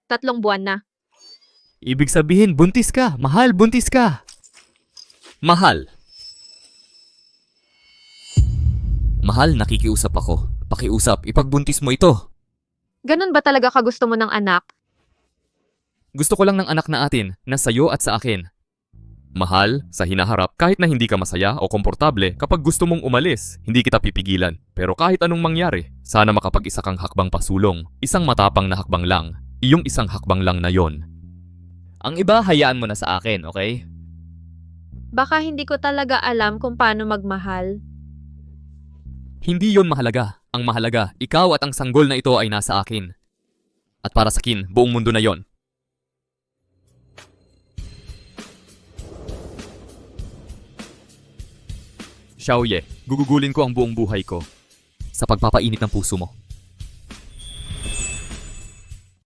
3 buwan na. Ibig sabihin, buntis ka. Mahal, buntis ka. Mahal. Mahal, nakikiusap ako. Pakiusap, ipagbuntis mo ito. Ganun ba talaga ka gusto mo ng anak? Gusto ko lang ng anak na atin, na sa'yo at sa akin. Mahal, sa hinaharap, kahit na hindi ka masaya o komportable, kapag gusto mong umalis, hindi kita pipigilan. Pero kahit anong mangyari, sana makapag-isa kang hakbang pasulong. Isang matapang na hakbang lang. Iyong isang hakbang lang na yon. Ang iba, hayaan mo na sa akin, okay? Baka hindi ko talaga alam kung paano magmahal. Hindi yon mahalaga. Ang mahalaga, ikaw at ang sanggol na ito ay nasa akin. At para sa Kin, buong mundo na yon. Xiaoye, gugugulin ko ang buong buhay ko sa pagpapainit ng puso mo.